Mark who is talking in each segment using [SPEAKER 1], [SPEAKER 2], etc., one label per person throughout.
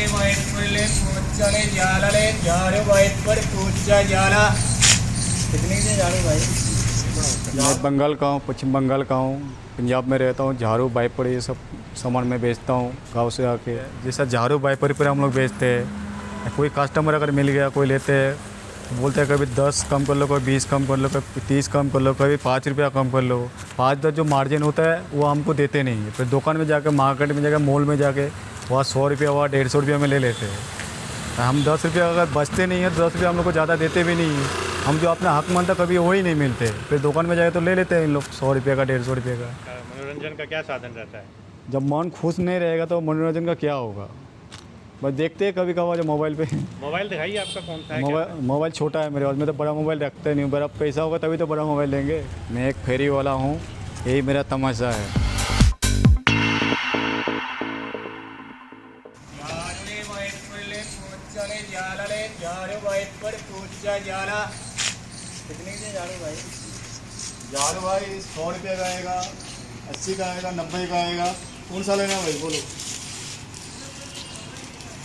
[SPEAKER 1] वैपुल्य पूछने जालले झाड़ू वैपुर पूछा जाला। कितने के झाड़ू भाई?
[SPEAKER 2] मैं बंगाल का हूँ, पश्चिम बंगाल का हूँ। पंजाब में रहता हूँ। झाड़ू वाइपर ये सब सामान मैं बेचता हूँ गांव से आके। जैसा झाड़ू वाइपर पर हम लोग बेचते हैं, कोई कस्टमर अगर मिल गया, कोई लेते हैं तो बोलते हैं कभी 10 कम कर लो, कभी 20 कम कर लो, कभी 30 कम कर लो, कभी 5 रुपया कम कर लो। 5-10 जो मार्जिन होता है वो हमको देते नहीं है। फिर दुकान में जाकर, मार्केट में जाकर, मॉल में जाके वहाँ 100 रुपया, वहाँ 150 रुपया में ले लेते हैं। हम 10 रुपया अगर बचते नहीं है तो 10 रुपया हम लोग को ज़्यादा देते भी नहीं है। हम जो अपना हक मानता कभी वही नहीं मिलते, फिर दुकान में जाए तो ले लेते हैं इन लोग 100 रुपये का, 150 रुपये का।
[SPEAKER 3] मनोरंजन का क्या साधन रहता है?
[SPEAKER 2] जब मन खुश नहीं रहेगा तो मनोरंजन का क्या होगा? बस देखते हैं कभी कभार जो मोबाइल पे।
[SPEAKER 3] मोबाइल दिखाइए आपका कौन सा है?
[SPEAKER 2] मोबाइल छोटा है मेरे पास, मैं तो बड़ा मोबाइल रखता नहीं हूँ। बड़ा पैसा होगा तभी तो बड़ा मोबाइल लेंगे। मैं एक फेरी वाला हूँ, यही मेरा तमाशा है।
[SPEAKER 1] झाड़ू वैपुर पूछा जाला। कितने के झाड़ू भाई?
[SPEAKER 2] झाड़ू भाई 100 रुपये का आएगा, 80 का आएगा, 90 का आएगा। कौन सा लेना भाई बोलो?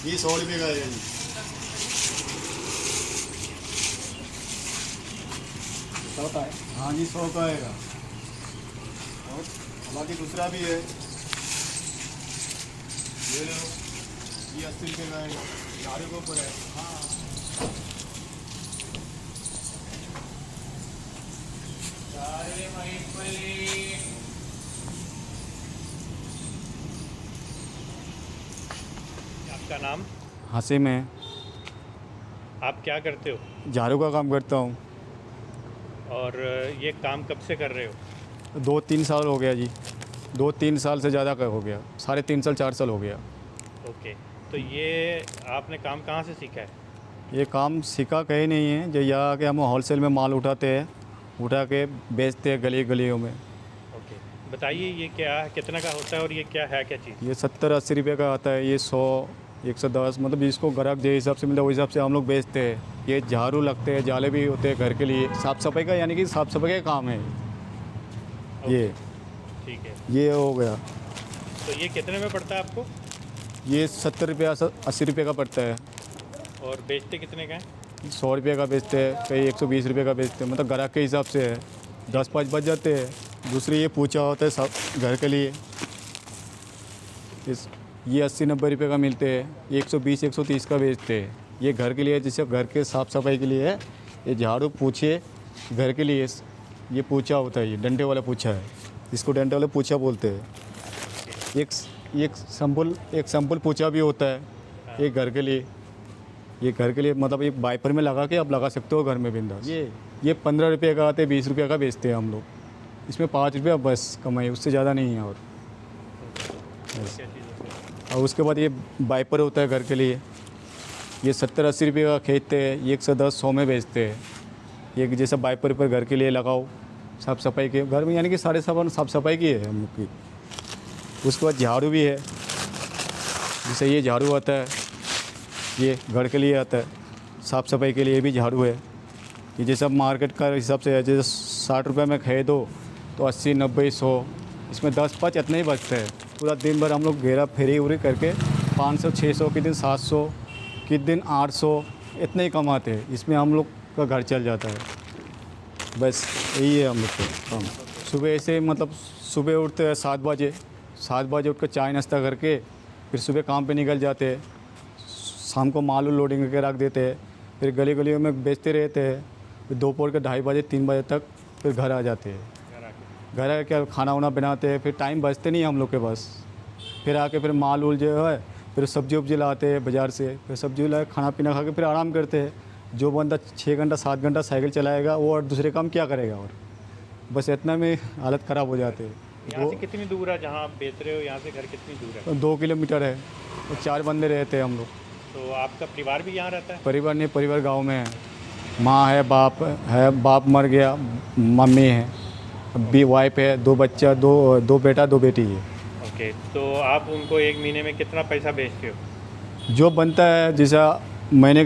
[SPEAKER 2] ये 100 रुपये का आएगा जी। हाँ जी, 100 का आएगा। और बाकी दूसरा भी है, ये लो, ये 80 रुपये का आएगा। झाड़ू के ऊपर है। हाँ,
[SPEAKER 3] आपका नाम?
[SPEAKER 2] हासिम है।
[SPEAKER 3] आप क्या करते हो?
[SPEAKER 2] झाड़ू का काम करता हूँ।
[SPEAKER 3] और ये काम कब से कर रहे हो?
[SPEAKER 2] 2-3 साल हो गया जी। 2-3 साल से ज़्यादा का हो गया, 3.5 साल 4 साल हो गया।
[SPEAKER 3] ओके, तो ये आपने काम कहाँ से सीखा है?
[SPEAKER 2] ये काम सीखा कहीं नहीं है, जो यहाँ आके हम होलसेल में माल उठाते हैं, उठा के बेचते हैं गली गलियों में।
[SPEAKER 3] ओके, बताइए ये क्या है, कितना का होता है और ये क्या है, क्या चीज़?
[SPEAKER 2] ये 70-80 रुपये का आता है। ये 100, 110, मतलब जिसको ग्राहक जो हिसाब से मिलता है वही हिसाब से हम लोग बेचते हैं। ये झाड़ू लगते हैं, जाले भी होते हैं घर के लिए, साफ़ सफाई का, यानी कि साफ़ सफाई का काम है ये।
[SPEAKER 3] ठीक है,
[SPEAKER 2] ये हो गया।
[SPEAKER 3] तो ये कितने में पड़ता है आपको?
[SPEAKER 2] ये 70 रुपया 80 रुपये का पड़ता है।
[SPEAKER 3] और बेचते कितने का है?
[SPEAKER 2] 100 रुपये का बेचते हैं, कहीं 120 रुपये का बेचते हैं, मतलब ग्राहक के हिसाब से है। 10-5 बच जाते हैं। दूसरी ये पूछा होता है सब घर के लिए, ये 80-90 रुपये का मिलते हैं। ये 120-130 का बेचते हैं। ये घर के लिए, जैसे घर के साफ़ सफाई के लिए है। ये झाड़ू पूछे घर के लिए, ये पूछा होता है, ये डंडे वाला पूछा है, इसको डंडे वाला पूछा बोलते हैं। एक संपुल पूछा भी होता है, ये घर के लिए। ये घर के लिए मतलब एक वाइपर में लगा के आप लगा सकते हो घर में बिंदास। ये 15 रुपये का आते हैं, 20 रुपये का बेचते हैं हम लोग। इसमें 5 रुपया बस कमाई, उससे ज़्यादा नहीं है। और उसके बाद ये वाइपर होता है घर के लिए। ये 70-80 रुपये का खरीदते हैं, ये 110-100 में बेचते हैं। ये जैसा वाइपर पर घर के लिए लगाओ, साफ़ सफाई के घर में, यानी कि सारे सामान साफ़ सफाई की है हम लोग की। उसके बाद झाड़ू भी है, जैसे ये झाड़ू आता है, ये घर के लिए आता है, साफ़ सफाई के लिए भी झाड़ू है। ये जैसा मार्केट का हिसाब से है, जैसे 60 रुपये में खरीदो तो 80-90-100, इसमें 10-5 इतना ही बचता है। पूरा दिन भर हम लोग घेरा फेरी उरी करके 500-600 के दिन 700 के दिन 800 इतना ही कमाते हैं। इसमें हम लोग का घर चल जाता है। बस यही है हम लोग का काम। सुबह ऐसे मतलब सुबह उठते हैं 7 बजे उठ कर चाय नाश्ता करके फिर सुबह काम पे निकल जाते हैं। शाम को माल लोडिंग करके रख देते हैं, फिर गली गलियों में बेचते रहते हैं। फिर दोपहर के 2:30 बजे 3 बजे तक फिर घर आ जाते हैं। घर आके खाना वाना बनाते हैं, फिर टाइम बचते नहीं हम लोग के पास। फिर आके फिर माल उल जो है, फिर सब्जी उब्जी लाते हैं बाज़ार से, फिर सब्जी ला खाना पीना खा के फिर आराम करते हैं। जो बंदा 6 घंटा 7 घंटा साइकिल चलाएगा वो और दूसरे काम क्या करेगा? और बस इतना में हालत ख़राब हो जाते हैं।
[SPEAKER 3] यहाँ से कितनी दूर है जहाँ आप बेच रहे हो? यहाँ से घर कितनी दूर है?
[SPEAKER 2] 2 किलोमीटर है। 4 बंदे रहते हैं हम लोग।
[SPEAKER 3] तो आपका परिवार भी यहाँ रहता है?
[SPEAKER 2] परिवार नहीं, परिवार गांव में है। माँ है, बाप मर गया, मम्मी है, भी वाइफ है, 2 बच्चा, 2 बेटा 2 बेटी है।
[SPEAKER 3] ओके, तो आप उनको एक महीने में कितना पैसा बेचते हो?
[SPEAKER 2] जो बनता है, जैसा महीने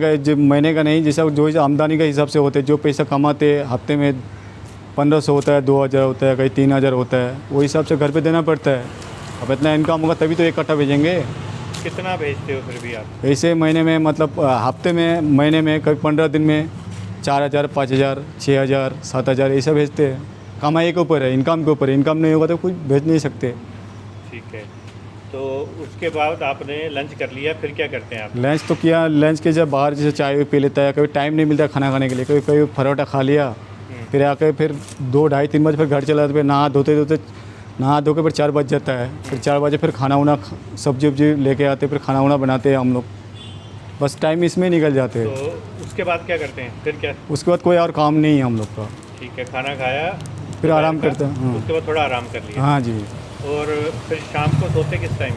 [SPEAKER 2] का नहीं, जैसा जो आमदनी के हिसाब से होते हैं। जो पैसा कमाते हैं हफ्ते में 1500 होता है, 2000 होता है, कहीं 3000 होता है, वो हिसाब से घर पे देना पड़ता है। अब इतना इनकम होगा तभी तो एक कट्टा भेजेंगे।
[SPEAKER 3] कितना भेजते हो फिर भी आप?
[SPEAKER 2] ऐसे महीने में मतलब हफ्ते में, महीने में, कभी 15 दिन में 4,000, 5,000, 6,000, 7,000 ऐसा भेजते हैं। कमाई के ऊपर है, इनकम के ऊपर है। इनकम नहीं होगा तो कुछ भेज नहीं सकते।
[SPEAKER 3] ठीक है, तो उसके बाद आपने लंच कर लिया, फिर क्या करते हैं आप?
[SPEAKER 2] लंच तो किया, लंच के जब बाहर जैसे चाय पी लेता है, कभी टाइम नहीं मिलता खाना खाने के लिए, कभी कभी परोठा खा लिया, फिर आके फिर 2, ढाई, 3 बजे फिर घर चला जाता, फिर नहा धो के फिर 4 बज जाता है। फिर 4 बजे फिर खाना वाना, सब्जी वब्जी लेके आते, फिर खाना वाना बनाते हैं हम लोग। बस टाइम इसमें निकल जाते हैं।
[SPEAKER 3] तो उसके बाद क्या करते हैं फिर? क्या?
[SPEAKER 2] उसके बाद कोई और काम नहीं है हम लोग का।
[SPEAKER 3] ठीक है, खाना खाया,
[SPEAKER 2] फिर आराम
[SPEAKER 3] दोपहर
[SPEAKER 2] करते
[SPEAKER 3] का,
[SPEAKER 2] हैं। हाँ।
[SPEAKER 3] उसके बाद थोड़ा आराम कर लिया।
[SPEAKER 2] हाँ जी।
[SPEAKER 3] और फिर शाम को सोते किस टाइम?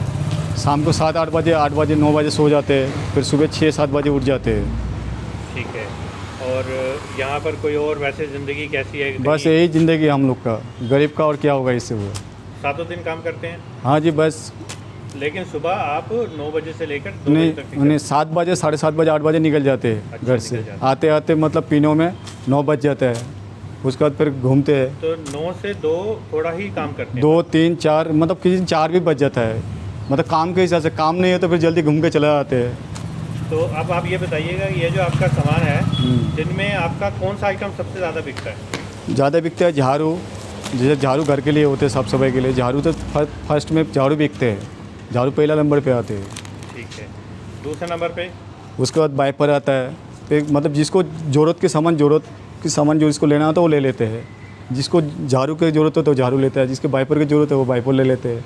[SPEAKER 2] शाम को 7, 8 बजे, 8 बजे, 9 बजे सो जाते हैं, फिर सुबह 6, 7 बजे उठ जाते हैं।
[SPEAKER 3] ठीक है, और यहाँ पर कोई और वैसे ज़िंदगी कैसी है?
[SPEAKER 2] बस यही ज़िंदगी हम लोग का, गरीब का। और क्या होगा इससे वो।
[SPEAKER 3] सातों दिन काम करते हैं,
[SPEAKER 2] हाँ जी बस।
[SPEAKER 3] लेकिन सुबह आप 9 बजे से लेकर 2 बजे तक
[SPEAKER 2] नहीं 7 बजे, 7:30 बजे, 8 बजे निकल जाते हैं
[SPEAKER 3] अच्छा,
[SPEAKER 2] घर
[SPEAKER 3] निकल
[SPEAKER 2] से।
[SPEAKER 3] जाते
[SPEAKER 2] आते आते मतलब पीनो में 9 बज जाता है। उसके बाद फिर घूमते हैं।
[SPEAKER 3] तो 9 से 2 थोड़ा ही काम करते हैं?
[SPEAKER 2] 2, 3, 4, मतलब किसी दिन 4 भी बज जाता है। मतलब काम के हिसाब से, काम नहीं है तो फिर जल्दी घूम के चले आते हैं।
[SPEAKER 3] तो अब आप ये बताइएगा, ये जो आपका सामान है, जिनमें आपका कौन सा आइटम सबसे ज़्यादा बिकता है?
[SPEAKER 2] ज़्यादा बिकता है झाड़ू। जैसे झाड़ू घर के लिए होते हैं, साफ सफाई के लिए झाड़ू तो फर्स्ट में झाड़ू बिकते हैं। झाड़ू पहला नंबर पे आते हैं।
[SPEAKER 3] ठीक है, दूसरे नंबर पे?
[SPEAKER 2] उसके बाद वाइपर आता है। फिर मतलब जिसको ज़रूरत के सामान जो इसको लेना होता है वो ले लेते हैं। जिसको झाड़ू की ज़रूरत हो तो झाड़ू लेता है, जिसके वाइपर की ज़रूरत है वो वाइपर ले लेते हैं।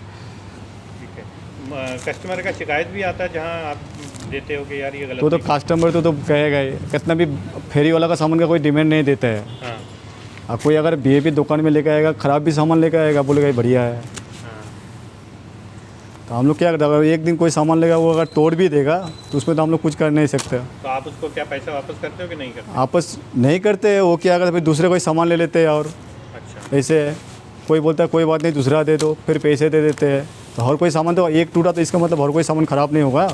[SPEAKER 3] ठीक है, कस्टमर का शिकायत भी आता है जहाँ आप देते हो कि यार ये गलत
[SPEAKER 2] तो
[SPEAKER 3] नहीं?
[SPEAKER 2] कस्टमर तो कहेगा ही। कितना भी फेरी वाला का सामान का कोई डिमांड नहीं देता है।
[SPEAKER 3] हाँ
[SPEAKER 2] और कोई अगर भी दुकान में लेकर आएगा, ख़राब भी सामान लेकर आएगा, बोलेगा ये बढ़िया है।
[SPEAKER 3] हाँ।
[SPEAKER 2] तो हम लोग क्या करते हैं, अगर एक दिन कोई सामान लेगा वो अगर तोड़ भी देगा तो उसमें तो हम लोग कुछ कर नहीं सकते।
[SPEAKER 3] तो आप उसको क्या पैसा वापस करते हो कि नहीं करते?
[SPEAKER 2] आपस नहीं करते। वो क्या करते, फिर दूसरे कोई सामान ले लेते हैं। और
[SPEAKER 3] अच्छा,
[SPEAKER 2] ऐसे है, कोई बोलता है कोई बात नहीं दूसरा दे दो, फिर पैसे दे देते हैं। तो हर कोई सामान, तो एक टूटा तो इसका मतलब हर कोई सामान ख़राब नहीं होगा।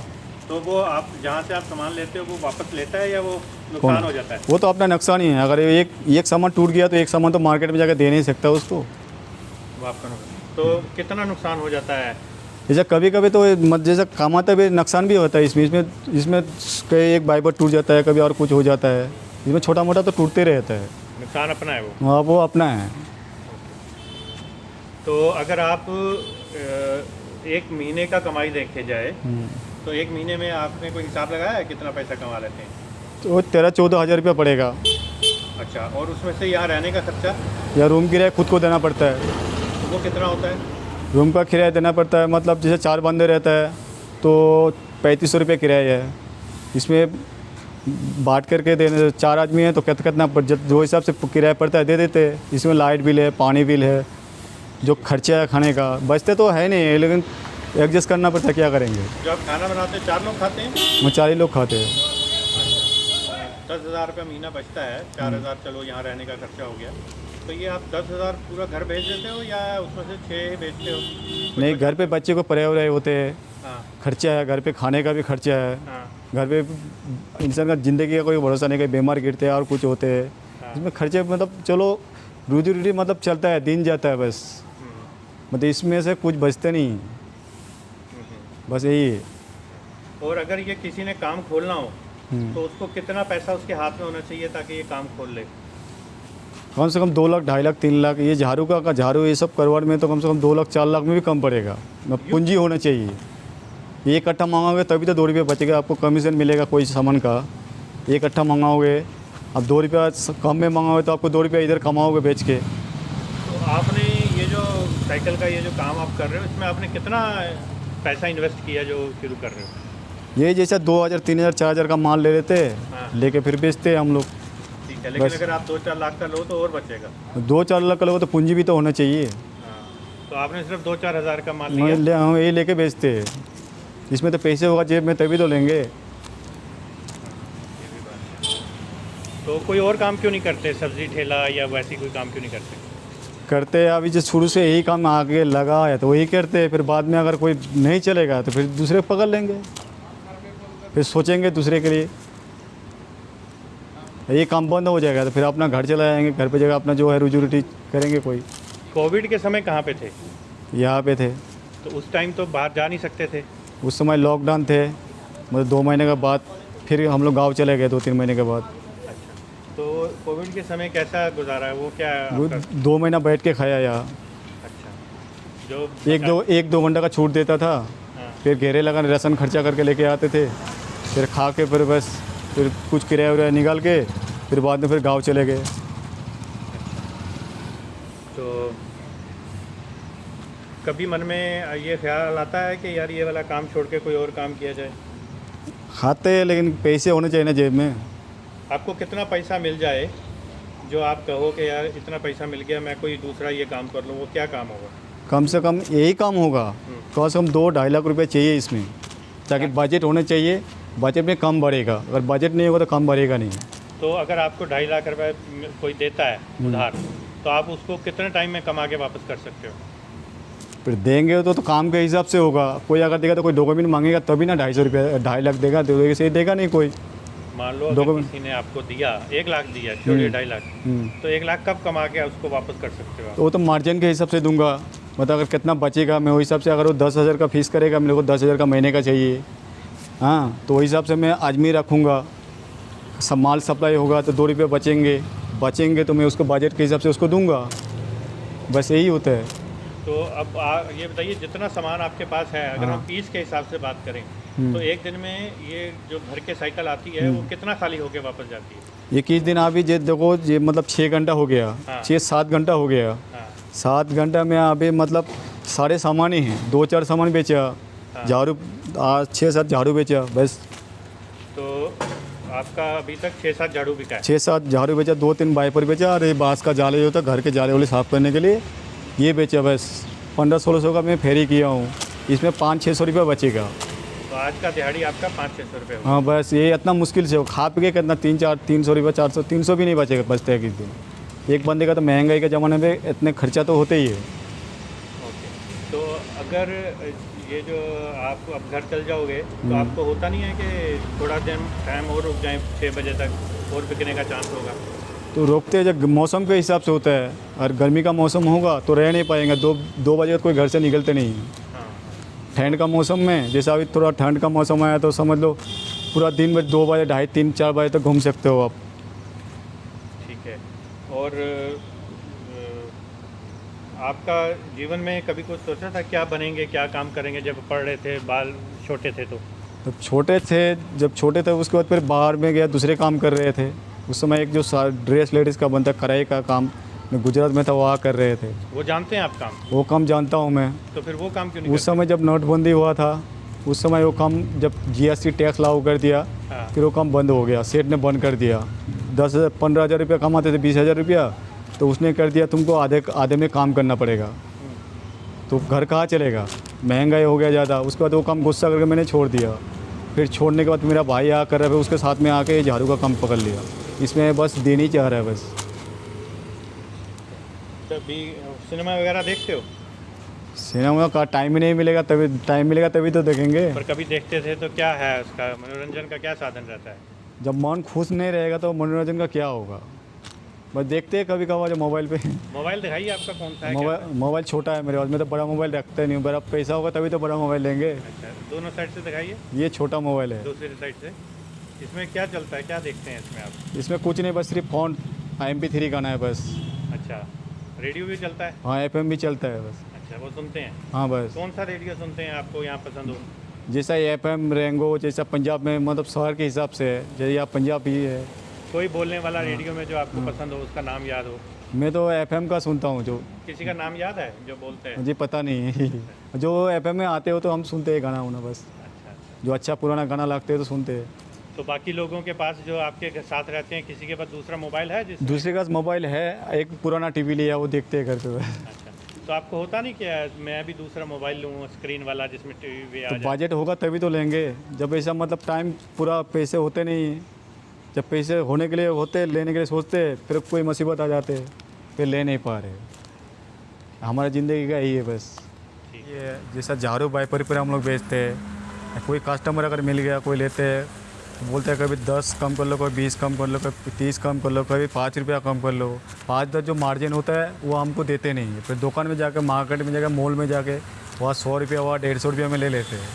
[SPEAKER 3] तो वो आप जहाँ से आप सामान लेते हो वो वापस लेता है या वो नुकसान हो जाता है?
[SPEAKER 2] वो तो अपना नुकसान ही है। अगर एक सामान टूट गया तो एक सामान तो मार्केट में जाकर दे नहीं सकता उसको।
[SPEAKER 3] वो आपका नुकसान, तो कितना नुकसान हो जाता है?
[SPEAKER 2] जैसे कभी कभी तो जैसे कमाता भी नुकसान भी होता है। इसमें कई एक वाइपर टूट जाता है, कभी और कुछ हो जाता है। इसमें छोटा मोटा तो टूटते रहता है।
[SPEAKER 3] नुकसान अपना है वो?
[SPEAKER 2] हाँ वो अपना है।
[SPEAKER 3] तो अगर आप एक महीने का कमाई देखे जाए तो एक महीने में आपने कोई हिसाब लगाया है कितना पैसा कमा लेते हैं?
[SPEAKER 2] तो 13-14 हज़ार रुपया पड़ेगा।
[SPEAKER 3] अच्छा, और उसमें से यहाँ रहने का खर्चा?
[SPEAKER 2] या रूम किराया खुद को देना पड़ता है।
[SPEAKER 3] तो वो कितना होता है?
[SPEAKER 2] रूम का किराया देना पड़ता है। मतलब जैसे 4 बंदे रहता है तो 3500 रुपये किराया है। इसमें बांट करके देने, 4 आदमी हैं तो कितना जो हिसाब से किराया पड़ता है दे देते हैं। इसमें लाइट बिल है, पानी बिल है, जो खर्चा है खाने का, बचते तो है नहीं, लेकिन एडजस्ट करना पड़ता है। क्या करेंगे।
[SPEAKER 3] जो आप खाना बनाते हैं 4 लोग खाते हैं?
[SPEAKER 2] वो 4 ही लोग खाते हैं।
[SPEAKER 3] 10,000 रुपये महीना बचता है, 4,000 चलो यहाँ रहने का खर्चा हो गया। तो ये आप 10,000 पूरा घर भेज देते हो या उसमें से 6 ही बेचते हो?
[SPEAKER 2] नहीं, घर पे बच्चे को पढ़े हुए होते हैं,
[SPEAKER 3] हाँ
[SPEAKER 2] खर्चा है, घर पे खाने का भी खर्चा है।
[SPEAKER 3] हाँ
[SPEAKER 2] घर पे इंसान का ज़िंदगी का कोई भरोसा नहीं, कहीं बीमार गिरते हैं और कुछ होते हैं।
[SPEAKER 3] हाँ।
[SPEAKER 2] इसमें खर्चे मतलब चलो रोजी रोटी मतलब चलता है, दिन जाता है बस। मतलब इसमें से कुछ बचते नहीं, बस यही है।
[SPEAKER 3] और अगर ये किसी ने काम खोलना हो तो उसको कितना पैसा उसके हाथ में होना चाहिए ताकि ये काम खोल ले?
[SPEAKER 2] कम से कम 2 लाख, 2.5 लाख, 3 लाख। ये झाड़ू का झाड़ू ये सब करवाड़ में तो कम से कम 2 लाख, 4 लाख में भी कम पड़ेगा। पूंजी होना चाहिए। ये इकट्ठा मंगाओगे तभी तो 2 रुपये बचेगा, आपको कमीशन मिलेगा कोई सामान का। एक इकट्ठा मंगाओगे, अब 2 रुपया कम में मंगाओगे तो आपको 2 रुपया इधर कमाओगे बेच के।
[SPEAKER 3] तो आपने ये जो साइकिल का ये जो काम आप कर रहे हो इसमें आपने कितना पैसा इन्वेस्ट किया जो शुरू कर रहे हो?
[SPEAKER 2] ये जैसा 2,000, 3,000, 4,000 का माल ले लेते हैं,
[SPEAKER 3] हाँ।
[SPEAKER 2] लेके फिर बेचते हैं हम लोग।
[SPEAKER 3] ठीक है, लेकिन
[SPEAKER 2] बस।
[SPEAKER 3] अगर आप 2-4 लाख का लो तो और बचेगा।
[SPEAKER 2] 2-4 लाख का लोगों तो पूंजी भी तो होना चाहिए।
[SPEAKER 3] हाँ, तो आपने सिर्फ 2-4 हज़ार का माल
[SPEAKER 2] हम
[SPEAKER 3] लिया?
[SPEAKER 2] हम यही लेके बेचते हैं। इसमें तो पैसे होगा जेब में तभी तो लेंगे।
[SPEAKER 3] तो कोई और काम क्यों नहीं करते, सब्जी ठेला या वैसी कोई काम क्यों नहीं करते?
[SPEAKER 2] करते हैं। अभी जो शुरू से यही काम आगे लगा है तो वही करते हैं। फिर बाद में अगर कोई नहीं चलेगा तो फिर दूसरे पकड़ लेंगे, फिर सोचेंगे दूसरे के लिए। ये काम बंद हो जाएगा तो फिर अपना घर चला जाएंगे, घर पे जगह अपना जो है रोजी रोटी करेंगे। कोई
[SPEAKER 3] कोविड के समय कहाँ पे थे?
[SPEAKER 2] यहाँ पे थे।
[SPEAKER 3] तो उस टाइम तो बाहर जा नहीं सकते थे?
[SPEAKER 2] उस समय लॉकडाउन थे, मतलब 2 महीने के बाद फिर हम लोग गाँव चले गए 2-3 महीने के बाद।
[SPEAKER 3] अच्छा, तो कोविड के समय कैसा गुजारा है, वो क्या
[SPEAKER 2] वो
[SPEAKER 3] आपका?
[SPEAKER 2] 2 महीना बैठ के खाया यहाँ।
[SPEAKER 3] अच्छा, जो
[SPEAKER 2] 1-2 घंटा का छूट देता था,
[SPEAKER 3] हाँ,
[SPEAKER 2] फिर घेरे लगा राशन खर्चा करके लेके आते थे, फिर खा के फिर बस फिर कुछ किराया उराया निकाल के फिर बाद में फिर गांव चले गए।
[SPEAKER 3] तो कभी मन में ये ख्याल आता है कि यार ये वाला काम छोड़ के कोई और काम किया जाए?
[SPEAKER 2] खाते हैं लेकिन पैसे होने चाहिए ना जेब में।
[SPEAKER 3] आपको कितना पैसा मिल जाए जो आप कहो कि यार इतना पैसा मिल गया मैं कोई दूसरा ये काम कर लूँ, वो क्या काम होगा?
[SPEAKER 2] कम से कम यही काम होगा, कम से कम 2-2.5 लाख रुपए चाहिए इसमें, ताकि बजट होने चाहिए। बजट में कम बढ़ेगा, अगर बजट नहीं होगा तो कम बढ़ेगा नहीं।
[SPEAKER 3] तो अगर आपको 2.5 लाख रुपए कोई देता है उधार, तो आप उसको कितने टाइम में कमा के वापस कर सकते हो?
[SPEAKER 2] फिर देंगे तो काम के हिसाब से होगा। कोई अगर देगा तो कोई डॉक्यूमेंट मांगेगा तभी ना 250 रुपये 2.5 लाख देगा, तो ऐसे देगा नहीं कोई।
[SPEAKER 3] मान लो अगर किसी ने आपको दिया 1 लाख दिया, छोड़िए 2.5 लाख, तो 1 लाख कब कमा के उसको वापस कर सकते हो आप?
[SPEAKER 2] तो वो तो मार्जिन के हिसाब से दूंगा, मतलब अगर कितना बचेगा मैं वही हिसाब से, अगर वो 10,000 का फीस करेगा, मेरे को 10,000 का महीने का चाहिए, हाँ, तो वही हिसाब से मैं आदमी रखूँगा। सब माल सप्लाई होगा तो 2 रुपये बचेंगे तो मैं उसको बजट के हिसाब से उसको दूंगा, बस यही होता है।
[SPEAKER 3] तो अब ये बताइए, जितना सामान आपके पास है, अगर हम पीस के हिसाब से बात करें तो एक दिन में ये जो भर के साइकिल आती है वो कितना खाली होके वापस जाती है?
[SPEAKER 2] 21 दिन अभी जे देखो ये मतलब 6 घंटा हो गया,
[SPEAKER 3] हाँ।
[SPEAKER 2] 6-7 घंटा हो गया।
[SPEAKER 3] हाँ,
[SPEAKER 2] 7 घंटा में अभी मतलब सारे सामान ही हैं, 2-4 सामान बेचा,
[SPEAKER 3] हाँ।
[SPEAKER 2] झाड़ू 6-7 झाड़ू बेचा बस।
[SPEAKER 3] तो आपका अभी तक 6-7 झाड़ू बिका है?
[SPEAKER 2] 6-7 झाड़ू बेचा, 2-3 वाइपर बेचा, और ये बाँस का जाले जो होता है घर के जाले वाले साफ़ करने के लिए, ये बेचा बस। 1500-1600 का मैं फेरी किया हूँ, इसमें 500-600 रुपये बचेगा।
[SPEAKER 3] तो आज का दिहाड़ी आपका 500-600 रुपये होगा।
[SPEAKER 2] हाँ बस ये इतना मुश्किल से हो, खा पी के कितना 300 रुपये 400 300 भी नहीं बचेगा, बचते हैं किस दिन। एक बंदे का तो महंगाई के ज़माने में इतने खर्चा तो होते ही है।
[SPEAKER 3] ओके, तो अगर ये जो आप अब घर चल जाओगे तो आपको होता नहीं है कि थोड़ा दिन टाइम और रुक जाए, 6 बजे तक और बिकने का चांस होगा?
[SPEAKER 2] तो रोकते हैं जब मौसम के हिसाब से होता है, और गर्मी का मौसम होगा तो रह नहीं पाएंगे, 2 बजे तक कोई घर से निकलते नहीं हैं।
[SPEAKER 3] हाँ,
[SPEAKER 2] ठंड का मौसम में जैसे अभी थोड़ा ठंड का मौसम आया तो समझ लो पूरा दिन में 2 बजे 2:30 3 4 बजे तक घूम सकते हो आप।
[SPEAKER 3] ठीक है। और आपका जीवन में कभी कुछ सोचा था क्या बनेंगे, क्या काम करेंगे जब पढ़ रहे थे, बाल छोटे थे तो?
[SPEAKER 2] जब छोटे थे उसके बाद फिर बाहर में गया, दूसरे काम कर रहे थे। उस समय एक जो ड्रेस लेडीज़ का बनता है कढ़ाई का काम, मैं गुजरात में था, वहाँ कर रहे थे।
[SPEAKER 3] वो जानते हैं आप काम?
[SPEAKER 2] वो काम जानता हूँ मैं।
[SPEAKER 3] तो फिर वो काम क्यों नहीं
[SPEAKER 2] उस समय जब नोटबंदी हुआ था, उस समय वो काम जब GST टैक्स लागू कर दिया,
[SPEAKER 3] हाँ।
[SPEAKER 2] फिर वो काम बंद हो गया, सेठ ने बंद कर दिया। 10,000-15,000 रुपया कमाते थे, 20,000 रुपया, तो उसने कर दिया तुमको आधे में काम करना पड़ेगा। तो घर कहाँ चलेगा, महंगाई हो गया ज़्यादा। उसके बाद वो काम गुस्सा करके मैंने छोड़ दिया। फिर छोड़ने के बाद मेरा भाई आ कर रहा है, उसके साथ में आके झाड़ू का काम पकड़ लिया। इसमें बस देनी ही चाह रहा है बस।
[SPEAKER 3] तभी सिनेमा वगैरह देखते हो?
[SPEAKER 2] सिनेमा का टाइम ही नहीं मिलेगा, तभी तो देखेंगे।
[SPEAKER 3] पर कभी देखते थे तो क्या है उसका मनोरंजन का क्या साधन रहता है?
[SPEAKER 2] जब मन खुश नहीं रहेगा तो मनोरंजन का क्या होगा, बस देखते हैं कभी कभार जो मोबाइल पे।
[SPEAKER 3] मोबाइल दिखाइए आपका कौन सा है? क्या?
[SPEAKER 2] मोबाइल छोटा है मेरे पास, मैं तो बड़ा मोबाइल रखता नहीं हूँ। बड़ा पैसा होगा तभी तो बड़ा मोबाइल लेंगे।
[SPEAKER 3] अच्छा, दोनों साइड से दिखाइए।
[SPEAKER 2] ये छोटा मोबाइल है।
[SPEAKER 3] दूसरी साइड से इसमें क्या चलता है, क्या देखते हैं इसमें आप?
[SPEAKER 2] इसमें कुछ नहीं, बस सिर्फ फ़ोन MP3 गाना है बस।
[SPEAKER 3] अच्छा, रेडियो भी चलता है?
[SPEAKER 2] हाँ, FM भी चलता है बस।
[SPEAKER 3] अच्छा, वो सुनते हैं?
[SPEAKER 2] हाँ बस।
[SPEAKER 3] कौन सा रेडियो सुनते हैं आपको यहाँ पसंद हो?
[SPEAKER 2] जैसा FM रेंगो, जैसा पंजाब में मतलब शहर के हिसाब से है, जैसे यहाँ पंजाब ही है।
[SPEAKER 3] कोई बोलने वाला रेडियो में जो आपको पसंद हो, उसका नाम याद हो?
[SPEAKER 2] मैं तो FM का सुनता हूँ। जो
[SPEAKER 3] किसी का नाम याद है जो बोलते हैं?
[SPEAKER 2] मुझे पता नहीं। जो FM में आते हो तो हम सुनते हैं गाना होना बस।
[SPEAKER 3] अच्छा,
[SPEAKER 2] जो अच्छा पुराना गाना लगते है तो सुनते हैं।
[SPEAKER 3] तो बाकी लोगों के पास जो आपके साथ रहते हैं, किसी के पास दूसरा मोबाइल है जिस?
[SPEAKER 2] दूसरे का मोबाइल है, एक पुराना TV लिया, वो देखते हैं घर पे।
[SPEAKER 3] अच्छा, तो आपको होता नहीं कि मैं भी दूसरा मोबाइल लूँ स्क्रीन वाला जिसमें TV भी आ
[SPEAKER 2] तो
[SPEAKER 3] जाए?
[SPEAKER 2] बजट होगा तभी तो लेंगे। जब ऐसा मतलब टाइम पूरा पैसे होते नहीं, जब पैसे होने के लिए होते, लेने के लिए सोचते, फिर कोई मुसीबत आ जाते, फिर ले नहीं पा रहे। हमारा ज़िंदगी का यही है बस।
[SPEAKER 3] ठीक।
[SPEAKER 2] ये जैसा झाड़ू वाइपर पर हम लोग बेचते हैं, कोई कस्टमर अगर मिल गया, कोई लेते हैं तो बोलते हैं कभी 10 कम कर लो, कभी 20 कम कर लो, कभी 30 कम कर लो, कभी 5 रुपया कम कर लो। 5-10 जो मार्जिन होता है वो हमको देते नहीं है। फिर दुकान में जाकर, मार्केट में जाकर, मॉल में जाके वहाँ 100 रुपया, वहाँ 150 रुपया में ले लेते हैं।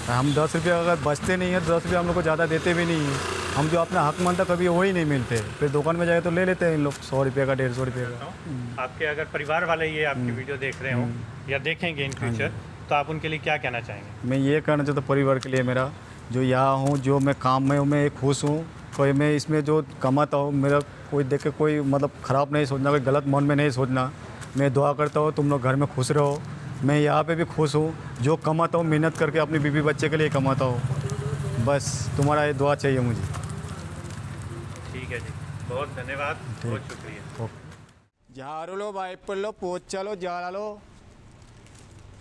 [SPEAKER 2] हम 10 रुपये अगर बचते नहीं हैं तो 10 रुपये हम लोग को ज़्यादा देते भी नहीं हैं। हम जो अपना हक मानता कभी वही नहीं मिलते, फिर दुकान में जाए तो ले लेते हैं इन लोग 100 रुपये का 150 रुपये का।
[SPEAKER 3] आपके अगर परिवार वाले ये आपकी वीडियो देख रहे हों या देखेंगे इन फ्यूचर, तो आप उनके लिए क्या कहना चाहेंगे?
[SPEAKER 2] मैं ये कहना चाहता हूँ परिवार के लिए मेरा, जो यहाँ हूँ, जो मैं काम में हूँ, मैं खुश हूँ। कोई मैं इसमें जो कमाता हूँ, मेरा कोई देख के कोई मतलब ख़राब नहीं सोचना, कोई गलत मन में नहीं सोचना। मैं दुआ करता हूँ तुम लोग घर में खुश रहो। मैं यहाँ पे भी खुश हूँ, जो कमाता हूँ मेहनत करके अपनी बीवी बच्चे के लिए कमाता हूँ। बस तुम्हारा ये दुआ चाहिए मुझे।
[SPEAKER 3] ठीक है जी, बहुत धन्यवाद, बहुत शुक्रिया।
[SPEAKER 2] झाड़ू लो, वाइप लो, पोछा लो, जाला लो,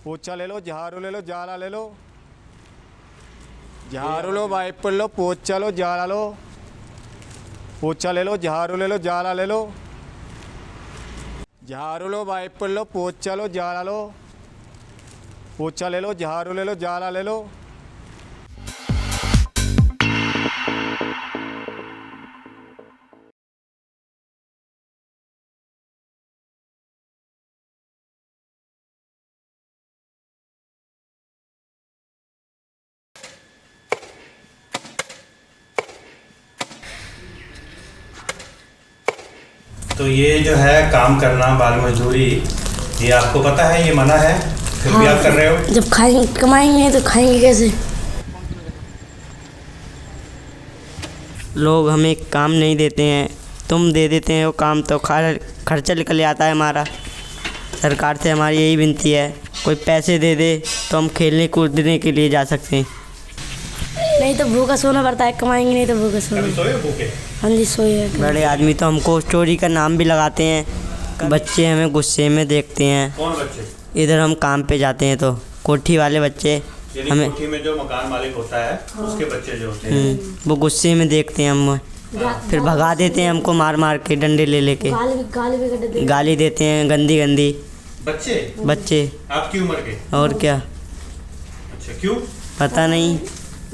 [SPEAKER 2] पोछा ले लो, झाड़ू ले लो, जाला ले लो। झाड़ू लो, वाइप लो, पोछा लो, जाला लो, पोछा ले लो, झाड़ू ले लो, जाला ले लो। झाड़ू लो, वाइप लो, पोछा लो, जाला लो, पोछा ले लो, झाड़ू ले लो, जाला ले लो।
[SPEAKER 3] तो ये जो है काम करना, बाल मजदूरी, ये आपको पता है ये मना है, फिर भी आप कर रहे हो?
[SPEAKER 4] जब खाएंगे कमाएंगे तो खाएंगे कैसे?
[SPEAKER 5] लोग हमें काम नहीं देते हैं, तुम दे देते हैं वो काम, तो खर्चा निकल आता है हमारा। सरकार से हमारी यही विनती है, कोई पैसे दे दे तो हम खेलने कूदने के लिए जा सकते हैं।
[SPEAKER 4] नहीं तो भूखा सोना पड़ता है, कमाएंगे नहीं तो भूखा सोना।
[SPEAKER 3] कभी सोए हो भूखे?
[SPEAKER 4] हाँ जी सोए।
[SPEAKER 5] बड़े आदमी तो हमको स्टोरी का नाम भी लगाते हैं, बच्चे हमें गुस्से में देखते हैं।
[SPEAKER 3] कौन बच्चे?
[SPEAKER 5] इधर हम काम पे जाते हैं तो कोठी वाले बच्चे हमें,
[SPEAKER 3] कोठी में जो मकान मालिक होता है उसके बच्चे जो होते हैं,
[SPEAKER 5] वो गुस्से में देखते हैं हम, फिर भगा देते हैं हमको मार मार के, डंडे ले लेके गाली देते हैं, गंदी गंदी। बच्चे
[SPEAKER 3] आपकी उम्र के?
[SPEAKER 5] और क्या।
[SPEAKER 3] अच्छा, क्यों?
[SPEAKER 5] पता नहीं।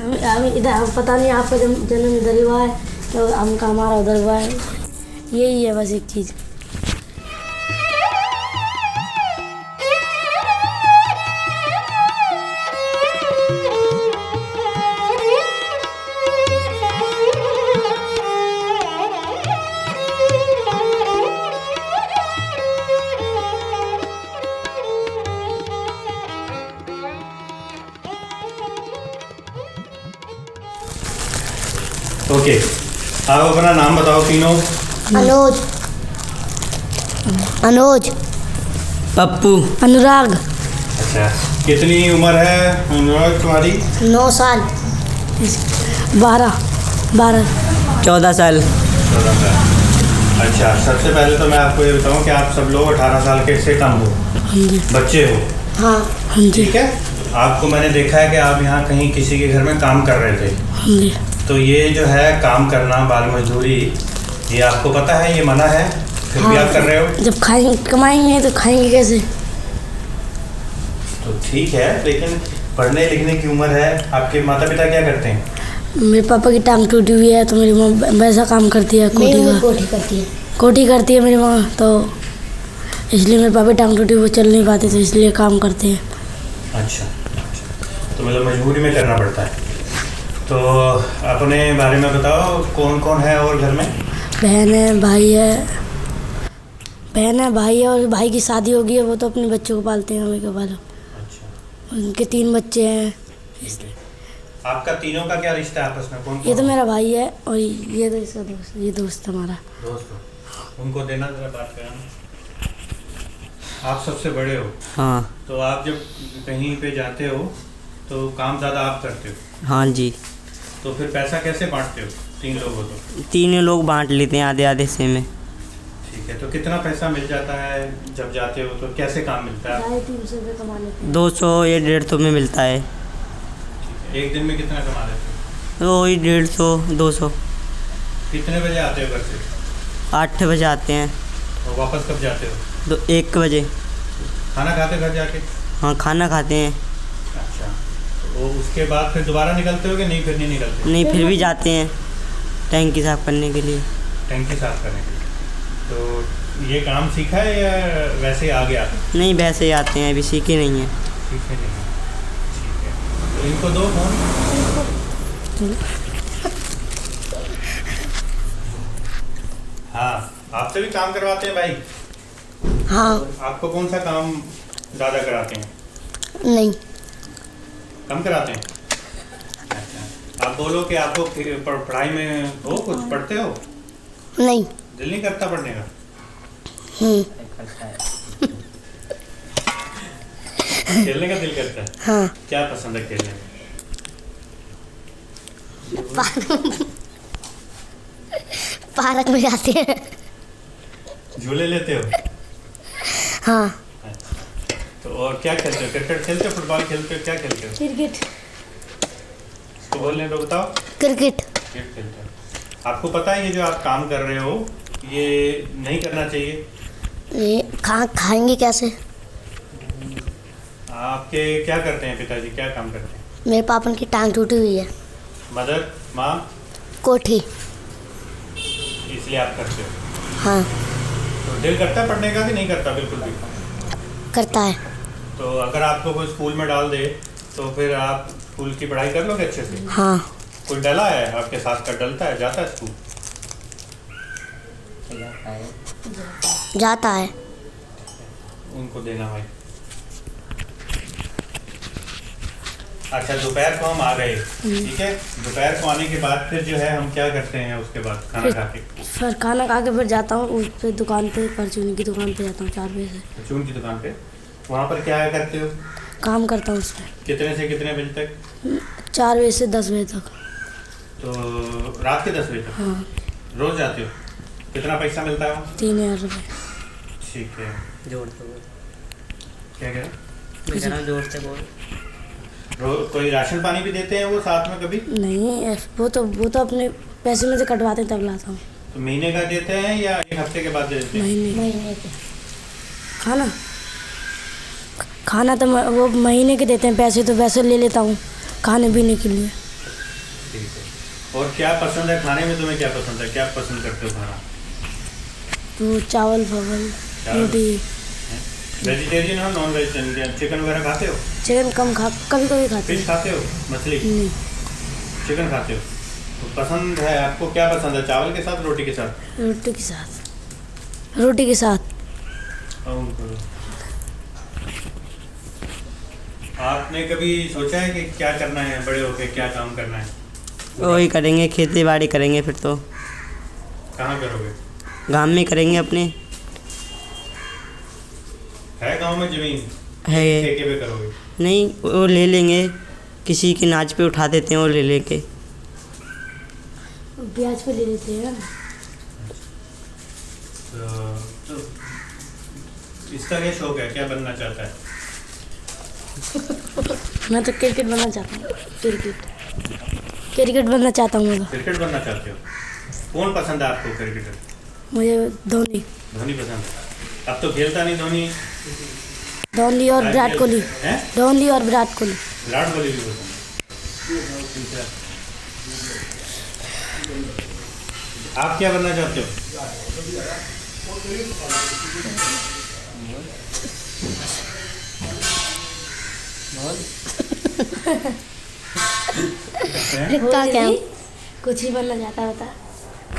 [SPEAKER 4] इधर पता नहीं, आपका जन्म इधर हुआ है तो हमका हमारा उधर हुआ है, यही है बस एक चीज़।
[SPEAKER 3] ओके, आप अपना नाम बताओ तीनों।
[SPEAKER 4] अनुज,
[SPEAKER 5] पप्पू,
[SPEAKER 4] अनुराग।
[SPEAKER 3] अच्छा, कितनी उम्र है अनुराग तुम्हारी?
[SPEAKER 4] 9 साल, 12,
[SPEAKER 5] 14 साल।
[SPEAKER 3] अच्छा, सबसे पहले तो मैं आपको ये बताऊं कि आप सब लोग 18 साल के से कम हो, बच्चे हो।
[SPEAKER 4] हाँ जी।
[SPEAKER 3] ठीक है, आपको मैंने देखा है कि आप यहाँ कहीं किसी के घर में काम कर रहे थे।
[SPEAKER 4] हाँ जी।
[SPEAKER 3] तो ये जो है काम करना, बाल मजदूरी, ये आपको पता है ये मना है, फिर भी आप कर रहे हो?
[SPEAKER 4] जब खाएंगे कमाएंगे तो खाएंगे कैसे?
[SPEAKER 3] तो ठीक है, लेकिन पढ़ने लिखने की उम्र है। आपके माता पिता क्या करते हैं?
[SPEAKER 4] मेरे पापा की टांग टूटी हुई है तो मेरी माँ वैसा काम करती है, कोठी करती है मेरी माँ, तो इसलिए मेरे पापा की टांग टूटी, वो चल नहीं पाते तो इसलिए काम करते हैं।
[SPEAKER 3] अच्छा, तो मतलब मजबूरी में करना पड़ता है। तो अपने बारे में बताओ, कौन कौन है और घर में?
[SPEAKER 4] बहन है, भाई है और भाई की शादी हो गई है, वो तो अपने बच्चों को पालते हैं, हमें क्या पालो।
[SPEAKER 3] अच्छा,
[SPEAKER 4] उनके 3 बच्चे हैं।
[SPEAKER 3] आपका तीनों का क्या रिश्ता है आपस में? कौन
[SPEAKER 4] ये तो मेरा भाई है और ये तो इसका दोस्त, ये दोस्त हमारा
[SPEAKER 3] दोस्त हो। उनको देना जरा बात कराना। आप सबसे बड़े हो?
[SPEAKER 5] हाँ।
[SPEAKER 3] तो आप जब कहीं पे जाते हो तो काम ज़्यादा आप करते हो?
[SPEAKER 5] हाँ जी।
[SPEAKER 3] तो फिर पैसा कैसे बांटते हो? 3 लोग हो तो?
[SPEAKER 5] 3 लोग बांट लेते हैं आधे आधे से में।
[SPEAKER 3] ठीक है, तो कितना पैसा मिल जाता है जब जाते हो, तो कैसे काम मिलता है?
[SPEAKER 4] 300 रुपये कमा लेते हैं।
[SPEAKER 5] 200 या 150 में मिलता है।
[SPEAKER 3] एक दिन में कितना कमा लेते
[SPEAKER 5] तो वही 150 200।
[SPEAKER 3] कितने बजे आते हो घर से?
[SPEAKER 5] 8 बजे आते हैं।
[SPEAKER 3] और वापस कब जाते हो?
[SPEAKER 5] 1 बजे।
[SPEAKER 3] खाना खाते घर जाके?
[SPEAKER 5] हाँ, खाना खाते हैं।
[SPEAKER 3] अच्छा, तो उसके बाद फिर दोबारा निकलते हो कि नहीं? फिर नहीं निकलते?
[SPEAKER 5] नहीं, फिर भी जाते हैं टैंकी साफ करने के लिए।
[SPEAKER 3] टैंकी साफ करने के लिए। तो ये काम सीखा है या वैसे ही आ गया?
[SPEAKER 5] नहीं, वैसे ही आते हैं, अभी सीखे नहीं हैं।
[SPEAKER 3] सीखे नहीं है। ठीक है, तो इनको दो फोन। हाँ, आपसे भी काम करवाते हैं भाई?
[SPEAKER 4] हाँ।
[SPEAKER 3] आपको कौन सा काम ज़्यादा कराते हैं?
[SPEAKER 4] नहीं।
[SPEAKER 3] कम कराते हैं? अच्छा, आप बोलो कि आपको पढ़ाई में हो, कुछ पढ़ते हो?
[SPEAKER 4] नहीं।
[SPEAKER 3] दिल नहीं करता पढ़ने का? खेलने का दिल करता है?
[SPEAKER 4] हाँ।
[SPEAKER 3] क्या पसंद है खेलने में?
[SPEAKER 4] पार्क में जाते हैं।
[SPEAKER 3] झूले लेते हो?
[SPEAKER 4] हाँ।
[SPEAKER 3] अच्छा, तो और क्या खेलते हो? क्रिकेट खेलते हो, फुटबॉल खेलते हो, क्या खेलते हो?
[SPEAKER 4] क्रिकेट।
[SPEAKER 3] इसको बोलने तो बताओ।
[SPEAKER 4] क्रिकेट।
[SPEAKER 3] क्रिकेट खेलते हो। आपको पता है ये जो आप काम कर रहे हो ये नहीं करना चाहिए?
[SPEAKER 4] ये खाएंगे कैसे?
[SPEAKER 3] आपके क्या करते हैं पिताजी, क्या काम करते हैं?
[SPEAKER 4] मेरे पापा की टांग टूटी हुई है।
[SPEAKER 3] मदर, माँ?
[SPEAKER 4] कोठी।
[SPEAKER 3] इसलिए आप करते हो?
[SPEAKER 4] हाँ।
[SPEAKER 3] तो दिल करता है पढ़ने का कि नहीं करता बिल्कुल भी?
[SPEAKER 4] करता है।
[SPEAKER 3] तो अगर आपको कोई स्कूल में डाल दे तो फिर आप स्कूल की पढ़ाई कर लोगे अच्छे से?
[SPEAKER 4] हाँ।
[SPEAKER 3] कोई डला है आपके साथ का, डलता है, जाता है स्कूल?
[SPEAKER 4] जाता है।
[SPEAKER 3] उनको देना भाई। अच्छा, दोपहर को हम आ गए, ठीक है? दोपहर को आने के बाद फिर जो है हम क्या करते हैं उसके बाद खाना खा के?
[SPEAKER 4] फिर खाना खा के फिर जाता हूँ उस पे दुकान पे, परचून की दुकान पे जाता हूँ 4 बजे से।
[SPEAKER 3] परचून की दुकान पे? वहाँ पर क्या करते हो?
[SPEAKER 4] काम करता हूँ उस पर।
[SPEAKER 3] कितने से कितने बजे तक?
[SPEAKER 4] 4 बजे से 10 बजे तक।
[SPEAKER 3] तो रात के 10 बजे तक?
[SPEAKER 4] हाँ।
[SPEAKER 3] रोज जाते हो? कितना पैसा मिलता है वहाँ?
[SPEAKER 4] 3000 रुपये।
[SPEAKER 3] ठीक है।
[SPEAKER 5] जोड़ते बोल।
[SPEAKER 3] क्या कह रहे हैं?
[SPEAKER 5] जोड़ते बोल।
[SPEAKER 3] कोई राशन पानी भी देते हैं वो साथ में कभी?
[SPEAKER 4] नहीं, वो तो अपने पैसे में से कटवाते हैं तब लाता हूँ।
[SPEAKER 3] तो महीने का देते हैं या एक हफ्ते के बाद देते हैं?
[SPEAKER 4] महीने के। खाना तो वो महीने के देते हैं, पैसे तो वैसे ले लेता हूँ खाने पीने के लिए।
[SPEAKER 3] ठीक है। और क्या पसंद है खाने में, तुम्हें क्या पसंद है, क्या पसंद करते हो खाना?
[SPEAKER 4] तो चावल रोटी।
[SPEAKER 3] वेजिटेरियन हो, नॉन वेजिटेरियन? चिकन वगैरह खाते हो?
[SPEAKER 4] चिकन कम कभी कभी खाते
[SPEAKER 3] फिश
[SPEAKER 4] हैं।
[SPEAKER 3] खाते हो? मछली?
[SPEAKER 4] नहीं।
[SPEAKER 3] चिकन खाते हो? तो पसंद है आपको, क्या पसंद है, चावल के साथ रोटी के साथ?
[SPEAKER 4] रोटी के साथ। रोटी के साथ।
[SPEAKER 3] आपने कभी सोचा है कि क्या करना है बड़े होके, क्या काम करना है?
[SPEAKER 5] वही करेंगे, खेती बाड़ी करेंगे फिर तो।
[SPEAKER 3] कहाँ करोगे?
[SPEAKER 5] गाँव में करेंगे अपने।
[SPEAKER 3] है गांव में जमीन?
[SPEAKER 5] है।
[SPEAKER 3] ठेके पे करोगे?
[SPEAKER 5] नहीं, वो ले लेंगे, किसी की नाच पे उठा देते हैं, वो ले लेंगे।
[SPEAKER 4] ब्याज पे ले लेते हैं।
[SPEAKER 3] तो इसका क्या शौक है, क्या बनना चाहता है?
[SPEAKER 4] मैं तो क्रिकेट बनना चाहता हूँ। क्रिकेट बनना चाहता हूँ मैं तो।
[SPEAKER 3] क्रिकेट बनना चाहते हो? कौन पसंद है आपको क्रिकेटर?
[SPEAKER 4] मुझे धोनी।
[SPEAKER 3] धोनी पसंद है। अब तो खेलता नहीं धोनी।
[SPEAKER 4] धोनी और विराट कोहली। धोनी और विराट कोहली।
[SPEAKER 3] विराट कोहली भी पसंद है। आप क्या बनना चाहते हो?
[SPEAKER 4] क्या कुछ ही बनना चाहता होता।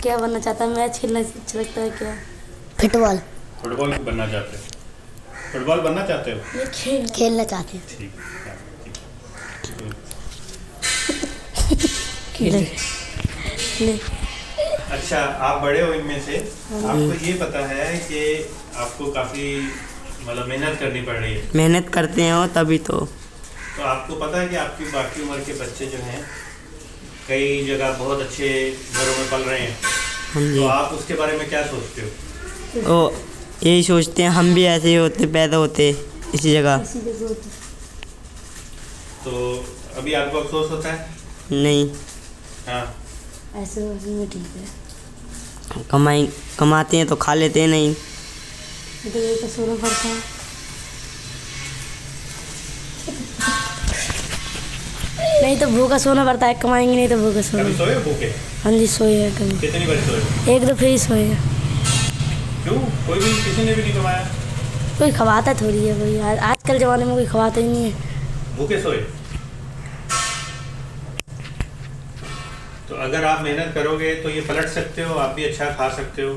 [SPEAKER 4] क्या बनना चाहता है? मैच खेलना अच्छा लगता है। क्या? फुटबॉल।
[SPEAKER 3] फुटबॉल बनना चाहते हो? फुटबॉल बनना चाहते हो?
[SPEAKER 4] खेलना चाहते हैं।
[SPEAKER 3] ठीक
[SPEAKER 4] ले।
[SPEAKER 3] अच्छा, आप बड़े हो इनमें से, आपको ये पता है कि आपको काफ़ी मतलब मेहनत करनी पड़ रही है।
[SPEAKER 5] मेहनत करते हैं वो तभी तो
[SPEAKER 3] आपको पता है कि आपकी बाकी उम्र के बच्चे जो हैं कई जगह बहुत अच्छे घरों में पल रहे हैं।
[SPEAKER 5] हाँ जी।
[SPEAKER 3] तो आप उसके बारे में क्या सोचते हो?
[SPEAKER 5] वो यही सोचते हैं हम भी ऐसे ही होते, पैदा होते इसी जगह।
[SPEAKER 3] तो अभी आपको अफसोस होता है?
[SPEAKER 5] नहीं।
[SPEAKER 3] हाँ।
[SPEAKER 4] ऐसे में ठीक है।
[SPEAKER 5] कमाते हैं तो खा लेते हैं, नहीं
[SPEAKER 4] तो सोना पड़ता है। नहीं तो भूखा सोना पड़ता है, कमाएंगे नहीं तो भूखा सोना।
[SPEAKER 3] कभी सोए भूखे?
[SPEAKER 4] हाँ जी, सोए हैं कभी।
[SPEAKER 3] कितनी बार सोए?
[SPEAKER 4] एक दो फिर ही सोए हैं।
[SPEAKER 3] क्यों? कोई भी, किसी ने भी नहीं कमाया?
[SPEAKER 4] कोई खवाता थोड़ी है कोई। आजकल ज़माने में कोई खवाता ही नहीं है।
[SPEAKER 3] भूखे सोए? तो अगर आप मेहनत करोगे तो ये पलट सकते हो, आप भी अच्छा खा सकते हो।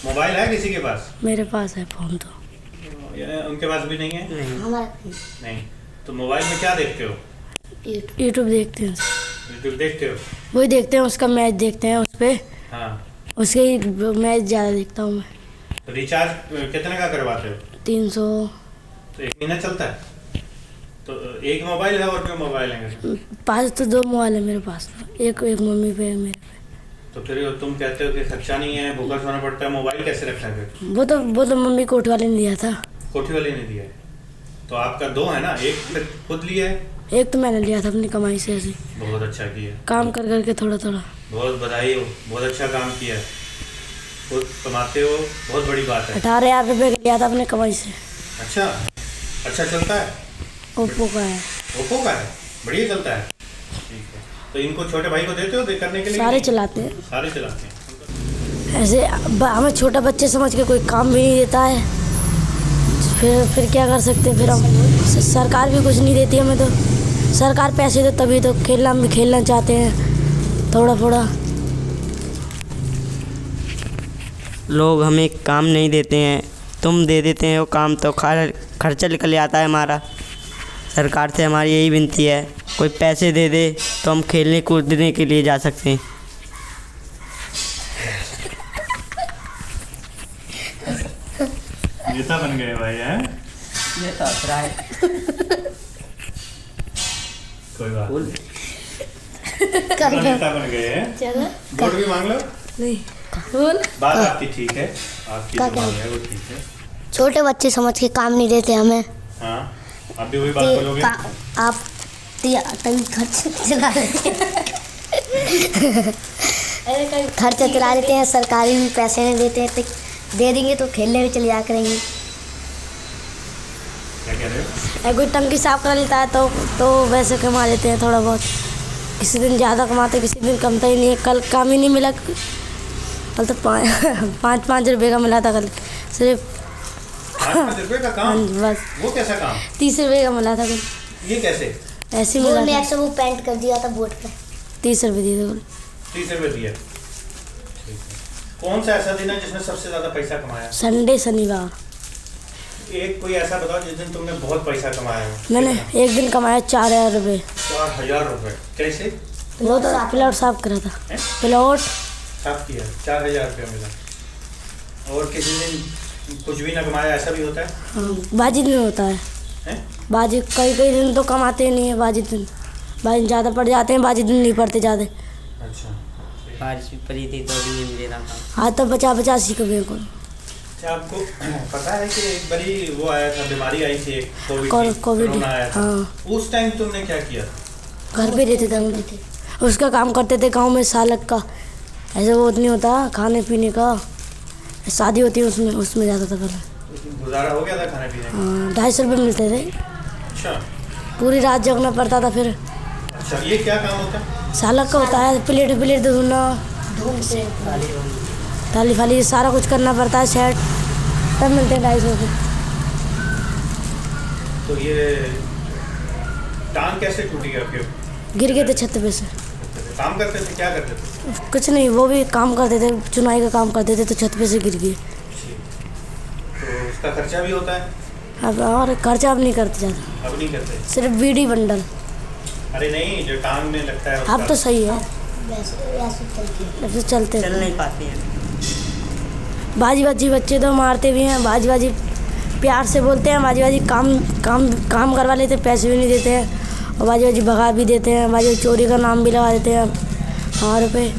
[SPEAKER 3] मोबाइल है किसी के पास?
[SPEAKER 4] मेरे पास है फ़ोन तो।
[SPEAKER 3] उनके पास भी नहीं है? नहीं। तो मोबाइल में क्या देखते हो?
[SPEAKER 4] यूट्यूब देखते हैं,
[SPEAKER 3] यूट्यूब देखते हो?
[SPEAKER 4] वही देखते हैं, उसका मैच देखते हैं उस पर।
[SPEAKER 3] हाँ।
[SPEAKER 4] उसके ही मैच ज़्यादा देखता हूँ मैं।
[SPEAKER 3] तो रिचार्ज कितने का करवाते हो?
[SPEAKER 4] 300।
[SPEAKER 3] तो 1 महीना चलता है? तो एक मोबाइल है और क्यों मोबाइल है?
[SPEAKER 4] पास तो 2 मोबाइल है मेरे पास, एक मम्मी पे है मेरे पे।
[SPEAKER 3] तो फिर तुम कहते हो कि खर्चा नहीं है, भूखा सोना पड़ता है, मोबाइल कैसे रखा है फिर?
[SPEAKER 4] वो तो मम्मी कोर्ट वाले ने दिया था।
[SPEAKER 3] कोठी वाले ने दिया है? तो आपका 2 है ना, एक फिर खुद लिया है?
[SPEAKER 4] एक तो मैंने लिया था अपनी कमाई से ऐसे
[SPEAKER 3] बहुत अच्छा किया,
[SPEAKER 4] काम कर करके थोड़ा थोड़ा।
[SPEAKER 3] बहुत बधाई हो, बहुत अच्छा काम किया। खुद कमाते हो, बहुत बड़ी बात है।
[SPEAKER 4] 18,000 रुपये का लिया था अपने कमाई से।
[SPEAKER 3] अच्छा चलता है?
[SPEAKER 4] ओप्पो का है।
[SPEAKER 3] ओप्पो का है, बढ़िया चलता है। ठीक है, तो इनको छोटे भाई को देते हो करने के लिए?
[SPEAKER 4] सारे चलाते हैं।
[SPEAKER 3] सारे चलाते हैं।
[SPEAKER 4] ऐसे हमें छोटा बच्चे समझ के कोई काम भी नहीं देता है, फिर क्या कर सकते हैं। फिर हम सरकार भी कुछ नहीं देती हमें, तो सरकार पैसे दे तभी तो खेलना चाहते हैं थोड़ा थोड़ा।
[SPEAKER 5] लोग हमें काम नहीं देते हैं, तुम दे देते हैं वो काम तो खर्चा निकल आता है हमारा। सरकार से हमारी यही विनती है, कोई पैसे दे दे तो हम खेलने कूदने के लिए जा सकते हैं।
[SPEAKER 3] नेता बन गए भाई हैं?
[SPEAKER 5] नेता
[SPEAKER 3] कोई बात नहीं, नेता बन गए हैं। वोट भी मांग लो।
[SPEAKER 4] नहीं
[SPEAKER 3] बात आपकी ठीक है, आपकी जो मांग है वो ठीक है।
[SPEAKER 6] छोटे बच्चे समझ के काम नहीं देते हमें।
[SPEAKER 3] हाँ, आप भी वही बात बोलोगे?
[SPEAKER 6] आप खर्चा चला लेते हैं, सरकारी भी पैसे नहीं देते हैं, तो दे देंगे तो खेलने भी चले जा करेंगे।
[SPEAKER 3] क्या कह रहे हो?
[SPEAKER 4] कोई टंकी साफ कर लेता है तो वैसे कमा लेते हैं थोड़ा बहुत। किसी दिन ज़्यादा कमाते, किसी दिन कमता ही नहीं है। कल काम ही नहीं मिला, कल तो 5 रुपये का मिला था कल सिर्फ।
[SPEAKER 3] 5 रुपये का काम?
[SPEAKER 4] बस।
[SPEAKER 3] वो कैसा काम?
[SPEAKER 4] 30 रुपये का मिला था कल।
[SPEAKER 3] ये कैसे?
[SPEAKER 4] ऐसे ही मिला था।
[SPEAKER 6] वो पेंट कर दिया था बोर्ड पे।
[SPEAKER 4] 30 रुपये दिए थे कल।
[SPEAKER 3] 30 रुपये दिया। ठीक है। कौन सा ऐसा दिन है जिसमें सबसे ज़्यादा पैसा कमाया?
[SPEAKER 4] संडे शनिवार।
[SPEAKER 3] एक कोई ऐसा बताओ जिस दिन तुमने बहुत पैसा कमाया हो।
[SPEAKER 4] मैंने एक दिन कमाया 4,000 रुपये।
[SPEAKER 3] 4,000 रुपये? कैसे?
[SPEAKER 4] वो तो प्लॉट साफ करा था। प्लॉट
[SPEAKER 3] साफ किया, 4,000 रुपये मिला। और किसी दिन कुछ भी ना कमाया, ऐसा भी होता है?
[SPEAKER 4] हाँ, बाजी दिन होता है। बाजी कई दिन तो कमाते नहीं है, बाजी दिन ज़्यादा पड़ जाते हैं, बाजी दिन नहीं पड़ते ज़्यादा।
[SPEAKER 3] अच्छा,
[SPEAKER 5] बारिश भी पड़ी थी तो भी नहीं मिल रहा था।
[SPEAKER 4] हाँ तो 50-50 का को।
[SPEAKER 3] अच्छा, आपको पता है कि एक बड़ी वो आया था, बीमारी आई थी,
[SPEAKER 4] कोविड
[SPEAKER 3] कोरोना आया था।
[SPEAKER 4] हाँ।
[SPEAKER 3] उस टाइम तुमने क्या किया?
[SPEAKER 4] घर पे रहते थे हम, उसका काम करते थे गांव में, सालक का ऐसे वो नहीं होता खाने पीने का, शादी होती है उसमें जाता था पहले।
[SPEAKER 3] गुजारा हो गया था खाने पीने का?
[SPEAKER 4] हाँ, 250 रुपये मिलते थे।
[SPEAKER 3] अच्छा,
[SPEAKER 4] पूरी रात जगना पड़ता था फिर।
[SPEAKER 3] अच्छा, ये क्या काम होता है?
[SPEAKER 4] सालक का होता है, प्लेट धोना, थाली फाली सारा कुछ करना पड़ता है, सेट तब मिलते हैं 250 रुपये।
[SPEAKER 3] तो ये टांग कैसे टूटी आपके?
[SPEAKER 4] गिर गए थे छत पे से।
[SPEAKER 3] काम करते थे, क्या करते थे?
[SPEAKER 4] कुछ नहीं, वो भी काम करते थे, चुनाई का काम करते थे, तो छत पे से गिर गए।
[SPEAKER 3] तो उसका खर्चा भी होता है?
[SPEAKER 4] अब और खर्चा अब नहीं करते ज़्यादा,
[SPEAKER 3] अब नहीं करते?
[SPEAKER 4] सिर्फ बीड़ी बंडल।
[SPEAKER 3] अरे नहीं, जो टांग में लगता है
[SPEAKER 4] अब तो सही है, अब तो चलते
[SPEAKER 5] चल नहीं पाती हैं।
[SPEAKER 4] बाजी बच्चे तो मारते भी हैं, बाजी प्यार से बोलते हैं, बाजी काम करवा लेते, पैसे भी नहीं देते हैं, और बाजी भगा भी देते हैं, बाजी चोरी का नाम भी लगा देते हैं हमारे पे।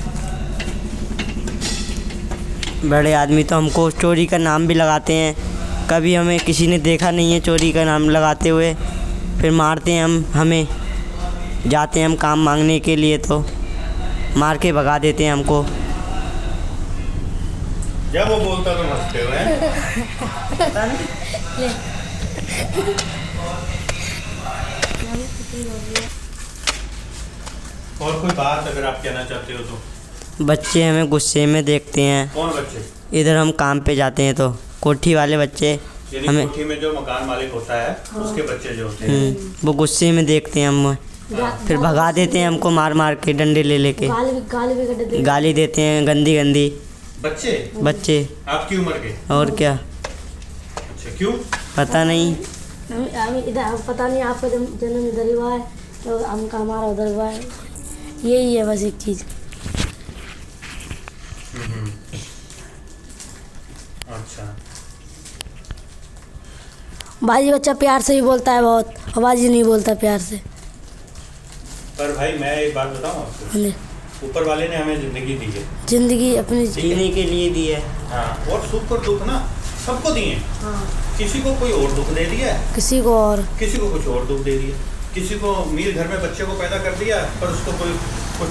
[SPEAKER 5] बड़े आदमी तो हमको चोरी का नाम भी लगाते हैं, कभी हमें किसी ने देखा नहीं है चोरी का नाम लगाते हुए, फिर मारते हैं हमें जाते हैं हम काम मांगने के लिए तो मार के भगा देते हैं हमको।
[SPEAKER 3] जब वो बोलता तो हंसते हो हैं? और कोई बात अगर आप कहना चाहते हो तो?
[SPEAKER 5] बच्चे हमें गुस्से में देखते हैं।
[SPEAKER 3] कौन बच्चे?
[SPEAKER 5] इधर हम काम पे जाते हैं तो कोठी वाले बच्चे
[SPEAKER 3] यानी
[SPEAKER 5] हमें
[SPEAKER 3] कोठी में जो मकान मालिक होता है उसके बच्चे जो होते हैं,
[SPEAKER 5] वो गुस्से में देखते हैं हम फिर भगा देते हैं हमको मार मार के, डंडे ले लेके
[SPEAKER 4] गाली भी कर देते हैं।
[SPEAKER 5] गाली देते हैं गंदी गंदी।
[SPEAKER 3] बच्चे आपकी उम्र के?
[SPEAKER 5] और क्या,
[SPEAKER 3] अच्छा, क्यों?
[SPEAKER 5] पता नहीं।
[SPEAKER 4] हम इधर, पता नहीं आपका जन्म इधर ही हुआ है तो हमका हमारा उधर हुआ है, यही है बस एक चीज़।
[SPEAKER 3] अच्छा,
[SPEAKER 4] बाजी बच्चा प्यार से ही बोलता है बहुत, और बाजी नहीं बोलता प्यार से।
[SPEAKER 3] पर भाई मैं एक बात बताऊं आपको,
[SPEAKER 4] हाँ जी।
[SPEAKER 3] ऊपर वाले ने हमें जिंदगी दी है,
[SPEAKER 4] जिंदगी अपनी
[SPEAKER 5] जीने के लिए दी है।
[SPEAKER 3] हाँ, और सुख और दुख ना सबको दिए हैं।
[SPEAKER 4] हाँ,
[SPEAKER 3] किसी को कोई और दुख दे दिया है,
[SPEAKER 4] किसी को और,
[SPEAKER 3] किसी को कुछ और दुख दे दिया, किसी को अमीर घर में बच्चे को पैदा कर दिया पर उसको कोई कुछ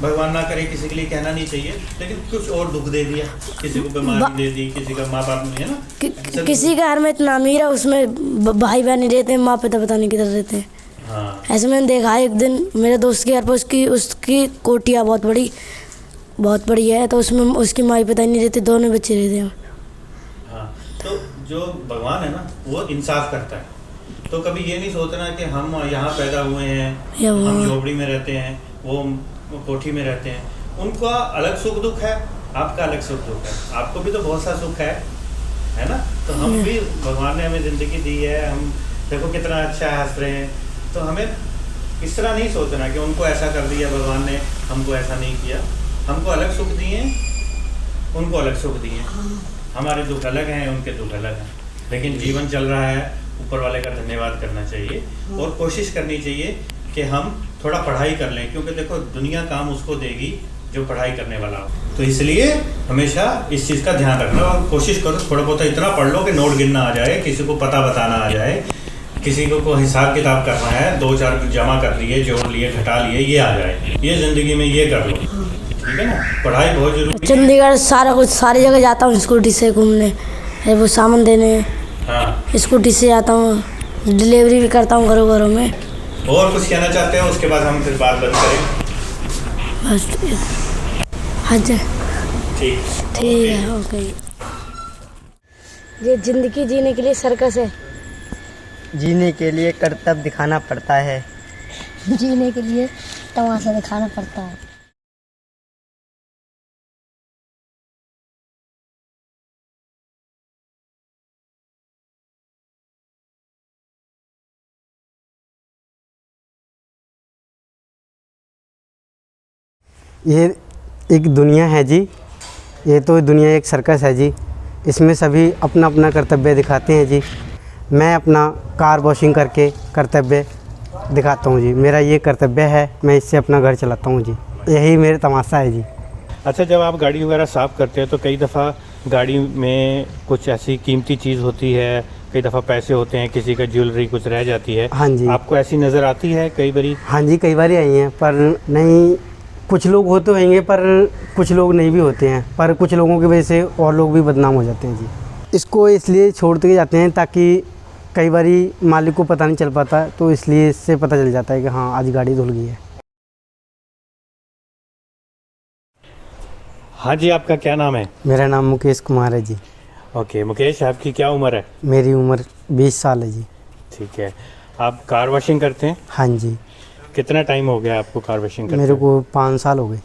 [SPEAKER 3] भगवान ना करे, किसी के लिए कहना नहीं चाहिए, लेकिन कुछ और दुख दे दिया, किसी को बीमारी दे दी, किसी का माँ बाप नहीं है ना,
[SPEAKER 4] किसी का घर में इतना अमीर है उसमें भाई बहन नहीं रहते, माँ पिता पता नहीं किधर रहते हैं।
[SPEAKER 3] हाँ,
[SPEAKER 4] ऐसे मैंने देखा है एक दिन मेरे दोस्त के घर पर, उसकी कोटिया बहुत बड़ी है, तो उसमें उसकी माँ पिता नहीं रहते, दोनों बच्चे रहते हैं।
[SPEAKER 3] हाँ, तो जो भगवान है ना वो इंसाफ करता है, तो कभी ये नहीं सोचना कि हम यहाँ पैदा हुए हैं,
[SPEAKER 4] या
[SPEAKER 3] हम झोपड़ी में रहते हैं, वो कोठी में रहते हैं, उनका अलग सुख दुख है, आपका अलग सुख दुख है, आपको भी तो बहुत सा सुख है ना। तो हम भी, भगवान ने हमें ज़िंदगी दी है, हम देखो कितना अच्छा हंस रहे हैं, तो हमें इस तरह नहीं सोचना कि उनको ऐसा कर दिया भगवान ने, हमको ऐसा नहीं किया। हमको अलग सुख दिए, उनको अलग सुख दिए, हमारे दुख अलग हैं, उनके दुख अलग हैं, लेकिन जीवन चल रहा है, ऊपर वाले का धन्यवाद करना चाहिए और कोशिश करनी चाहिए कि हम थोड़ा पढ़ाई कर लें, क्योंकि देखो दुनिया काम उसको देगी जो पढ़ाई करने वाला हो। तो इसलिए हमेशा इस चीज़ का ध्यान रखना और कोशिश करो थोड़ा बहुत इतना पढ़ लो कि नोट गिनना आ जाए, किसी को पता बताना आ जाए, किसी को कोई हिसाब किताब करना है, 2-4 जमा कर लिए, जोड़ लिए, घटा लिए, ये आ जाए, ये ज़िंदगी में ये कर लो, ठीक है ना। पढ़ाई बहुत जरूरी है।
[SPEAKER 4] चंडीगढ़ सारी जगह जाता हूँ स्कूटी से घूमने, वो सामान देने,
[SPEAKER 3] हाँ,
[SPEAKER 4] स्कूटी से आता हूँ, डिलीवरी भी करता हूँ घरों में।
[SPEAKER 3] और कुछ कहना चाहते हो? उसके बाद हम फिर बात बंद करें।
[SPEAKER 4] बस हाँ जी,
[SPEAKER 3] ठीक
[SPEAKER 4] है, ओके। ये जिंदगी जीने के लिए सर्कस है,
[SPEAKER 5] जीने के लिए कर्तव्य दिखाना पड़ता है,
[SPEAKER 6] जीने के लिए तमाशा दिखाना पड़ता है।
[SPEAKER 7] ये एक दुनिया है जी, ये तो दुनिया एक सर्कस है जी, इसमें सभी अपना अपना कर्तव्य दिखाते हैं जी। मैं अपना कार वॉशिंग करके कर्तव्य दिखाता हूँ जी, मेरा ये कर्तव्य है, मैं इससे अपना घर चलाता हूँ जी, यही मेरा तमाशा है जी।
[SPEAKER 3] अच्छा, जब आप गाड़ी वगैरह साफ़ करते हैं तो कई दफ़ा गाड़ी में कुछ ऐसी कीमती चीज़ होती है, कई दफ़ा पैसे होते हैं, किसी का ज्वेलरी कुछ रह जाती है।
[SPEAKER 7] हाँ जी,
[SPEAKER 3] आपको ऐसी नज़र आती है कई बारी?
[SPEAKER 7] हाँ जी, कई बार आई हैं, पर नहीं, कुछ लोग होते होंगे पर कुछ लोग नहीं भी होते हैं, पर कुछ लोगों की वजह से और लोग भी बदनाम हो जाते हैं जी। इसको इसलिए छोड़ते जाते हैं ताकि कई बारी मालिक को पता नहीं चल पाता, तो इसलिए इससे पता चल जाता है कि हाँ आज गाड़ी धुल गई है।
[SPEAKER 3] हाँ जी, आपका क्या नाम है?
[SPEAKER 7] मेरा नाम मुकेश कुमार है जी।
[SPEAKER 3] ओके मुकेश, आपकी क्या उम्र है?
[SPEAKER 7] मेरी उम्र 20 साल है जी।
[SPEAKER 3] ठीक है, आप कार वॉशिंग करते हैं?
[SPEAKER 7] हाँ जी।
[SPEAKER 3] कितना टाइम हो गया आपको कार वॉशिंग करते?
[SPEAKER 7] मेरे को 5 साल हो गए।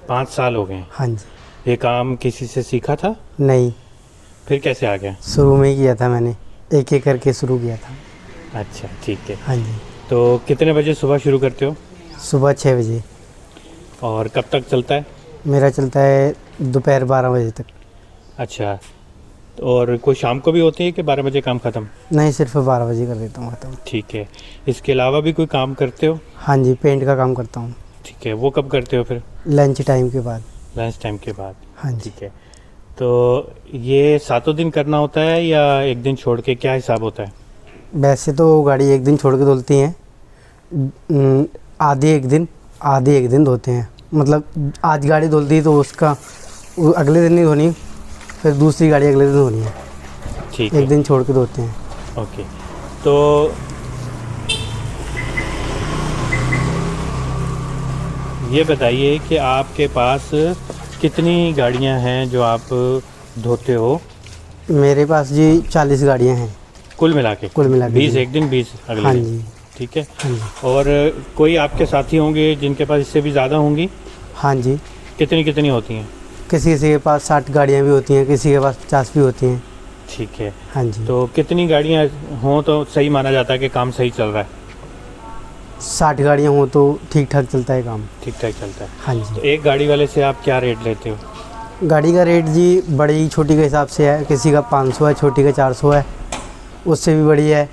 [SPEAKER 3] 5 साल हो गए?
[SPEAKER 7] हाँ जी।
[SPEAKER 3] ये काम किसी से सीखा था?
[SPEAKER 7] नहीं,
[SPEAKER 3] फिर कैसे आ गया?
[SPEAKER 7] शुरू में ही किया था मैंने, एक एक करके शुरू किया था।
[SPEAKER 3] अच्छा, ठीक है।
[SPEAKER 7] हाँ जी।
[SPEAKER 3] तो कितने बजे सुबह शुरू करते हो?
[SPEAKER 7] सुबह 6 बजे।
[SPEAKER 3] और कब तक चलता है?
[SPEAKER 7] मेरा चलता है दोपहर 12 बजे तक।
[SPEAKER 3] अच्छा, और कोई शाम को भी होती है कि 12 बजे काम ख़त्म?
[SPEAKER 7] नहीं, सिर्फ 12 बजे कर देता हूँ ख़त्म।
[SPEAKER 3] ठीक है, इसके अलावा भी कोई काम करते हो?
[SPEAKER 7] हाँ जी, पेंट का काम करता हूँ।
[SPEAKER 3] ठीक है, वो कब करते हो फिर?
[SPEAKER 7] लंच टाइम के बाद।
[SPEAKER 3] लंच टाइम के बाद?
[SPEAKER 7] हाँ जी।
[SPEAKER 3] ठीक है, तो ये 7 दिन करना होता है या एक दिन छोड़ के, क्या हिसाब होता है?
[SPEAKER 7] वैसे तो गाड़ी एक दिन छोड़ के धुलती हैं, आधी एक दिन धोते हैं। मतलब आज गाड़ी धुलती है तो उसका अगले दिन नहीं धोनी, फिर दूसरी गाड़ी अगले दिन धोनी है।
[SPEAKER 3] ठीक है,
[SPEAKER 7] एक दिन छोड़ के धोते हैं।
[SPEAKER 3] ओके। तो ये बताइए कि आपके पास कितनी गाड़ियां हैं जो आप धोते हो?
[SPEAKER 7] मेरे पास जी 40 गाड़ियाँ हैं
[SPEAKER 3] कुल मिला के?
[SPEAKER 7] 20
[SPEAKER 3] एक दिन 20 अगले
[SPEAKER 7] हाँ
[SPEAKER 3] दिन?
[SPEAKER 7] जी।
[SPEAKER 3] ठीक है।
[SPEAKER 7] हाँ जी।
[SPEAKER 3] और कोई आपके साथी होंगे जिनके पास इससे भी ज़्यादा होंगी?
[SPEAKER 7] हाँ जी।
[SPEAKER 3] कितनी कितनी होती हैं?
[SPEAKER 7] किसी किसी के पास 60 गाड़ियाँ भी होती हैं, किसी के पास 50 भी होती हैं।
[SPEAKER 3] ठीक है।
[SPEAKER 7] हाँ जी।
[SPEAKER 3] तो कितनी गाड़ियाँ हों तो सही माना जाता है कि काम सही चल रहा है?
[SPEAKER 7] 60 गाड़ियाँ हों तो ठीक ठाक चलता है काम।
[SPEAKER 3] ठीक ठाक चलता है।
[SPEAKER 7] हाँ
[SPEAKER 3] तो
[SPEAKER 7] जी।
[SPEAKER 3] एक गाड़ी वाले से आप क्या रेट लेते हो?
[SPEAKER 7] गाड़ी का रेट जी बड़ी छोटी के हिसाब से है, किसी का 500 है, छोटी का 400 है, उससे भी बड़ी है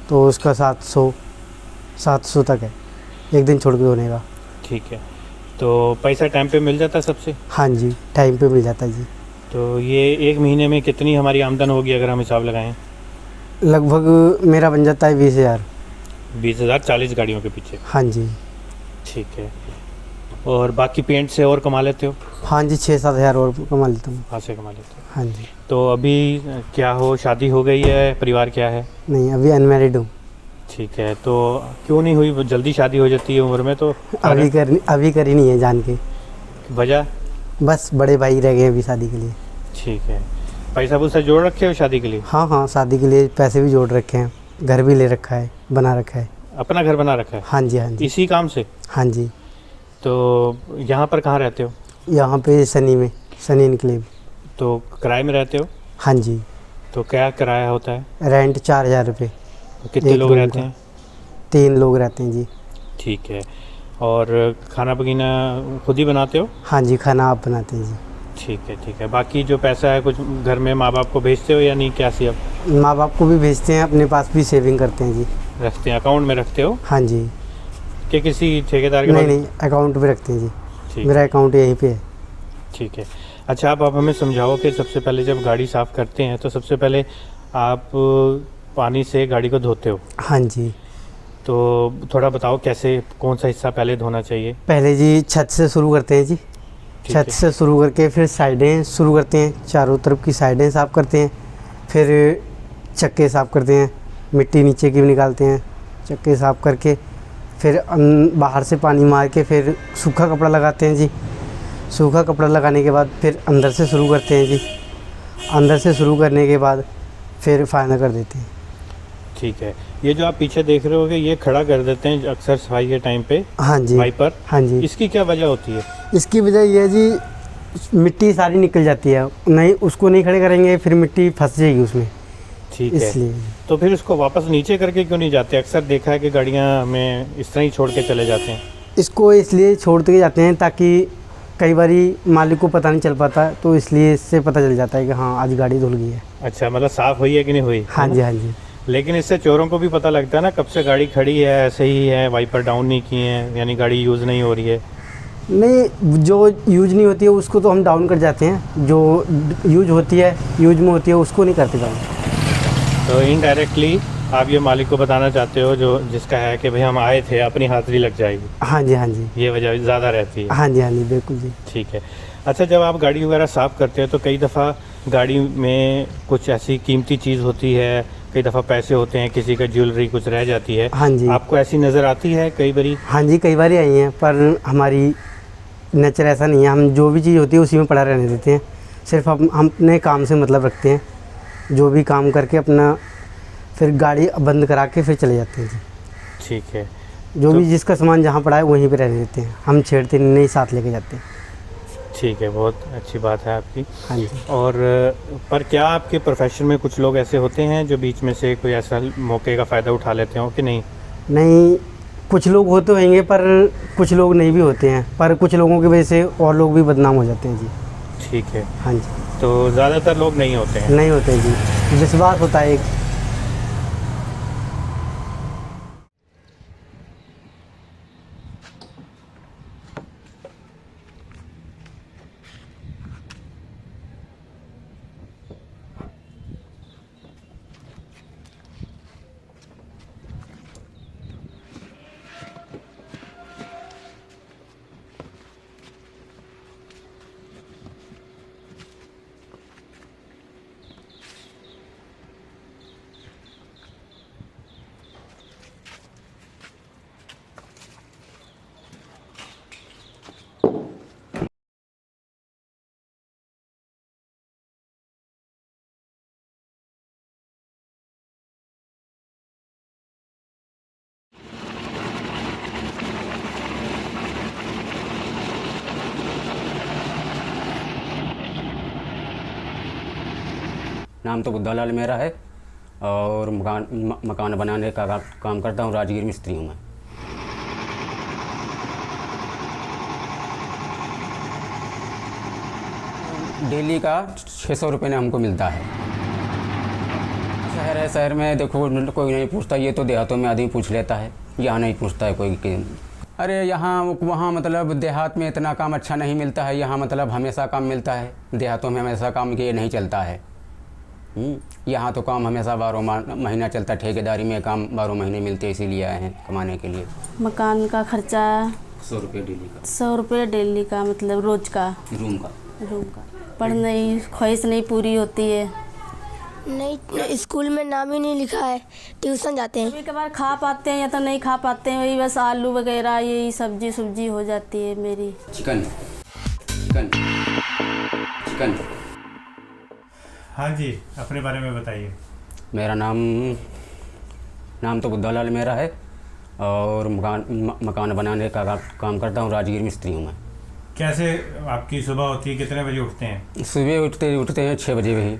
[SPEAKER 7] तो उसका 700 तक है, एक दिन छोड़ के होने का।
[SPEAKER 3] ठीक है। तो पैसा टाइम पे मिल जाता है सबसे?
[SPEAKER 7] हाँ जी, टाइम पे मिल जाता है जी।
[SPEAKER 3] तो ये एक महीने में कितनी हमारी आमदन होगी अगर हम हिसाब लगाएं?
[SPEAKER 7] लगभग मेरा बन जाता है 20,000।
[SPEAKER 3] 20,000 40 गाड़ियों के पीछे?
[SPEAKER 7] हाँ जी।
[SPEAKER 3] ठीक है। और बाकी पेंट से और कमा लेते हो?
[SPEAKER 7] हाँ जी, 6-7 हज़ार और कमा लेता हूँ।
[SPEAKER 3] वहाँ से कमा लेते हो?
[SPEAKER 7] हाँ जी।
[SPEAKER 3] तो अभी क्या हो, शादी हो गई है, परिवार क्या है?
[SPEAKER 7] नहीं, अभी अनमैरिड हूँ।
[SPEAKER 3] ठीक है। तो क्यों नहीं हुई? जल्दी शादी हो जाती है उम्र में तो।
[SPEAKER 7] अभी करी नहीं है जान के,
[SPEAKER 3] वजह?
[SPEAKER 7] बस बड़े भाई रह गए अभी शादी के लिए।
[SPEAKER 3] ठीक है। पैसा वैसा जोड़ रखे हो शादी के लिए?
[SPEAKER 7] हाँ हाँ, शादी के लिए पैसे भी जोड़ रखे हैं, घर भी ले रखा है, बना रखा है।
[SPEAKER 3] अपना घर बना रखा है?
[SPEAKER 7] हाँ जी। हाँ जी।
[SPEAKER 3] इसी काम से?
[SPEAKER 7] हाँ जी।
[SPEAKER 3] तो यहाँ पर कहाँ रहते हो?
[SPEAKER 7] यहाँ पे सनी इनक्लेव।
[SPEAKER 3] तो किराए में रहते हो?
[SPEAKER 7] हाँ जी।
[SPEAKER 3] तो क्या किराया होता है?
[SPEAKER 7] रेंट 4,000 रुपये।
[SPEAKER 3] कितने
[SPEAKER 7] एक
[SPEAKER 3] लोग
[SPEAKER 7] रूम
[SPEAKER 3] रहते
[SPEAKER 7] का।
[SPEAKER 3] हैं?
[SPEAKER 7] 3 लोग रहते हैं जी।
[SPEAKER 3] ठीक है। और खाना पीना खुद ही बनाते हो?
[SPEAKER 7] हाँ जी, खाना आप बनाते हैं जी।
[SPEAKER 3] ठीक है। ठीक है। बाकी जो पैसा है कुछ घर में माँ बाप को भेजते हो या नहीं, क्या सी अब?
[SPEAKER 7] माँ बाप को भी भेजते हैं, अपने पास भी सेविंग करते हैं जी।
[SPEAKER 3] रखते हैं, अकाउंट में रखते हो
[SPEAKER 7] हाँ जी।
[SPEAKER 3] कि किसी ठेकेदार के
[SPEAKER 7] नहीं
[SPEAKER 3] पास?
[SPEAKER 7] नहीं, अकाउंट में रखते हैं जी।
[SPEAKER 3] ठीक
[SPEAKER 7] मेरा अकाउंट यहीं पे है।
[SPEAKER 3] ठीक है। अच्छा, आप हमें समझाओ कि सबसे पहले जब गाड़ी साफ़ करते हैं तो सबसे पहले आप पानी से गाड़ी को धोते हो,
[SPEAKER 7] हाँ जी।
[SPEAKER 3] तो थोड़ा बताओ कैसे, कौन सा हिस्सा पहले धोना चाहिए?
[SPEAKER 7] पहले जी छत से शुरू करते हैं जी।
[SPEAKER 3] ठीक
[SPEAKER 7] छत
[SPEAKER 3] है।
[SPEAKER 7] से शुरू करके फिर साइडें शुरू करते हैं, चारों तरफ की साइडें साफ़ करते हैं, फिर चक्के साफ़ करते हैं, मिट्टी नीचे की भी निकालते हैं, चक्के साफ़ करके फिर बाहर से पानी मार के फिर सूखा कपड़ा लगाते हैं जी। सूखा कपड़ा लगाने के बाद फिर अंदर से शुरू करते हैं जी। अंदर से शुरू करने के बाद फिर फाइनल कर देते हैं।
[SPEAKER 3] ठीक है। ये जो आप पीछे देख रहे हो कि ये खड़ा कर देते हैं अक्सर सफाई के टाइम पे
[SPEAKER 7] हाँ जी।
[SPEAKER 3] वाइपर,
[SPEAKER 7] हाँ जी।
[SPEAKER 3] इसकी क्या वजह होती है?
[SPEAKER 7] इसकी वजह ये है जी, मिट्टी सारी निकल जाती है, नहीं उसको नहीं खड़े करेंगे फिर मिट्टी फंस जाएगी उसमें,
[SPEAKER 3] ठीक है।
[SPEAKER 7] इसलिए।
[SPEAKER 3] तो फिर इसको वापस नीचे करके क्यों नहीं जाते? अक्सर देखा है कि गाड़ियाँ हमें इस तरह ही छोड़ के चले जाते हैं।
[SPEAKER 7] इसको इसलिए छोड़ते जाते हैं ताकि कई बारी मालिक को पता नहीं चल पाता, तो इसलिए इससे पता चल जाता है कि हाँ आज गाड़ी धुल गई है।
[SPEAKER 3] अच्छा, मतलब साफ़ हुई है कि नहीं हुई?
[SPEAKER 7] हाँ जी। हाँ जी।
[SPEAKER 3] लेकिन इससे चोरों को भी पता लगता है ना, कब से गाड़ी खड़ी है, ऐसे ही है, वाइपर डाउन नहीं किए हैं, यानी गाड़ी यूज़ नहीं हो रही है।
[SPEAKER 7] नहीं, जो यूज नहीं होती है उसको तो हम डाउन कर जाते हैं, जो यूज होती है, यूज में होती है उसको नहीं करते डाउन।
[SPEAKER 3] तो इनडायरेक्टली आप ये मालिक को बताना चाहते हो जो जिसका है कि भाई हम आए थे, अपनी हाजिरी लग जाएगी।
[SPEAKER 7] हाँ जी। हाँ जी।
[SPEAKER 3] ये वजह ज़्यादा रहती है।
[SPEAKER 7] हाँ जी। हाँ जी, बिल्कुल जी।
[SPEAKER 3] ठीक है। अच्छा, जब आप गाड़ी वगैरह साफ़ करते हैं तो कई दफ़ा गाड़ी में कुछ ऐसी कीमती चीज़ होती है, कई दफ़ा पैसे होते हैं, किसी का ज्वेलरी कुछ रह जाती है।
[SPEAKER 7] हाँ जी।
[SPEAKER 3] आपको ऐसी नज़र आती है कई बारी?
[SPEAKER 7] हाँ जी, कई बार आई हैं, पर हमारी नेचर ऐसा नहीं है, हम जो भी चीज़ होती है उसी में पड़ा रहने देते हैं। सिर्फ हम अपने काम से मतलब रखते हैं, जो भी काम करके अपना फिर गाड़ी बंद करा के फिर चले जाते हैं जी।
[SPEAKER 3] ठीक है।
[SPEAKER 7] जो
[SPEAKER 3] तो
[SPEAKER 7] भी जिसका सामान जहाँ पड़ा है वहीं पे रहने देते हैं, हम छेड़ते नहीं, साथ लेके जाते हैं।
[SPEAKER 3] ठीक है, बहुत अच्छी बात है आपकी।
[SPEAKER 7] हाँ जी।
[SPEAKER 3] और पर क्या आपके प्रोफेशन में कुछ लोग ऐसे होते हैं जो बीच में से कोई ऐसा मौके का फ़ायदा उठा लेते हो कि नहीं?
[SPEAKER 7] नहीं, कुछ लोग होते होंगे पर कुछ लोग नहीं भी होते हैं, पर कुछ लोगों की वजह से और लोग भी बदनाम हो जाते हैं जी।
[SPEAKER 3] ठीक है।
[SPEAKER 7] हाँ जी।
[SPEAKER 3] तो ज़्यादातर लोग नहीं होते हैं?
[SPEAKER 7] नहीं होते जी, विश्वास होता है एक।
[SPEAKER 8] नाम तो बुद्धालाल मेरा है और मकान बनाने का काम करता हूँ। राजगीर मिस्त्री हूँ मैं। डेली का 600 रुपये ने हमको मिलता है। शहर है, शहर में देखो कोई नहीं पूछता, ये तो देहातों में आदमी पूछ लेता है, यहाँ नहीं पूछता है कोई कि अरे यहाँ वहाँ मतलब देहात में इतना काम अच्छा नहीं मिलता है, यहाँ मतलब हमेशा काम मिलता है। देहातों में हमेशा काम किए नहीं चलता है। यहाँ तो काम हमेशा 12 महीना चलता है। ठेकेदारी में काम 12 महीने मिलते हैं, इसीलिए आए हैं कमाने के लिए।
[SPEAKER 9] मकान का खर्चा
[SPEAKER 8] 100 रुपये डेली का।
[SPEAKER 9] 100 रुपये डेली का, मतलब रोज का,
[SPEAKER 8] रूम का।
[SPEAKER 9] पढ़ने की ख्वाहिश नहीं पूरी होती है।
[SPEAKER 6] नहीं, स्कूल में नाम ही नहीं लिखा है, ट्यूशन जाते हैं।
[SPEAKER 9] कभी कभार खा पाते हैं या तो नहीं खा पाते हैं, वही बस आलू वगैरह यही सब्जी हो जाती है मेरी।
[SPEAKER 8] Chicken chicken chicken.
[SPEAKER 1] हाँ जी, अपने बारे में बताइए।
[SPEAKER 8] मेरा नाम तो बुद्धालाल मेरा है और मकान बनाने का काम करता हूँ। राजगीर मिस्त्री हूँ मैं।
[SPEAKER 1] कैसे आपकी सुबह होती है, कितने बजे उठते हैं?
[SPEAKER 8] सुबह उठते हैं 6 बजे, वही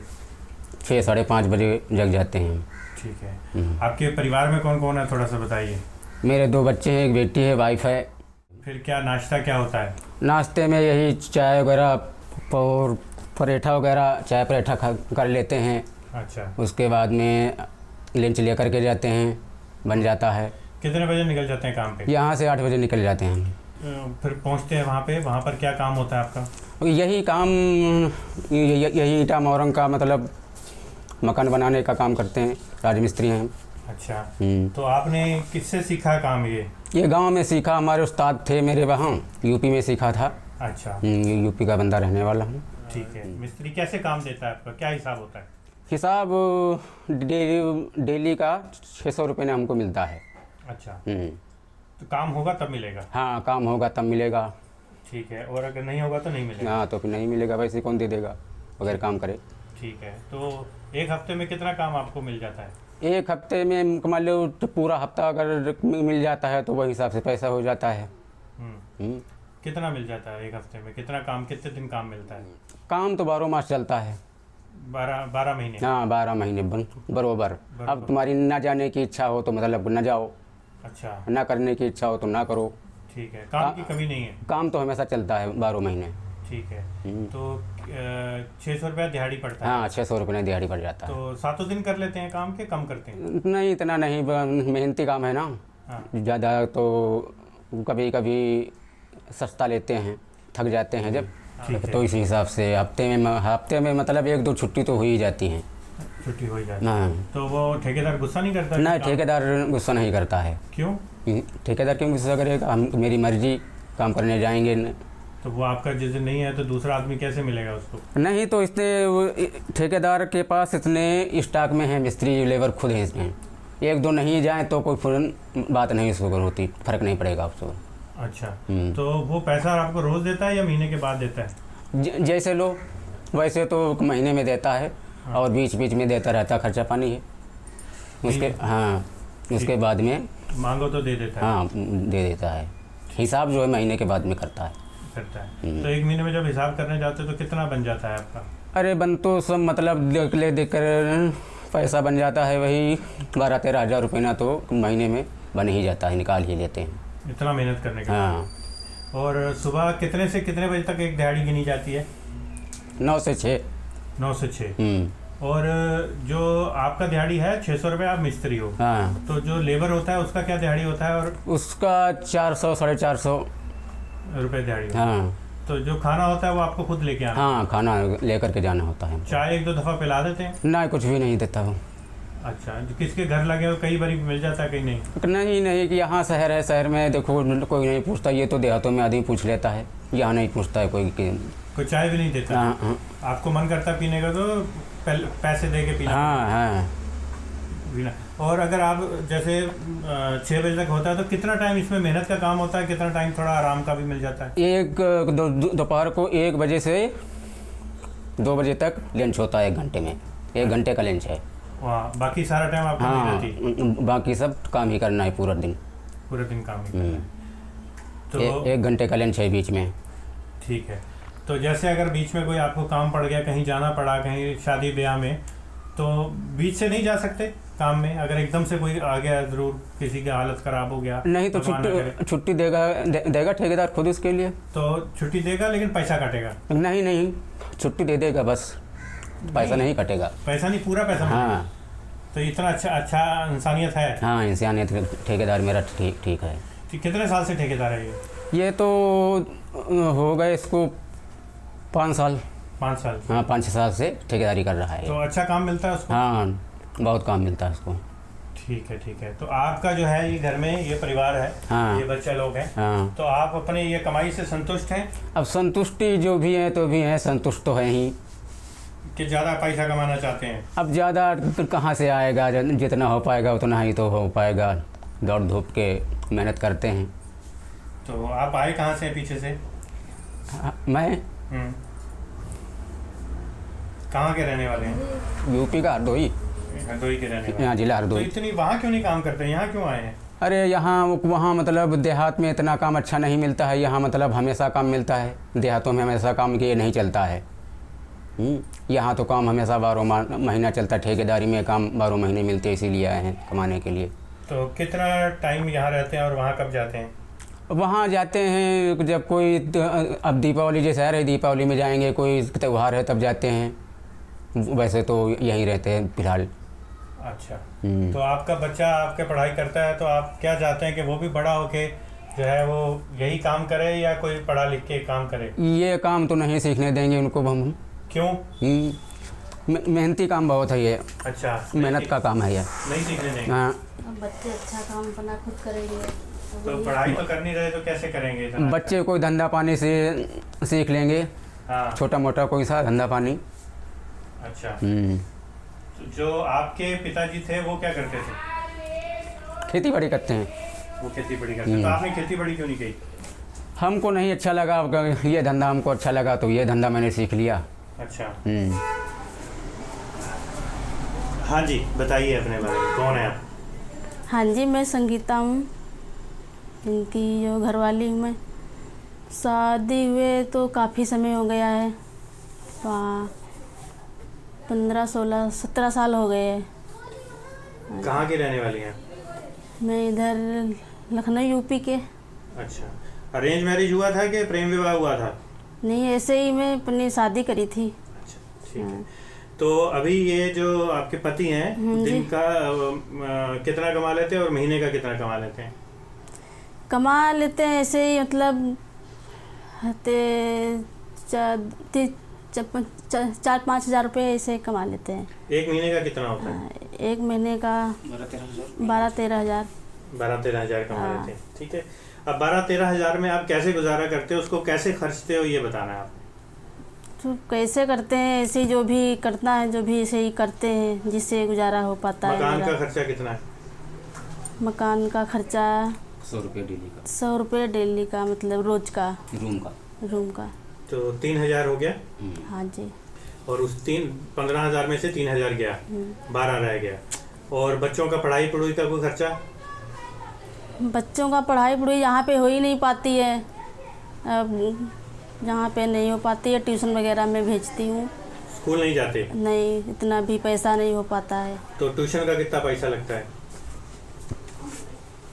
[SPEAKER 8] 6 साढ़े 5 बजे जग जाते हैं।
[SPEAKER 1] ठीक है। आपके परिवार में कौन कौन है, थोड़ा सा बताइए।
[SPEAKER 8] मेरे 2 बच्चे हैं, एक बेटी है, वाइफ है।
[SPEAKER 1] फिर क्या नाश्ता क्या होता है?
[SPEAKER 8] नाश्ते में यही चाय वगैरह और पराठा वगैरह, चाय पराठा कर लेते हैं।
[SPEAKER 1] अच्छा।
[SPEAKER 8] उसके बाद में लंच लेकर के जाते हैं, बन जाता है।
[SPEAKER 1] कितने बजे निकल जाते हैं काम पे?
[SPEAKER 8] यहाँ से 8 बजे निकल जाते हैं।
[SPEAKER 1] फिर पहुँचते हैं वहाँ पर क्या काम होता है आपका?
[SPEAKER 8] यही काम, यही ईटा मोरंग का मतलब मकान बनाने का काम करते हैं, राजमिस्त्री हैं।
[SPEAKER 1] अच्छा। तो आपने किससे सीखा काम ये
[SPEAKER 8] गांव में सीखा, हमारे उस्ताद थे मेरे वहाँ, यूपी में सीखा था।
[SPEAKER 1] अच्छा।
[SPEAKER 8] यूपी का बंदा रहने वाला हूँ।
[SPEAKER 1] ठीक है। मिस्त्री कैसे काम देता है आपका, क्या हिसाब होता है?
[SPEAKER 8] हिसाब डेली का 600 रुपये ने हमको मिलता है।
[SPEAKER 1] अच्छा। तो काम होगा तब मिलेगा?
[SPEAKER 8] हाँ, काम होगा तब मिलेगा।
[SPEAKER 1] ठीक है। और अगर नहीं होगा तो नहीं मिलेगा?
[SPEAKER 8] हाँ, तो फिर नहीं मिलेगा, वैसे कौन दे देगा अगर काम करे।
[SPEAKER 1] ठीक है। तो एक हफ्ते में कितना काम आपको मिल जाता है?
[SPEAKER 8] एक हफ्ते में मान लो तो पूरा हफ्ता अगर मिल जाता है तो वही हिसाब से पैसा हो जाता है।
[SPEAKER 1] कितना मिल जाता है एक हफ्ते में? कितना काम, कितने दिन काम मिलता है?
[SPEAKER 8] काम तो 12 मास चलता है।
[SPEAKER 1] 12 महीने?
[SPEAKER 8] हाँ, 12 महीने बरोबर। अब तुम्हारी ना जाने की इच्छा हो तो मतलब न जाओ।
[SPEAKER 1] अच्छा।
[SPEAKER 8] ना करने की इच्छा हो तो ना करो।
[SPEAKER 1] ठीक है। काम की कमी नहीं है?
[SPEAKER 8] काम तो हमेशा चलता है 12 महीने।
[SPEAKER 1] ठीक है। तो 600 रुपया दिहाड़ी पड़ता है?
[SPEAKER 8] हाँ, 600 रुपये दिहाड़ी पड़ जाता है।
[SPEAKER 1] तो 7 दिन कर लेते हैं काम के, कम करते हैं?
[SPEAKER 8] नहीं, इतना नहीं, मेहनती काम है ना।
[SPEAKER 1] हाँ।
[SPEAKER 8] ज़्यादा तो कभी कभी सस्ता लेते हैं, थक जाते हैं जब, तो इसी हिसाब से हफ्ते में मतलब 1-2 छुट्टी तो हो ही जाती हैं।
[SPEAKER 1] छुट्टी हो जाती है।
[SPEAKER 8] हाँ।
[SPEAKER 1] तो वो ठेकेदार गुस्सा नहीं करता?
[SPEAKER 8] नहीं, ठेकेदार गुस्सा नहीं करता है।
[SPEAKER 1] क्यों?
[SPEAKER 8] ठेकेदार क्यों गुस्सा करेगा? हम मेरी मर्जी, काम करने जाएंगे।
[SPEAKER 1] तो वो आपका जिस दिन नहीं है तो दूसरा आदमी कैसे मिलेगा उसको?
[SPEAKER 8] नहीं, तो इसने ठेकेदार के पास इतने स्टॉक में है, मिस्त्री लेबर खुद है इसमें। 1-2 नहीं जाए तो कोई फ़ौरन बात नहीं उसको होती, फ़र्क नहीं पड़ेगा उसको।
[SPEAKER 1] अच्छा। तो वो पैसा आपको रोज़ देता है या महीने के बाद देता है?
[SPEAKER 8] जैसे लो वैसे तो महीने में देता है। हाँ। और बीच बीच में देता रहता, खर्चा पानी है उसके। हाँ, उसके बाद में
[SPEAKER 1] मांगो तो दे देता है?
[SPEAKER 8] हाँ, दे देता है। हिसाब जो है महीने के बाद में करता है।
[SPEAKER 1] तो 1 महीने में जब हिसाब करने जाते हो तो कितना बन जाता है आपका?
[SPEAKER 8] अरे बन तो सब मतलब देख कर पैसा बन जाता है, वही 12-13 हज़ार रुपये ना तो महीने में बन ही जाता है, निकाल ही लेते हैं
[SPEAKER 1] इतना मेहनत करने के।
[SPEAKER 8] हाँ।
[SPEAKER 1] और सुबह कितने से कितने बजे तक एक दिहाड़ी गिनी जाती है?
[SPEAKER 8] 9 से 6।
[SPEAKER 1] 9 से 6। और जो आपका दिहाड़ी है 600 रुपये, आप मिस्त्री हो।
[SPEAKER 8] हाँ।
[SPEAKER 1] तो जो लेबर होता है उसका क्या दिहाड़ी होता है? और
[SPEAKER 8] उसका 400-450
[SPEAKER 1] रुपये दिहाड़ी।
[SPEAKER 8] हाँ।
[SPEAKER 1] तो जो खाना होता है वो आपको खुद लेके आना?
[SPEAKER 8] हाँ, खाना लेकर के जाना होता है।
[SPEAKER 1] चाय 1-2 दफ़ा पिला देते हैं?
[SPEAKER 8] नहीं, कुछ भी नहीं देता हूँ।
[SPEAKER 1] अच्छा। किसके घर लगे हो, कई बार मिल जाता है, कहीं नहीं?
[SPEAKER 8] नहीं कि यहाँ शहर है, शहर में देखो कोई नहीं पूछता, ये तो देहातों में आदमी पूछ लेता है, यहाँ नहीं पूछता है कोई
[SPEAKER 1] चाय भी नहीं देता?
[SPEAKER 8] हाँ।
[SPEAKER 1] आपको मन करता है पीने का तो पैसे दे के पीना?
[SPEAKER 8] हाँ।
[SPEAKER 1] पीना। और अगर आप जैसे 6 बजे तक होता है तो कितना टाइम इसमें मेहनत का काम होता है, कितना टाइम थोड़ा आराम का भी मिल जाता है?
[SPEAKER 8] दोपहर को 1 बजे से 2 बजे तक लंच होता है, 1 घंटे में, 1 घंटे का लंच है।
[SPEAKER 1] वाह। बाकी सारा टाइम आपको
[SPEAKER 8] हाँ, बाकी सब काम ही करना है, पूरा दिन
[SPEAKER 1] काम ही करना है।
[SPEAKER 8] तो 1 घंटे का लंच है बीच में।
[SPEAKER 1] ठीक है। तो जैसे अगर बीच में कोई आपको काम पड़ गया, कहीं जाना पड़ा, कहीं शादी ब्याह में, तो बीच से नहीं जा सकते काम में? अगर एकदम से कोई आ गया, ज़रूर किसी की हालत ख़राब हो गया,
[SPEAKER 8] नहीं तो छुट्टी देगा ठेकेदार खुद उसके लिए।
[SPEAKER 1] तो छुट्टी देगा लेकिन पैसा काटेगा?
[SPEAKER 8] नहीं छुट्टी दे देगा, बस पैसा नहीं कटेगा।
[SPEAKER 1] पैसा नहीं, पूरा पैसा?
[SPEAKER 8] हाँ।
[SPEAKER 1] तो इतना अच्छा इंसानियत है?
[SPEAKER 8] हाँ, इंसानियत ठेकेदार मेरा ठीक है।
[SPEAKER 1] कितने साल से ठेकेदार है
[SPEAKER 8] ये तो हो गए इसको 5 साल।
[SPEAKER 1] 5 साल?
[SPEAKER 8] हाँ, 5-6 साल से ठेकेदारी कर रहा है।
[SPEAKER 1] तो अच्छा काम मिलता है उसको?
[SPEAKER 8] हाँ, बहुत काम मिलता है उसको।
[SPEAKER 1] ठीक है। तो आपका जो है ये घर में ये परिवार है,
[SPEAKER 8] हाँ,
[SPEAKER 1] ये बच्चे लोग हैं,
[SPEAKER 8] हाँ।
[SPEAKER 1] तो आप अपने ये कमाई से संतुष्ट हैं?
[SPEAKER 8] अब संतुष्टि जो भी है तो भी है, संतुष्ट तो है ही।
[SPEAKER 1] कि ज़्यादा पैसा कमाना चाहते हैं?
[SPEAKER 8] अब ज़्यादा कहाँ से आएगा, जितना हो पाएगा उतना ही तो हो पाएगा। दौड़ धूप के मेहनत करते हैं।
[SPEAKER 1] तो आप आए कहाँ से, पीछे से?
[SPEAKER 8] मैं
[SPEAKER 1] कहाँ के रहने वाले हैं?
[SPEAKER 8] यूपी का हरदोई
[SPEAKER 1] के रहने वाले।
[SPEAKER 8] यहाँ जिला हरदोई।
[SPEAKER 1] तो इतनी वहाँ क्यों नहीं काम करते, यहाँ क्यों आए हैं?
[SPEAKER 8] अरे यहाँ वहाँ मतलब देहात में इतना काम अच्छा नहीं मिलता है, यहाँ मतलब हमेशा काम मिलता है। देहातों में हमेशा काम ये नहीं चलता है। यहाँ तो काम हमेशा 12 महीना चलता है। ठेकेदारी में काम 12 महीने मिलते हैं, इसीलिए आए हैं कमाने के लिए।
[SPEAKER 1] तो कितना टाइम यहाँ रहते हैं और वहाँ कब जाते हैं?
[SPEAKER 8] वहाँ जाते हैं जब कोई अब दीपावली जैसे आ रही, दीपावली में जाएंगे, कोई त्यौहार है तब जाते हैं। वैसे तो यहीं रहते हैं फिलहाल।
[SPEAKER 1] अच्छा। तो आपका बच्चा आपके पढ़ाई करता है, तो आप क्या चाहते हैं कि वो भी बड़ा होके जो है वो यही काम करे या कोई पढ़ा लिख के काम करे?
[SPEAKER 8] ये काम तो नहीं सीखने देंगे उनको हम।
[SPEAKER 1] क्यों?
[SPEAKER 8] मेहनती काम बहुत है ये।
[SPEAKER 1] अच्छा,
[SPEAKER 8] मेहनत का काम है ये,
[SPEAKER 1] नहीं सीखने देंगे?
[SPEAKER 8] हाँ।
[SPEAKER 9] बच्चे अच्छा काम अपना खुद करेंगे
[SPEAKER 1] तो पढ़ाई तो करनी रहे तो कैसे करेंगे?
[SPEAKER 8] बच्चे कोई धंधा पानी से सीख लेंगे।
[SPEAKER 1] हाँ।
[SPEAKER 8] छोटा मोटा कोई सा धंधा पानी।
[SPEAKER 1] अच्छा। तो जो आपके पिताजी थे वो क्या करते थे?
[SPEAKER 8] खेती बाड़ी करते हैं।
[SPEAKER 1] वो खेती बाड़ी करते हैं। तो आपने खेती बाड़ी क्यों नहीं की?
[SPEAKER 8] हमको नहीं अच्छा लगा, ये धंधा हमको अच्छा लगा तो ये धंधा मैंने सीख लिया।
[SPEAKER 1] अच्छा। हाँ जी, बताइए अपने बारे में, कौन है आप?
[SPEAKER 9] हाँ जी, मैं संगीता हूँ, इनकी जो घरवाली हूँ मैं। शादी हुए तो काफ़ी समय हो गया है, 15, 16, 17 साल हो गए हैं।
[SPEAKER 1] कहाँ की रहने वाली हैं?
[SPEAKER 9] मैं इधर लखनऊ यूपी के।
[SPEAKER 1] अच्छा। अरेंज मैरिज हुआ था कि प्रेम विवाह हुआ था?
[SPEAKER 9] नहीं, ऐसे ही मैं अपनी शादी करी थी।
[SPEAKER 1] अच्छा, ठीक है। तो अभी ये जो आपके पति हैं, दिन का कितना कमा लेते हैं और महीने का कितना कमा लेते हैं?
[SPEAKER 9] कमा लेते हैं ऐसे ही, मतलब 4-5 हज़ार रुपये ऐसे कमा लेते हैं।
[SPEAKER 1] एक महीने का कितना होता है?
[SPEAKER 9] एक महीने का 12-13 हज़ार।
[SPEAKER 1] 12-13 हज़ार कमा लेते हैं, ठीक है। अब 12-13 हज़ार में आप कैसे गुजारा करते हो, उसको कैसे खर्चते हो, ये बताना है आपने।
[SPEAKER 9] तो कैसे करते हैं, ऐसे जो भी करना है, जो भी ऐसे ही करते हैं जिससे गुजारा हो पाता है।
[SPEAKER 1] मकान का खर्चा कितना है?
[SPEAKER 9] मकान का खर्चा
[SPEAKER 8] 100 रुपये डेली का।
[SPEAKER 9] 100 रुपये डेली का, मतलब रोज का, रूम का।
[SPEAKER 1] तो 3,000 हो गया?
[SPEAKER 9] हाँ जी।
[SPEAKER 1] और उस 15,000 में से 3,000 गया, 12 रह गया। और बच्चों का पढ़ाई पढ़ाई का कोई खर्चा?
[SPEAKER 9] बच्चों का पढ़ाई यहाँ पे हो ही नहीं पाती है। अब जहाँ पे नहीं हो पाती है, ट्यूशन वगैरह में भेजती हूँ।
[SPEAKER 1] स्कूल नहीं जाते?
[SPEAKER 9] नहीं, इतना भी पैसा नहीं हो पाता है।
[SPEAKER 1] तो ट्यूशन का कितना पैसा लगता है?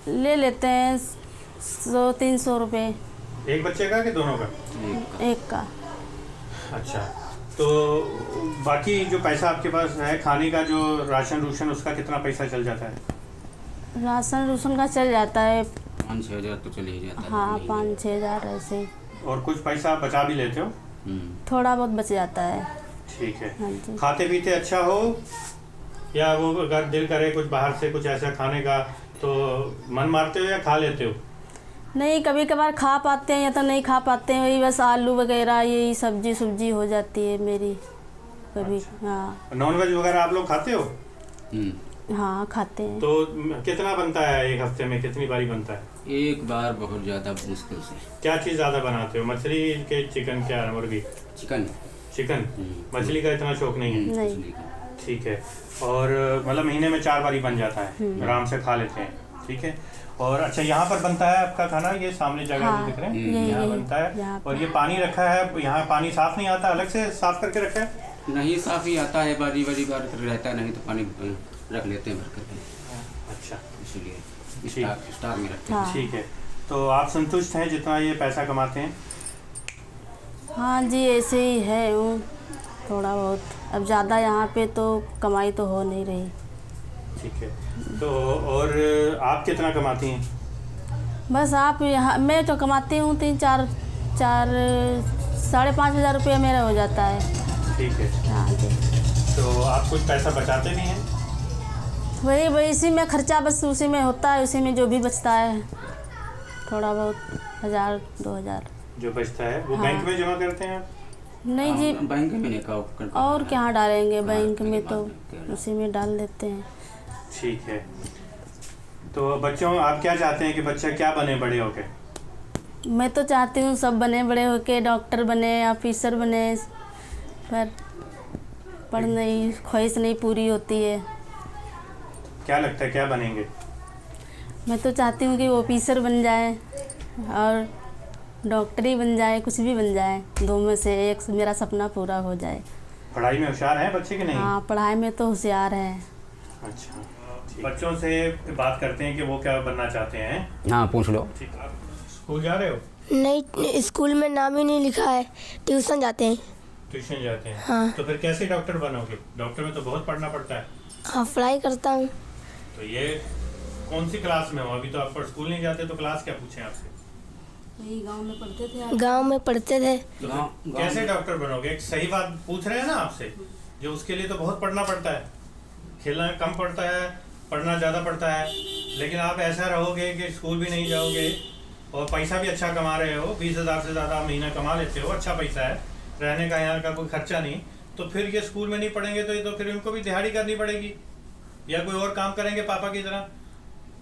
[SPEAKER 9] ले लेते हैं 100-300 रुपये।
[SPEAKER 1] एक बच्चे का कि दोनों का?
[SPEAKER 9] एक का।
[SPEAKER 1] अच्छा। तो बाकी जो पैसा आपके पास है खाने का, जो राशन रूशन, उसका कितना पैसा चल जाता है?
[SPEAKER 9] राशन रूशन का चल जाता है
[SPEAKER 8] 5-6 हज़ार तो चल ही जाता है।
[SPEAKER 9] हाँ, 5-6 हज़ार ऐसे।
[SPEAKER 1] और कुछ पैसा आप बचा भी लेते हो?
[SPEAKER 9] थोड़ा बहुत बच जाता है।
[SPEAKER 1] ठीक है।
[SPEAKER 9] हाँ जी।
[SPEAKER 1] खाते पीते अच्छा हो, या वो अगर दिल करे कुछ बाहर से कुछ ऐसा खाने का तो मन मारते हो या खा लेते हो?
[SPEAKER 9] नहीं, कभी कभार खा पाते हैं या तो नहीं खा पाते हैं, वही बस आलू वगैरह यही सब्जी हो जाती है मेरी कभी।
[SPEAKER 1] अच्छा।
[SPEAKER 9] हाँ।
[SPEAKER 1] नॉनवेज वगैरह आप लोग खाते हो?
[SPEAKER 9] हाँ, खाते हैं।
[SPEAKER 1] तो कितना बनता है एक हफ्ते में, कितनी बारी बनता है?
[SPEAKER 8] एक बार बहुत ज़्यादा मुश्किल से।
[SPEAKER 1] क्या चीज़ ज़्यादा बनाते हो, मछली के चिकन, क्या मुर्गी? चिकन। मछली का इतना शौक नहीं है?
[SPEAKER 9] नहीं।
[SPEAKER 1] ठीक है। और मतलब महीने में 4 बारी बन जाता है, आराम से खा लेते हैं, ठीक है। और अच्छा, यहाँ पर बनता है आपका खाना, ये सामने जगह
[SPEAKER 9] हाँ,
[SPEAKER 1] दिख रहे हैं, यहाँ बनता है। और ये पानी रखा है, यहाँ पानी साफ नहीं आता, अलग से साफ करके रखा है?
[SPEAKER 8] नहीं साफ ही आता है, बारी बारी बार रहता है, नहीं तो पानी रख लेते हैं भर करके।
[SPEAKER 1] अच्छा,
[SPEAKER 8] इसलिए स्टॉक में रखते हैं।
[SPEAKER 1] ठीक है। तो आप संतुष्ट हैं जितना ये पैसा कमाते हैं?
[SPEAKER 9] हाँ जी, ऐसे ही है वो थोड़ा बहुत। अब ज़्यादा यहाँ पे तो कमाई तो हो नहीं रही।
[SPEAKER 1] ठीक है। तो और आप कितना कमाती हैं?
[SPEAKER 9] बस आप यहाँ, मैं तो कमाती हूँ 3-4-5,500 रुपया मेरा हो जाता है।
[SPEAKER 1] ठीक है।
[SPEAKER 9] हाँ जी।
[SPEAKER 1] तो आप कुछ पैसा बचाते भी हैं?
[SPEAKER 9] वही इसी में खर्चा, बस उसी में होता है, उसी में जो भी बचता है थोड़ा बहुत 1,000-2,000
[SPEAKER 1] जो बचता है वो बैंक में जमा करते हैं आप?
[SPEAKER 9] नहीं जी,
[SPEAKER 8] बैंक में नहीं का
[SPEAKER 9] और क्या डालेंगे, बैंक में तो उसी में डाल देते हैं।
[SPEAKER 1] ठीक है। तो बच्चों, आप क्या चाहते हैं कि बच्चा क्या बने बड़े होके?
[SPEAKER 9] मैं तो चाहती हूँ सब बने बड़े होके, डॉक्टर बने, ऑफिसर बने, पर पढ़ने की ख्वाहिश नहीं पूरी होती है।
[SPEAKER 1] क्या लगता है क्या बनेंगे?
[SPEAKER 9] मैं तो चाहती हूँ कि वो ऑफिसर बन जाए और डॉक्टर ही बन जाए, कुछ भी बन जाए, दो में से एक मेरा सपना पूरा हो जाए।
[SPEAKER 1] पढ़ाई में होशियार है बच्चे कि नहीं?
[SPEAKER 9] हाँ, पढ़ाई में तो होशियार है।
[SPEAKER 1] अच्छा, बच्चों से बात करते हैं कि वो क्या बनना चाहते हैं।
[SPEAKER 8] हाँ, पूछ लो।
[SPEAKER 1] ठीक। आप स्कूल जा रहे हो?
[SPEAKER 4] नहीं, स्कूल में नाम ही नहीं लिखा है, ट्यूशन जाते हैं।
[SPEAKER 1] ट्यूशन जाते हैं?
[SPEAKER 4] हाँ।
[SPEAKER 1] तो फिर कैसे डॉक्टर बनोगे? डॉक्टर में तो बहुत पढ़ना पड़ता है।
[SPEAKER 4] हाँ, पढ़ाई करता हूँ।
[SPEAKER 1] तो ये कौन सी क्लास में हो? अभी तो आप स्कूल नहीं जाते, तो क्लास क्या पूछें आपसे?
[SPEAKER 9] वही गांव में पढ़ते थे।
[SPEAKER 4] गांव में पढ़ते थे।
[SPEAKER 1] तो कैसे डॉक्टर बनोगे? एक सही बात पूछ रहे हैं ना आपसे, जो उसके लिए तो बहुत पढ़ना पड़ता है। खेलना कम पड़ता है, पढ़ना ज़्यादा पड़ता है। लेकिन आप ऐसा रहोगे कि स्कूल भी नहीं जाओगे और पैसा भी अच्छा कमा रहे हो, 20,000 से ज़्यादा महीना कमा लेते हो, अच्छा पैसा है, रहने का यहाँ का कोई खर्चा नहीं, तो फिर ये स्कूल में नहीं पढ़ेंगे तो ये तो फिर इनको भी दिहाड़ी करनी पड़ेगी या कोई और काम करेंगे पापा की तरह।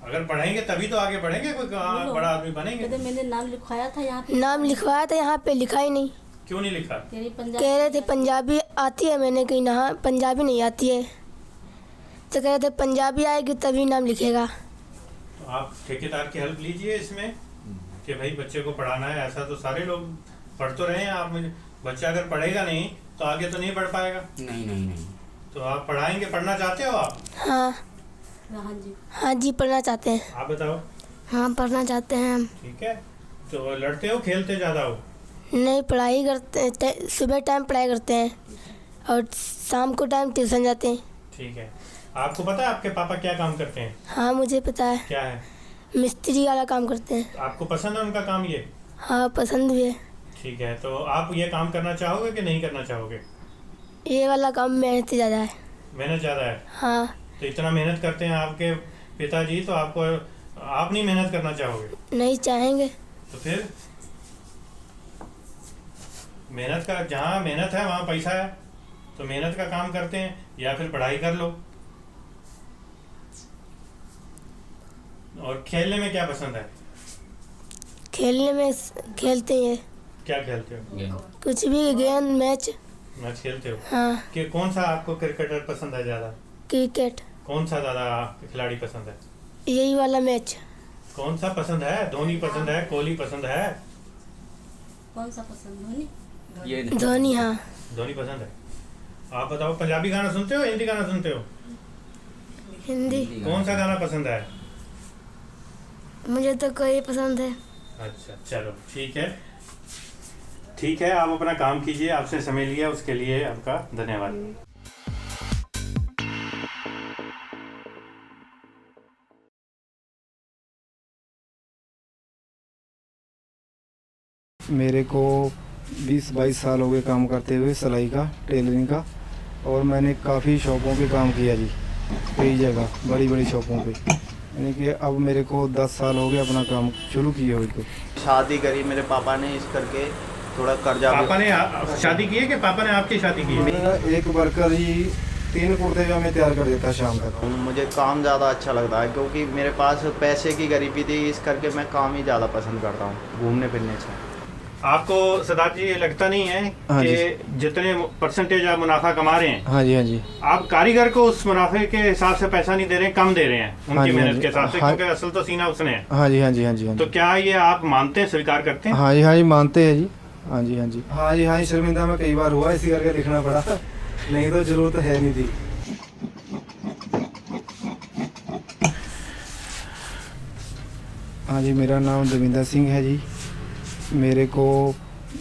[SPEAKER 1] अगर पढ़ेंगे तभी तो आगे बढ़ेंगे, कोई बड़ा आदमी बनेंगे।
[SPEAKER 9] मैंने नाम लिखवाया था यहाँ पे।
[SPEAKER 4] नाम लिखवाया था, यहाँ पे लिखा ही नहीं।
[SPEAKER 1] क्यों नहीं लिखा?
[SPEAKER 4] कह रहे थे पंजाबी आती है, मैंने कही ना पंजाबी नहीं आती है, तो कह रहे थे पंजाबी आएगी तभी नाम लिखेगा।
[SPEAKER 1] तो आप ठेकेदार की हेल्प लीजिए इसमें कि भाई बच्चे को पढ़ाना है। ऐसा तो सारे लोग पढ़ तो रहे हैं, आप मुझे, बच्चा अगर पढ़ेगा नहीं तो आगे तो नहीं बढ़ पाएगा।
[SPEAKER 8] नहीं।
[SPEAKER 1] तो आप पढ़ाएंगे, पढ़ना चाहते हो आप?
[SPEAKER 4] हाँ
[SPEAKER 9] जी।
[SPEAKER 4] हाँ जी, पढ़ना चाहते हैं।
[SPEAKER 1] आप बताओ।
[SPEAKER 4] हाँ, पढ़ना चाहते हैं हम।
[SPEAKER 1] ठीक है। तो लड़ते हो खेलते ज़्यादा हो?
[SPEAKER 4] नहीं, पढ़ाई करते, सुबह टाइम पढ़ाई करते हैं और शाम को टाइम ट्यूशन जाते हैं।
[SPEAKER 1] ठीक है। आपको पता है आपके पापा क्या काम करते हैं?
[SPEAKER 4] हाँ, मुझे पता है।
[SPEAKER 1] क्या है?
[SPEAKER 4] मिस्त्री वाला काम करते हैं।
[SPEAKER 1] आपको पसंद है उनका काम ये?
[SPEAKER 4] हाँ, पसंद भी है।
[SPEAKER 1] ठीक है। तो आप ये काम करना चाहोगे कि नहीं करना चाहोगे?
[SPEAKER 4] ये वाला काम मेहनत ज़्यादा है।
[SPEAKER 1] मेहनत ज़्यादा है?
[SPEAKER 4] हाँ।
[SPEAKER 1] तो इतना मेहनत करते हैं आपके पिताजी, तो आपको, आप नहीं मेहनत करना चाहोगे?
[SPEAKER 4] नहीं चाहेंगे।
[SPEAKER 1] तो फिर मेहनत का, जहाँ मेहनत है वहाँ पैसा है, तो मेहनत का काम करते हैं या फिर पढ़ाई कर लो। और खेलने में क्या पसंद है?
[SPEAKER 4] खेलने में खेलते हैं।
[SPEAKER 1] क्या खेलते हो?
[SPEAKER 4] कुछ भी, गेंद, मैच
[SPEAKER 1] खेलते हो?
[SPEAKER 4] हाँ।
[SPEAKER 1] कि कौन सा आपको क्रिकेटर पसंद है ज़्यादा?
[SPEAKER 4] क्रिकेट।
[SPEAKER 1] कौन सा ज़्यादा खिलाड़ी पसंद है?
[SPEAKER 4] यही वाला मैच।
[SPEAKER 1] कौन सा पसंद है? धोनी पसंद है, कोहली पसंद है?
[SPEAKER 9] कौन सा पसंद? धोनी।
[SPEAKER 4] धोनी। हाँ,
[SPEAKER 1] धोनी पसंद है। आप बताओ, पंजाबी गाना सुनते हो, हिंदी गाना सुनते हो?
[SPEAKER 4] हिंदी।
[SPEAKER 1] कौन सा गाना पसंद है?
[SPEAKER 4] मुझे तो कोई पसंद है।
[SPEAKER 1] अच्छा, चलो ठीक है। ठीक है, आप अपना काम कीजिए। आपसे समय लिया उसके लिए आपका धन्यवाद।
[SPEAKER 10] मेरे को 20-22 साल हो गए काम करते हुए सिलाई का, टेलरिंग का, और मैंने काफ़ी शॉपों पे काम किया जी, कई जगह बड़ी बड़ी शॉपों पे। यानी कि अब मेरे को 10 साल हो गए अपना काम शुरू किए हुए को।
[SPEAKER 11] शादी करी मेरे पापा ने, इस करके थोड़ा कर्जा।
[SPEAKER 1] पापा ने शादी की है कि पापा ने आपकी शादी की है?
[SPEAKER 10] मेरा एक वर्कर ही 3 कुर्ते जो हमें तैयार कर देता शाम तक।
[SPEAKER 11] मुझे काम ज़्यादा अच्छा लगता है क्योंकि मेरे पास पैसे की गरीबी थी, इस करके मैं काम ही ज़्यादा पसंद करता हूँ घूमने फिरने से।
[SPEAKER 1] आपको सिद्धार्थ जी ये लगता नहीं है कि जितने परसेंटेज आप मुनाफा कमा रहे हैं,
[SPEAKER 10] हाँ जी,
[SPEAKER 1] आप कारीगर को उस मुनाफे के हिसाब से पैसा नहीं दे रहे हैं, कम दे रहे हैं उनकी मेहनत के हिसाब से, क्योंकि असल तो सीना उसने है।
[SPEAKER 10] हाँ जी।
[SPEAKER 1] तो क्या ये आप मानते हैं, स्वीकार करते हैं?
[SPEAKER 10] हाँ जी मानते हैं जी। हाँ जी। शर्मिंदा में कई बार हुआ, इसी करके लिखना पड़ा। नहीं तो ज़रूरत है नहीं थी। हाँ जी, मेरा नाम दविंदर सिंह है जी। मेरे को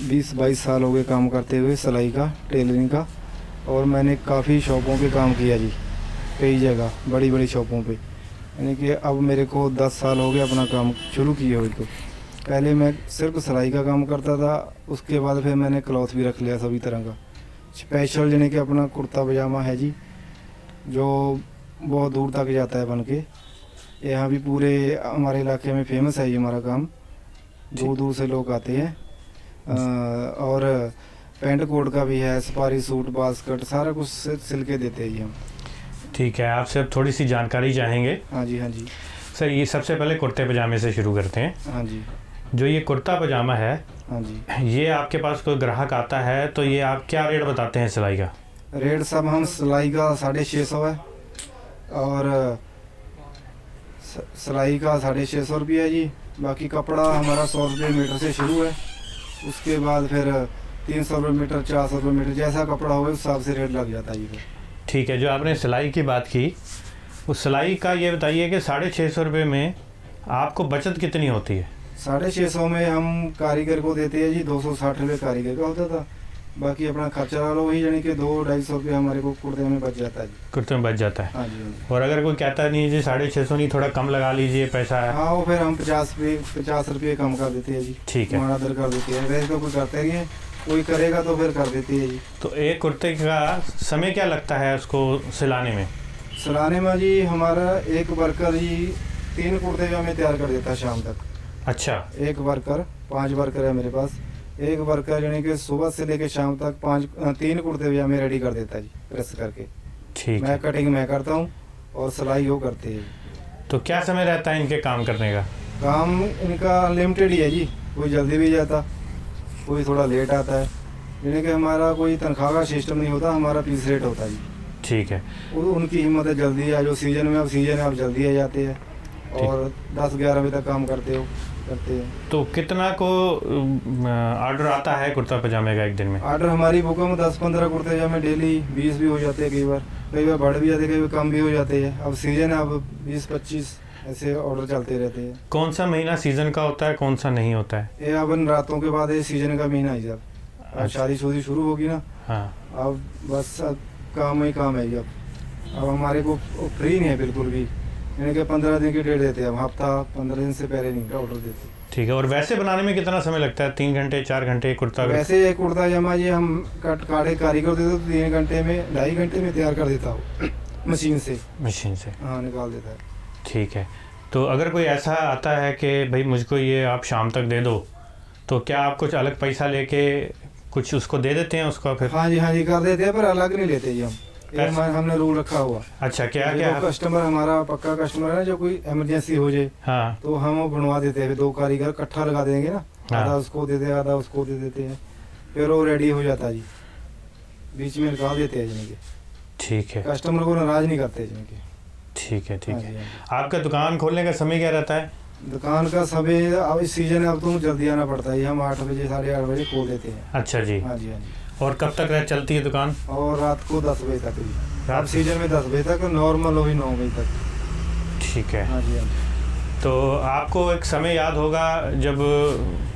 [SPEAKER 10] 20-22 साल हो गए काम करते हुए सिलाई का, टेलरिंग का, और मैंने काफ़ी शॉपों पे काम किया जी, कई जगह बड़ी बड़ी शॉपों पे। यानी कि अब मेरे को 10 साल हो गए अपना काम शुरू किए हुए को। पहले मैं सिर्फ सिलाई का काम करता था, उसके बाद फिर मैंने क्लॉथ भी रख लिया सभी तरह का। स्पेशल यानी कि अपना कुर्ता पजामा है जी, जो बहुत दूर तक जाता है बन के। यहाँ भी पूरे हमारे इलाके में फेमस है ये हमारा काम, दूर दूर से लोग आते हैं। और पैंट कोट का भी है, सफारी सूट, बास्केट, सारा कुछ सिल के देते हैं ये हम।
[SPEAKER 3] ठीक है, आपसे अब थोड़ी सी जानकारी चाहेंगे।
[SPEAKER 10] हाँ जी, हाँ जी
[SPEAKER 3] सर, ये सबसे पहले कुर्ते पजामे से शुरू करते हैं।
[SPEAKER 10] हाँ जी।
[SPEAKER 3] जो ये कुर्ता पजामा है,
[SPEAKER 10] हाँ जी,
[SPEAKER 3] ये आपके पास कोई ग्राहक आता है तो ये आप क्या रेट बताते हैं सिलाई का?
[SPEAKER 10] रेट सब हम सिलाई का 650 है, और सिलाई का 650 रुपया है जी। बाकी कपड़ा हमारा 100 रुपये मीटर से शुरू है, उसके बाद फिर 300 रुपये मीटर, 400 रुपये मीटर, जैसा कपड़ा होगा उस हिसाब से रेट लग जाता है जी।
[SPEAKER 3] ठीक है, जो आपने सिलाई की बात की, उस सिलाई का ये बताइए कि 650 रुपये में आपको बचत कितनी होती है?
[SPEAKER 10] 650 में हम कारीगर को देते हैं जी, 260 रुपये कारीगर का होता था। बाकी अपना खर्चा वाला वही, यानी कि 200-250 रुपये हमारे को कुर्ते में बच जाता है जी।
[SPEAKER 3] कुर्ते में बच जाता है।
[SPEAKER 10] हाँ जी, हाँ जी।
[SPEAKER 3] और अगर कोई कहता नहीं जी 650 नहीं, थोड़ा कम लगा लीजिए पैसा है,
[SPEAKER 10] हाँ, वो फिर हम 50 रुपये कम कर देते हैं जी।
[SPEAKER 3] ठीक है,
[SPEAKER 10] हमारा दर कर देते हैं। वैसे तो कोई करते नहीं है, कोई करेगा तो फिर कर देती है जी।
[SPEAKER 3] तो एक कुर्ते का समय क्या लगता है उसको सिलाने में?
[SPEAKER 10] सिलाने में जी हमारा एक वर्कर जी 3 कुर्ते जो हमें तैयार कर देता है शाम तक।
[SPEAKER 3] अच्छा,
[SPEAKER 10] एक वर्कर, 5 वर्कर है मेरे पास। एक वर्कर यानी कि सुबह से लेकर शाम तक 3 कुर्ते भी हमें रेडी कर देता है जी, प्रेस करके।
[SPEAKER 3] ठीक
[SPEAKER 10] मैं
[SPEAKER 3] है।
[SPEAKER 10] कटिंग मैं करता हूँ और सिलाई वो करते हैं।
[SPEAKER 3] तो क्या समय रहता है इनके काम करने का?
[SPEAKER 10] काम इनका लिमिटेड ही है जी, कोई जल्दी भी जाता, कोई थोड़ा लेट आता है। यानी कि हमारा कोई तनख्वाह का सिस्टम नहीं होता, हमारा पीस रेट होता है जी।
[SPEAKER 3] ठीक है।
[SPEAKER 10] उनकी हिम्मत है जल्दी आ, जो सीजन में, अब सीजन है अब जल्दी आ जाते हैं, और 10-11 बजे तक काम करते हैं।
[SPEAKER 3] तो कितना को ऑर्डर आता है कुर्ता पजामे का एक दिन में?
[SPEAKER 10] ऑर्डर हमारी बुकों में 10-15 कुर्ते पजामे डेली, 20 भी हो जाते हैं, कई बार बढ़ भी जाते हैं, कई बार कम भी हो जाते हैं। अब सीजन है, अब 20-25 ऐसे ऑर्डर चलते रहते हैं।
[SPEAKER 3] कौन सा महीना सीजन का होता है, कौन सा नहीं होता है?
[SPEAKER 10] ये अब रातों के बाद ये सीजन का महीना है जब अब शादी शुदी शुरू होगी ना।
[SPEAKER 3] हाँ,
[SPEAKER 10] अब बस अब काम ही काम है जी। अब हमारे को फ्री नहीं है बिल्कुल भी, यानी कि 15 दिन की डेट देते हैं हम, हफ्ता 15 दिन से पहले नहीं ऑर्डर देते।
[SPEAKER 3] ठीक है। और वैसे बनाने में कितना समय लगता है? 3 घंटे 4 घंटे कुर्ता?
[SPEAKER 10] वैसे एक कुर्ता पजामा ये हम काटे कारीगर देते तो 3 घंटे में, 2.5 घंटे में तैयार कर देता हूँ मशीन से। हाँ, निकाल देता है।
[SPEAKER 3] ठीक है। तो अगर कोई ऐसा आता है कि भाई मुझको ये आप शाम तक दे दो, तो क्या आप कुछ अलग पैसा लेके कुछ उसको दे देते हैं उसको फिर?
[SPEAKER 10] हाँ जी कर देते हैं, पर अलग नहीं लेते जी हम। हमने रूल रखा हुआ।
[SPEAKER 3] अच्छा, क्या
[SPEAKER 10] कस्टमर हमारा पक्का कस्टमर है ना, जो कोई इमरजेंसी हो जाए,
[SPEAKER 3] हाँ,
[SPEAKER 10] तो हम वो बनवा देते हैं। 2 कारीगर इकट्ठा लगा देंगे ना,
[SPEAKER 3] हाँ,
[SPEAKER 10] आधा उसको दे दे, आधा उसको दे देते हैं, फिर वो रेडी हो जाता है जी। बीच में निकाल देते हैं जिनके।
[SPEAKER 3] ठीक है।
[SPEAKER 10] कस्टमर को नाराज नहीं करते जिनके।
[SPEAKER 3] ठीक है, ठीक है। आपका दुकान खोलने का समय क्या रहता है?
[SPEAKER 10] दुकान का समय अब इस सीजन है, अब तो जल्दी आना पड़ता है। हम 8 बजे 8:30 बजे खोल देते हैं।
[SPEAKER 3] अच्छा जी।
[SPEAKER 10] हाँ जी, हाँ जी।
[SPEAKER 3] और कब तक चलती है दुकान?
[SPEAKER 10] और रात को 10 बजे तक जी। रात सीजन में 10 बजे तक, नॉर्मल हो भी 9 बजे तक।
[SPEAKER 3] ठीक है।
[SPEAKER 10] हाँ जी, हाँ जी।
[SPEAKER 3] तो आपको एक समय याद होगा जब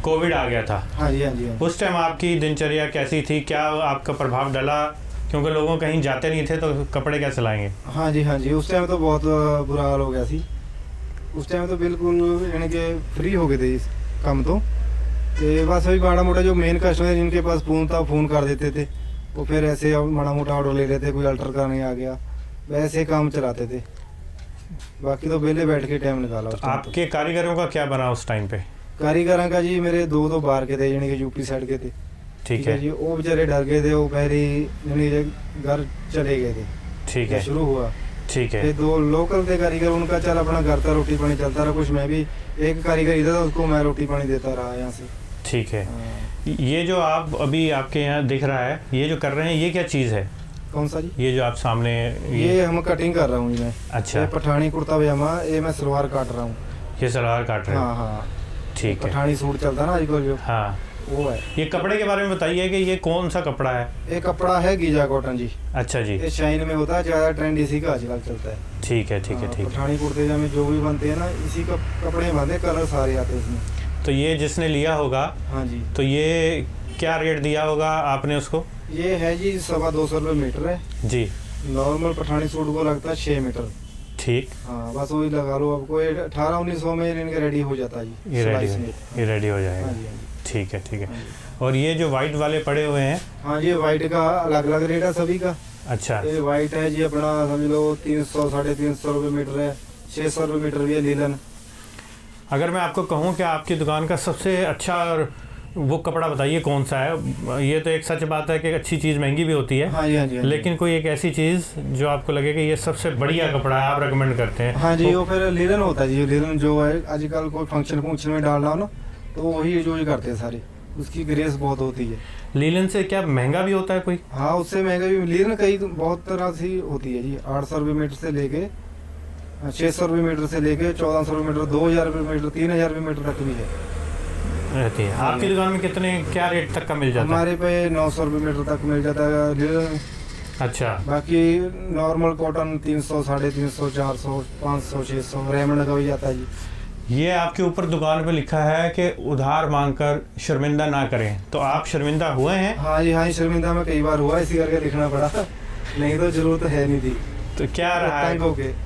[SPEAKER 3] कोविड आ गया था?
[SPEAKER 10] हाँ जी, हाँ जी।
[SPEAKER 3] उस टाइम आपकी दिनचर्या कैसी थी? क्या आपका प्रभाव डला? क्योंकि लोगों कहीं जाते नहीं थे, तो कपड़े क्या सिलाएंगे?
[SPEAKER 10] हाँ जी, हाँ जी। उस टाइम तो बहुत बुरा हाल हो गया थी। उस टाइम तो बिल्कुल यानी कि फ्री हो गए थे इस काम तो बस वही माड़ा मोटा जो मेन कस्टमर जिनके पास फ़ोन था, फ़ोन कर देते थे, वो फिर ऐसे माड़ा मोटा ऑर्डर ले लेते। कोई अल्टर करने आ गया, वैसे काम चलाते थे। बाकी तो बेले बैठ के टाइम निकाला।
[SPEAKER 3] तो आपके कारीगरों का क्या बना उस टाइम पे?
[SPEAKER 10] कारीगरों का जी मेरे 2 बाहर के थे, यानी कि यूपी साइड के थे।
[SPEAKER 3] ठीक है
[SPEAKER 10] जी। वो बेचारे डर गए थे, वो पहले यानी घर चले गए थे।
[SPEAKER 3] ठीक है।
[SPEAKER 10] शुरू हुआ।
[SPEAKER 3] ठीक है।
[SPEAKER 10] फिर 2 लोकल थे कारीगर, उनका चल अपना घर का रोटी पानी चलता रहा। कुछ मैं भी एक कारीगर इधर था, उसको मैं रोटी पानी देता रहा यहाँ से।
[SPEAKER 3] ठीक है। ये जो आप अभी आपके यहाँ दिख रहा है, ये जो कर रहे हैं, ये क्या चीज़ है?
[SPEAKER 10] कौन सा जी?
[SPEAKER 3] ये जो आप सामने
[SPEAKER 10] ये हम कटिंग कर रहा हूँ मैं।
[SPEAKER 3] अच्छा।
[SPEAKER 10] ये पठानी कुर्ता पजामा, ये मैं सलवार काट रहा हूँ।
[SPEAKER 3] ये सलवार काट रहे हैं?
[SPEAKER 10] हाँ हाँ।
[SPEAKER 3] ठीक है।
[SPEAKER 10] पठानी सूट चलता ना आजकल जो,
[SPEAKER 3] हाँ,
[SPEAKER 10] वो है।
[SPEAKER 1] ये कपड़े के बारे में बताइए कि ये कौन सा कपड़ा है?
[SPEAKER 10] ये कपड़ा है गीजा कॉटन जी।
[SPEAKER 1] अच्छा जी।
[SPEAKER 10] ये शाइन में होता है, ज़्यादा ट्रेंड इसी का आजकल चलता है।
[SPEAKER 1] ठीक है ठीक है ठीक है।
[SPEAKER 10] पठानी कुर्ते में जो भी बनते हैं ना, इसी का कपड़े बनते, कलर सारे आते हैं इसमें।
[SPEAKER 1] तो ये जिसने लिया होगा,
[SPEAKER 10] हाँ जी,
[SPEAKER 1] तो ये क्या रेट दिया होगा आपने उसको?
[SPEAKER 10] ये है जी 250 रुपये मीटर है
[SPEAKER 1] जी।
[SPEAKER 10] नॉर्मल पठानी सूट को लगता है 6 मीटर।
[SPEAKER 1] ठीक।
[SPEAKER 10] हाँ, बस वही लगा लो आपको, 1800-1900 में इनका रेडी हो जाता है जी।
[SPEAKER 1] ये रेडी हो जाएगा।
[SPEAKER 10] हाँ जी, हाँ जी।
[SPEAKER 1] ठीक है ठीक है। और ये जो वाइट वाले पड़े हुए हैं?
[SPEAKER 10] हाँ, ये वाइट का अलग अलग रेट है सभी का।
[SPEAKER 1] अच्छा।
[SPEAKER 10] ये वाइट है जी अपना समझ लो 300-350 रुपये मीटर है, 600 रुपये मीटर भी है लीलन।
[SPEAKER 1] अगर मैं आपको कहूँ कि आपकी दुकान का सबसे अच्छा और वो कपड़ा बताइए कौन सा है? ये तो एक सच बात है कि अच्छी चीज़ महंगी भी होती है।
[SPEAKER 10] हाँ जी, हाँ जी, हाँ जी।
[SPEAKER 1] लेकिन कोई एक ऐसी चीज़ जो आपको लगे कि ये सबसे बढ़िया कपड़ा है, आप रेकमेंड करते हैं?
[SPEAKER 10] हाँ जी, वो फिर लीलन होता है जी। लीलन जो है आजकल कोई फंक्शन में डालना हो ना, तो वही जो ही करते हैं सारे, उसकी ग्रेस बहुत होती है।
[SPEAKER 1] लीलन से क्या महंगा भी होता है कोई?
[SPEAKER 10] हाँ, उससे महंगा भी। लीलन कई बहुत तरह से होती है जी। 800 रुपये मीटर से लेके 600 रुपये मीटर से लेके 1400 रुपये मीटर, 2000 रुपये मीटर, 3000 रुपये मीटर तक भी है
[SPEAKER 1] रहती है। आपकी दुकान में कितने क्या रेट तक का मिल जाता है?
[SPEAKER 10] हमारे पे 900 रुपये मीटर तक मिल जाता है लीलन।
[SPEAKER 1] अच्छा।
[SPEAKER 10] बाकी नॉर्मल कॉटन 300, 350, 400, 500, 600 रेमंड का भी जाता है जी।
[SPEAKER 1] ये आपके ऊपर दुकान पे लिखा है कि उधार मांगकर शर्मिंदा ना करें, तो आप शर्मिंदा हुए हैं?
[SPEAKER 10] हाँ जी, हाँ, शर्मिंदा में कई बार हुआ, इसी करके लिखना पड़ा, नहीं तो जरूरत है नहीं थी।
[SPEAKER 1] तो क्या रहा है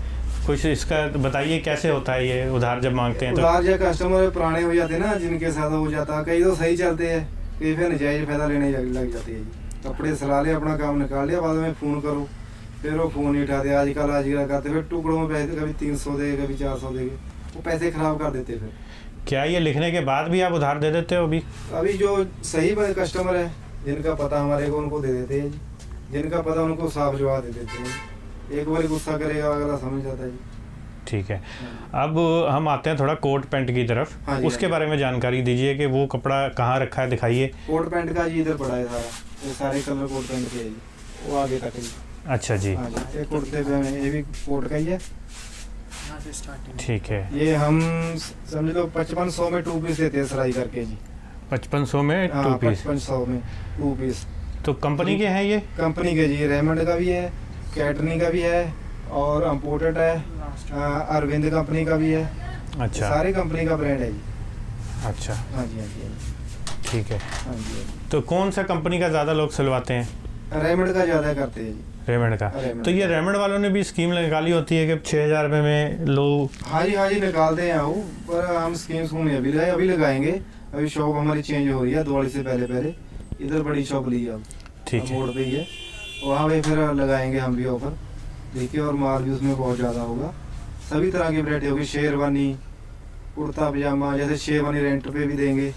[SPEAKER 1] कुछ इसका बताइए, कैसे होता है ये उधार जब मांगते हैं? तो
[SPEAKER 10] उधार जब कस्टमर पुराने हो जाते हैं ना, जिनके साथ हो जाता, कई तो सही चलते हैं, कई फिर नजायज फायदा लेने लग जाती है जी। कपड़े सिला ले, अपना काम निकाल लिया, बाद में फ़ोन करो, फिर वो फ़ोन नहीं उठाते। आजकल करते, फिर टुकड़ों में पैसे, कभी 300 दे, कभी 400 दे, वो पैसे ख़राब कर देते। फिर
[SPEAKER 1] क्या ये लिखने के बाद भी आप उधार दे देते हो?
[SPEAKER 10] अभी जो सही कस्टमर है, जिनका पता हमारे को, उनको दे देते हैं जी। जिनका पता उनको साफ जवाब दे देते हैं। एक बार गुस्सा करेगा, अगला समझ जाता है जी।
[SPEAKER 1] ठीक है। अब हम आते हैं थोड़ा कोट पैंट की तरफ।
[SPEAKER 10] हाँ जी,
[SPEAKER 1] उसके बारे में जानकारी दीजिए कि वो कपड़ा कहाँ रखा है, दिखाइए।
[SPEAKER 10] कोट पैंट का जी इधर पड़ा है सारा, ये सारे कलर कोट पैंट के है जी, वो आगे तक है।
[SPEAKER 1] अच्छा जी।
[SPEAKER 10] हाँ जी, ये कुर्ते पे में ये भी कोट का ही है।
[SPEAKER 1] ठीक है।
[SPEAKER 10] ये हम समझ लो 5500 में 2 पीस देते हैं सिलाई करके जी।
[SPEAKER 1] 5500 में 2 पीस?
[SPEAKER 10] 5500 में 2 पीस।
[SPEAKER 1] तो कंपनी के हैं ये?
[SPEAKER 10] कंपनी के जी, रेमंड का भी है, कैटरनी का भी है, और इम्पोर्टेड है, अरविंद कंपनी का भी है।
[SPEAKER 1] अच्छा।
[SPEAKER 10] सारी कंपनी का ब्रांड है जी।
[SPEAKER 1] अच्छा।
[SPEAKER 10] हाँ जी, हाँ जी।
[SPEAKER 1] ठीक है।
[SPEAKER 10] हाँ जी।
[SPEAKER 1] तो कौन सा कंपनी का ज़्यादा लोग सिलवाते हैं?
[SPEAKER 10] रेमंड का ज़्यादा करते हैं जी।
[SPEAKER 1] रेमंड का। तो ये रेमंड वालों ने भी स्कीम निकाली होती है कि 6000 रुपये में लोग?
[SPEAKER 10] हाँ जी निकालते हैं वो, पर हम स्कीम अभी लगाएंगे। अभी शॉप हमारी चेंज हो रही है, दिवाली से पहले इधर बड़ी शॉप ली है अब।
[SPEAKER 1] ठीक है।
[SPEAKER 10] मोड़ पे ही है, वहाँ पे फिर लगाएंगे हम भी ऑफर, देखिए। और माल भी उसमें बहुत ज़्यादा होगा, सभी तरह की वैरायटी होगी। शेरवानी, कुर्ता पजामा, जैसे शेरवानी रेंट पे भी देंगे,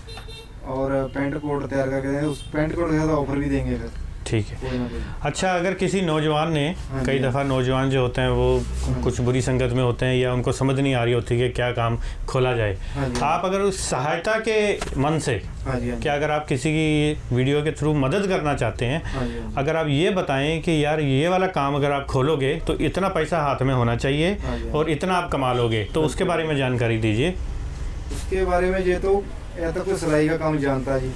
[SPEAKER 10] और पैंट कोट तैयार करके देंगे, उस पैंट कोट के साथ ऑफर भी देंगे फिर।
[SPEAKER 1] ठीक है। अच्छा, अगर किसी नौजवान ने, कई दफ़ा नौजवान जो होते हैं वो कुछ बुरी संगत में होते हैं, या उनको समझ नहीं आ रही होती कि क्या काम खोला जाए, आप अगर उस सहायता के मन से, क्या अगर आप किसी की वीडियो के थ्रू मदद करना चाहते हैं, अगर आप ये बताएं कि यार ये वाला काम अगर आप खोलोगे तो इतना पैसा हाथ में होना चाहिए और इतना आप कमा लोगे, तो उसके बारे में जानकारी दीजिए।
[SPEAKER 10] उसके बारे में ये तो या तो कोई सिलाई का काम जानता है जी,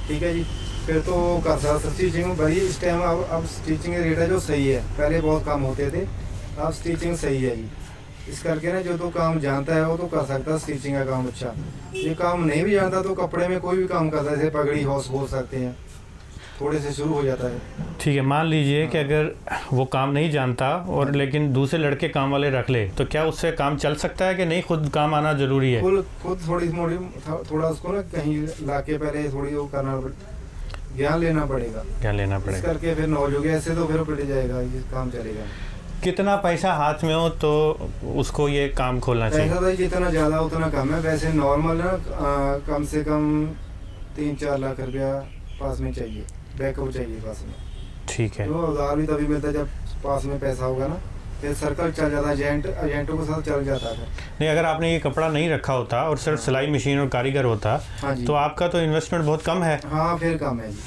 [SPEAKER 10] ठीक है जी, फिर तो कर सकता। स्टिचिंग भाई इस टाइम अब स्टिचिंग का रेट है जो सही है, पहले बहुत कम होते थे, अब स्टिचिंग सही है जी। इस करके ना जो तो काम जानता है वो तो कर सकता है स्टिचिंग का काम अच्छा। ये काम नहीं भी जानता तो कपड़े में कोई भी काम करता है, जैसे पगड़ी हौस बोल सकते हैं, थोड़े से शुरू हो जाता है।
[SPEAKER 1] ठीक है। मान लीजिए कि अगर वो काम नहीं जानता और लेकिन दूसरे लड़के काम वाले रख ले, तो क्या उससे काम चल सकता है कि नहीं? खुद काम आना जरूरी है?
[SPEAKER 10] खुद थोड़ा उसको ना कहीं लाके पहले थोड़ी वो करना, ज्ञान लेना पड़ेगा। इस करके फिर नॉलेज हो गया, ऐसे तो फिर पड़ जाएगा, ये काम चलेगा।
[SPEAKER 1] कितना पैसा हाथ में हो तो उसको ये काम खोलना चाहिए?
[SPEAKER 10] पैसा तो जितना ज़्यादा उतना कम है। वैसे नॉर्मल ना कम से कम 3-4 लाख रुपया पास में चाहिए, बैकअप चाहिए पास में।
[SPEAKER 1] ठीक है।
[SPEAKER 10] तो उधार भी तभी मिलता है जब पास में पैसा होगा ना, फिर सर्कल चल जाता है, एजेंटों के साथ चल जाता है।
[SPEAKER 1] नहीं, अगर आपने ये कपड़ा नहीं रखा होता और सिर्फ सिलाई मशीन और कारीगर होता,
[SPEAKER 10] हाँ
[SPEAKER 1] तो आपका तो इन्वेस्टमेंट बहुत कम है।
[SPEAKER 10] हाँ, फिर कम है जी।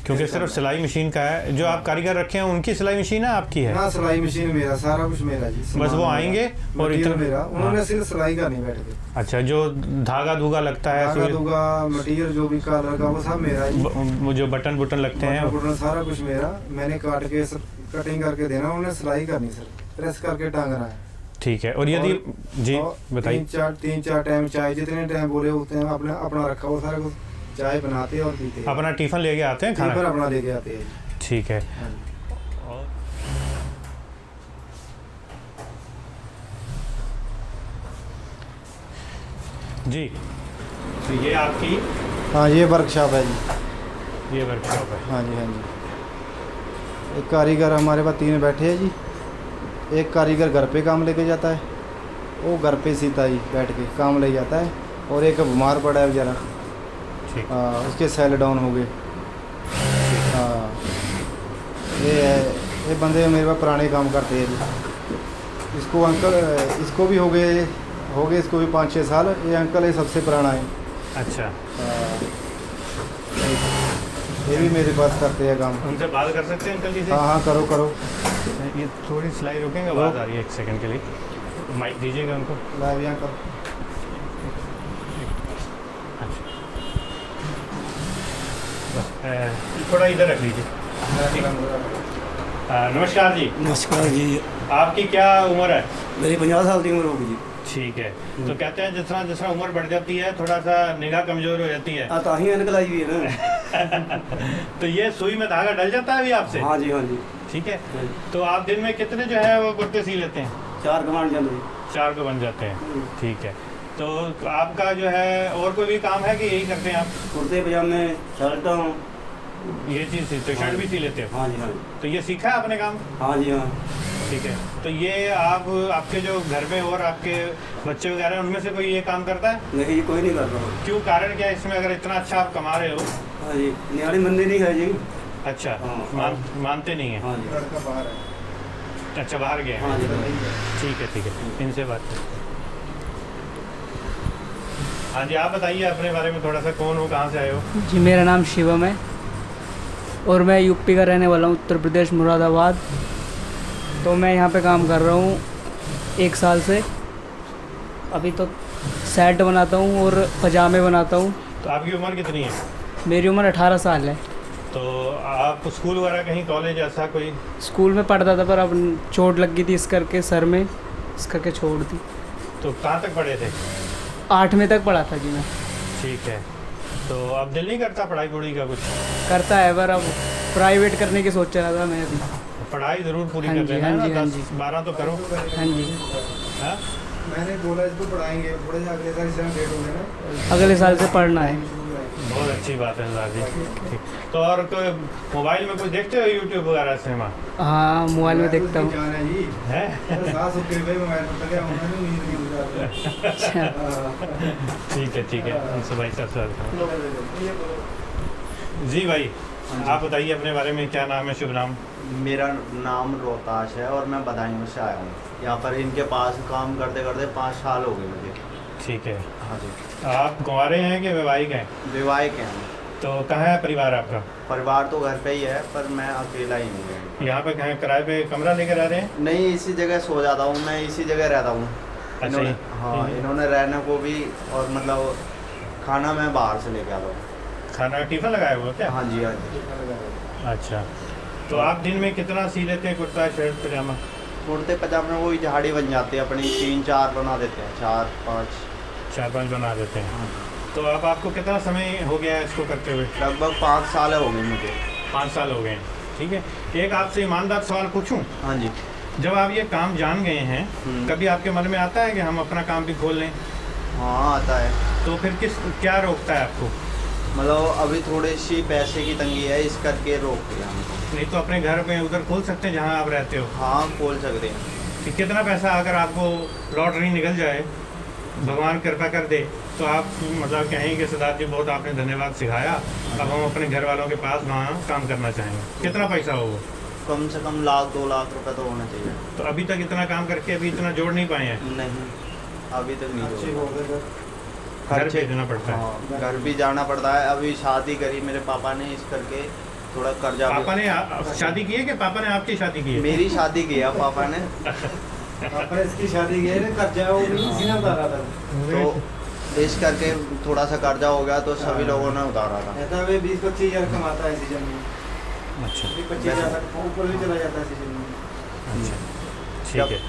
[SPEAKER 1] क्योंकि सिर्फ सिलाई मशीन का है। जो आप कारीगर रखे हैं उनकी सिलाई मशीन है आपकी है?
[SPEAKER 10] हाँ, सिलाई मशीन मेरा, सारा कुछ मेरा जी।
[SPEAKER 1] बस वो आएंगे और इतना
[SPEAKER 10] मेरा, उन्होंने सिर्फ सिलाई का नहीं बैठ के।
[SPEAKER 1] अच्छा, जो धागा धूगा लगता है,
[SPEAKER 10] धागा धूगा, मटीरियल जो भी कलर का वो सब मेरा जी।
[SPEAKER 1] वो जो बटन बुटन लगते हैं
[SPEAKER 10] बटन सारा कुछ मेरा, मैंने काट के कटिंग करके देना, उन्होंने सिलाई करनी सर, प्रेस करके टांगना है।
[SPEAKER 1] ठीक है। और यदि जी बताइए।
[SPEAKER 10] 3-4 टाइम चाय, जितने टाइम बोले होते हैं अपना रखा हुआ सारा कुछ, चाय बनाते हैं और पीते हैं।
[SPEAKER 1] अपना टिफिन लेके आते हैं, खाना
[SPEAKER 10] अपना लेके आते हैं।
[SPEAKER 1] ठीक है। जी, तो ये आपकी?
[SPEAKER 10] हाँ, ये वर्कशॉप है जी।
[SPEAKER 1] ये वर्कशॉप है?
[SPEAKER 10] हाँ जी, हाँ जी। एक कारीगर हमारे पास 3 बैठे हैं जी। एक कारीगर घर पे काम लेके जाता है, वो घर पे सीता ही बैठ के काम ले जाता है, और एक बीमार पड़ा है बेचारा, उसके सेल डाउन हो गए। हाँ, ये बंदे मेरे पास पुराने काम करते हैं जी। इसको अंकल, इसको भी हो गए इसको भी 5-6 साल। ये अंकल ये सबसे पुराना है।
[SPEAKER 1] अच्छा।
[SPEAKER 10] ये भी मेरे पास करते हैं काम।
[SPEAKER 1] उनसे बात कर सकते हैं अंकल जी से?
[SPEAKER 10] हाँ, करो।
[SPEAKER 1] ये थोड़ी सिलाई रोकेंगे, आवाज़ आ रही है, 1 सेकंड के लिए माइक दीजिएगा उनको।
[SPEAKER 10] Live uncle.
[SPEAKER 1] थोड़ा इधर रख लीजिए। नमस्कार जी।
[SPEAKER 12] नमस्कार जी।
[SPEAKER 1] आपकी क्या उम्र है?
[SPEAKER 12] मेरी 50 साल की उम्र होगी जी।
[SPEAKER 1] ठीक है। तो कहते हैं जिस तरह उम्र बढ़ जाती है थोड़ा सा निगाह कमजोर हो जाती है।
[SPEAKER 12] तो ही निकल आई हुई है ना।
[SPEAKER 1] तो ये सुई में धागा डल जाता है अभी आपसे?
[SPEAKER 12] हाँ जी, हाँ जी।
[SPEAKER 1] ठीक है। तो आप दिन में कितने जो है वो कुर्ते सी लेते हैं?
[SPEAKER 12] 4 को बन जाते हैं।
[SPEAKER 1] 4 को बन जाते हैं। ठीक है। तो आपका जो है और कोई भी काम है कि यही करते हैं आप?
[SPEAKER 12] कुर्ते पजामे, शर्ट,
[SPEAKER 1] ये चीज़ तो शर्ट भी सी लेते हो?
[SPEAKER 12] हाँ जी, हाँ।
[SPEAKER 1] तो ये सीखा है आपने काम?
[SPEAKER 12] हाँ जी, हाँ।
[SPEAKER 1] ठीक है। तो ये आपके जो घर में और आपके बच्चे वगैरह उनमें से कोई ये काम करता है?
[SPEAKER 12] नहीं, कोई नहीं करता।
[SPEAKER 1] क्यों, कारण क्या है इसमें, अगर इतना अच्छा आप कमा रहे हो?
[SPEAKER 12] हाँ जी, न्याणी मंदी नहीं है जी।
[SPEAKER 1] अच्छा। मानते नहीं है?
[SPEAKER 12] हाँ जी।
[SPEAKER 10] लड़का बाहर है।
[SPEAKER 1] अच्छा, बाहर गए?
[SPEAKER 12] हाँ जी।
[SPEAKER 1] ठीक है। इनसे बात करें। हाँ जी, आप बताइए अपने बारे में थोड़ा सा, कौन हो, कहाँ से आए हो?
[SPEAKER 13] जी, मेरा नाम शिवम है और मैं यूपी का रहने वाला हूँ, उत्तर प्रदेश, मुरादाबाद। तो मैं यहाँ पे काम कर रहा हूँ 1 साल से। अभी तो सेट बनाता हूँ और पजामे बनाता हूँ।
[SPEAKER 1] तो आपकी उम्र कितनी है?
[SPEAKER 13] मेरी उम्र 18 साल है।
[SPEAKER 1] तो आप स्कूल वगैरह कहीं, कॉलेज ऐसा कोई?
[SPEAKER 13] स्कूल में पढ़ता था पर अब चोट लग गई थी इस करके, सर में, इस करके छोड़ दी।
[SPEAKER 1] तो कहाँ तक पढ़े थे?
[SPEAKER 13] 8वीं तक पढ़ा था जी मैं।
[SPEAKER 1] ठीक है। तो अब दिल नहीं करता पढ़ाई वढ़ाई का कुछ?
[SPEAKER 13] करता है, पर अब प्राइवेट करने की सोच रहा था मैं अभी।
[SPEAKER 1] पढ़ाई ज़रूर पूरी
[SPEAKER 13] हाँ
[SPEAKER 1] कर
[SPEAKER 13] जी,
[SPEAKER 1] लेना,
[SPEAKER 13] हाँ जी, हाँ
[SPEAKER 1] 10-12 तो करो।
[SPEAKER 13] हाँ जी।
[SPEAKER 1] हाँ?
[SPEAKER 10] मैंने बोला इसको पढ़ाएंगे, थोड़े से अगले साल एग्जाम डेट हो गए ना,
[SPEAKER 13] अगले साल से पढ़ना है।
[SPEAKER 1] बहुत अच्छी बात है सरदार जी। तो और कोई मोबाइल में कुछ देखते हो, यूट्यूब वगैरह, सिनेमा?
[SPEAKER 13] हाँ, मोबाइल में देखता हूँ।
[SPEAKER 1] ठीक है। उनसे भाई साहब जी। भाई आप बताइए अपने बारे में, क्या नाम है, शुभ नाम?
[SPEAKER 11] मेरा नाम रोहताश है और मैं बदायूं से आया हूँ। यहाँ पर इनके पास काम करते करते 5 साल हो गए मुझे।
[SPEAKER 1] ठीक है।
[SPEAKER 11] हाँ जी।
[SPEAKER 1] आप कुंवारे हैं कि वैवाहिक हैं?
[SPEAKER 11] वैवाहिक हैं।
[SPEAKER 1] तो कहाँ है परिवार आपका?
[SPEAKER 11] परिवार तो घर पे ही है, पर मैं अकेला ही हूँ।
[SPEAKER 1] यहाँ पे कहीं किराए पे कमरा लेकर रह रहे हैं?
[SPEAKER 11] नहीं, इसी जगह सो जाता हूँ मैं, इसी जगह रहता हूँ।
[SPEAKER 1] अच्छा।
[SPEAKER 11] हाँ, इन्होंने रहने को भी, और मतलब खाना मैं बाहर से लेके आता हूँ।
[SPEAKER 1] खाना टिफिन लगाया हुआ क्या?
[SPEAKER 11] हाँ जी, हाँ जी।
[SPEAKER 1] अच्छा। तो आप दिन में कितना सी लेते हैं कुर्ता, शर्ट, पजामा?
[SPEAKER 11] कुर्ते पजामे वही झाड़ी बन जाती है अपनी, 3-4 बना देते हैं, 4-5
[SPEAKER 1] बना देते हैं। तो अब आपको कितना समय हो गया है इसको करते हुए?
[SPEAKER 11] लगभग 5 साल हो गए मुझे।
[SPEAKER 1] 5 साल हो गए। ठीक है। एक आपसे ईमानदार सवाल पूछूं?
[SPEAKER 11] हाँ जी।
[SPEAKER 1] जब आप ये काम जान गए हैं, कभी आपके मन में आता है कि हम अपना काम भी खोल लें?
[SPEAKER 11] हाँ, आता है।
[SPEAKER 1] तो फिर क्या रोकता है आपको?
[SPEAKER 11] मतलब अभी थोड़ी सी पैसे की तंगी है, इस करके रोक दिया हमको।
[SPEAKER 1] नहीं तो अपने घर में उधर खोल सकते हैं जहाँ आप रहते हो?
[SPEAKER 11] हाँ, खोल सकते हैं।
[SPEAKER 1] कि कितना पैसा अगर आपको लॉटरी निकल जाए, भगवान कृपा कर दे, तो आप मतलब कहेंगे कि सरदार जी बहुत आपने धन्यवाद सिखाया, अब हम अपने घर वालों के पास वहाँ काम करना चाहेंगे। कितना पैसा हो वो?
[SPEAKER 11] कम से कम 1-2 लाख रुपए तो होना चाहिए।
[SPEAKER 1] तो अभी तक इतना काम करके अभी इतना जोड़ नहीं पाए हैं?
[SPEAKER 11] नहीं, अभी तक नहीं जोड़ा।
[SPEAKER 1] घर भेजना पड़ता है।
[SPEAKER 11] हाँ, घर भी जाना पड़ता है। अभी शादी करी मेरे पापा ने, इस करके थोड़ा कर्जा भी।
[SPEAKER 1] पापा ने शादी की है कि पापा ने आपकी शादी की है?
[SPEAKER 11] मेरी शादी की है पापा ने।
[SPEAKER 10] पापा ने इसकी शादी की है, कर्जा वो भी इसी ने उतारा था।
[SPEAKER 11] तो इस करके थोड़ा सा कर्जा हो गया तो सभी लोगों ने उतारा था।
[SPEAKER 10] कहता है 20-25 हज़ार कमाता है सीजन में।
[SPEAKER 1] अच्छा,
[SPEAKER 10] 25 हज़ार तक ऊपर भी चला जाता है सीजन में।
[SPEAKER 1] अच्छा, ठीक है।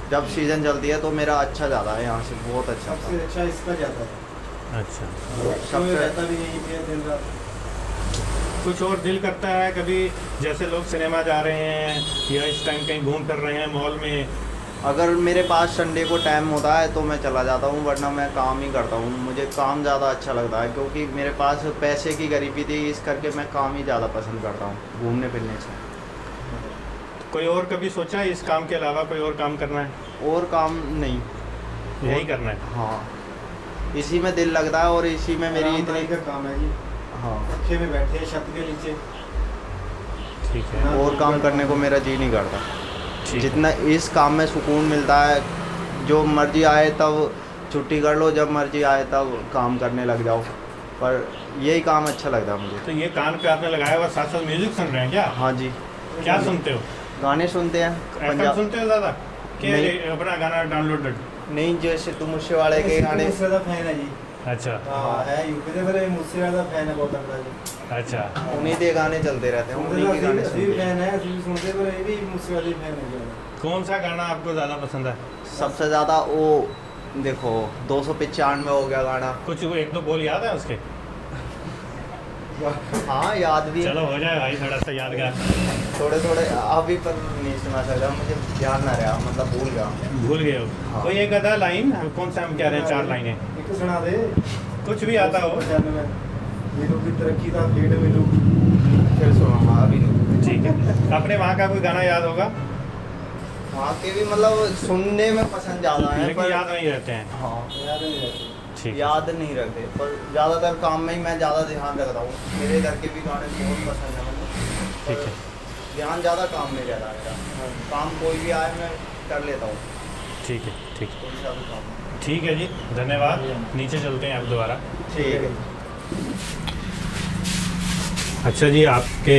[SPEAKER 11] जब सीजन चलती है तो मेरा अच्छा जाता है यहाँ से, बहुत अच्छा।
[SPEAKER 10] सबसे अच्छा इसका जाता है।
[SPEAKER 1] अच्छा,
[SPEAKER 10] सबसे रहता भी यहीं पे दिन रात।
[SPEAKER 1] कुछ और दिल करता है कभी, जैसे लोग सिनेमा जा रहे हैं या इस टाइम कहीं घूम फिर रहे हैं मॉल में?
[SPEAKER 11] अगर मेरे पास संडे को टाइम होता है तो मैं चला जाता हूँ, वरना मैं काम ही करता हूँ। मुझे काम ज़्यादा अच्छा लगता है क्योंकि मेरे पास पैसे की गरीबी थी, इस करके मैं काम ही ज़्यादा पसंद करता हूँ घूमने फिरने से।
[SPEAKER 1] कोई और कभी सोचा है इस काम के अलावा कोई और काम करना है?
[SPEAKER 11] और काम नहीं,
[SPEAKER 1] यही करना है?
[SPEAKER 11] हाँ, इसी में दिल लगता है और इसी में मेरी
[SPEAKER 10] आरामदायक का काम है जी।
[SPEAKER 11] हाँ,
[SPEAKER 10] पक्के में बैठे हैं छत के नीचे।
[SPEAKER 1] ठीक है।
[SPEAKER 11] और काम करने को मेरा जी नहीं करता। जितना इस काम में सुकून मिलता है, जो मर्जी आए तब छुट्टी कर लो, जब मर्जी आए तब काम करने लग जाओ, पर यही काम अच्छा लगता है मुझे।
[SPEAKER 1] तो ये कान पे आपने लगाया हुआ, साथ साथ म्यूजिक सुन रहे हैं क्या?
[SPEAKER 11] हाँ जी।
[SPEAKER 1] क्या सुनते हो?
[SPEAKER 11] गाने सुनते हैं।
[SPEAKER 1] FM सुनते हो ज़्यादा कि अपना गाना डाउनलोडेड?
[SPEAKER 11] नहीं, जैसे तुम मुझसे वाले के गाने।
[SPEAKER 10] मुझसे ज़्यादा फैन है जी।
[SPEAKER 11] अच्छा।
[SPEAKER 10] हाँ है यूपी से, मेरे मुझसे ज़्यादा फैन है बहुत तगड़ा जी।
[SPEAKER 1] अच्छा,
[SPEAKER 11] उन्हीं के गाने चलते रहते हैं, उन्हीं के गाने सुनते हैं।
[SPEAKER 10] फैन है, अभी सुनते पर ये भी मुझसे ज़्यादा फैन है।
[SPEAKER 1] कौन सा गाना आपको ज़्यादा पसंद है?
[SPEAKER 11] सबसे ज़्यादा वो देखो 295 हो गया गाना।
[SPEAKER 1] कुछ एक दो बोल याद है उसके?
[SPEAKER 11] हाँ याद भी।
[SPEAKER 1] चलो हो जाए भाई, थोड़ा सा यादगार।
[SPEAKER 11] थोड़े थोड़े अभी पर नहीं सुना सकता, मुझे ध्यान ना रहा, मतलब भूल गया।
[SPEAKER 1] भूल गए हो?
[SPEAKER 11] हाँ।
[SPEAKER 1] कोई एक आधा लाइन, कौन सा हम कह रहे हैं, 4 लाइनें
[SPEAKER 10] एक तो सुना दे,
[SPEAKER 1] कुछ भी आता हो।
[SPEAKER 10] मिलू की तरक्की का पेड़ मिलू,
[SPEAKER 11] फिर सुना अभी।
[SPEAKER 1] ठीक है, अपने वहाँ का कोई गाना याद होगा?
[SPEAKER 11] वहाँ के भी मतलब सुनने में पसंद ज़्यादा है,
[SPEAKER 1] लेकिन
[SPEAKER 11] पर
[SPEAKER 1] याद नहीं रहते हैं।
[SPEAKER 11] हाँ
[SPEAKER 10] याद नहीं रहती।
[SPEAKER 1] ठीक,
[SPEAKER 11] याद नहीं रखते, पर ज़्यादातर काम में ही मैं ज़्यादा ध्यान रखता हूँ। मेरे घर के भी गाने बहुत पसंद है मुझे।
[SPEAKER 1] ठीक है।
[SPEAKER 11] ध्यान ज़्यादा काम में रहता है मेरा। काम कोई भी आए मैं कर लेता हूँ।
[SPEAKER 1] ठीक है, ठीक है,
[SPEAKER 11] कोई सा भी काम।
[SPEAKER 1] ठीक है जी, धन्यवाद। नीचे चलते हैं अब दोबारा।
[SPEAKER 11] ठीक है।
[SPEAKER 1] अच्छा जी, आपके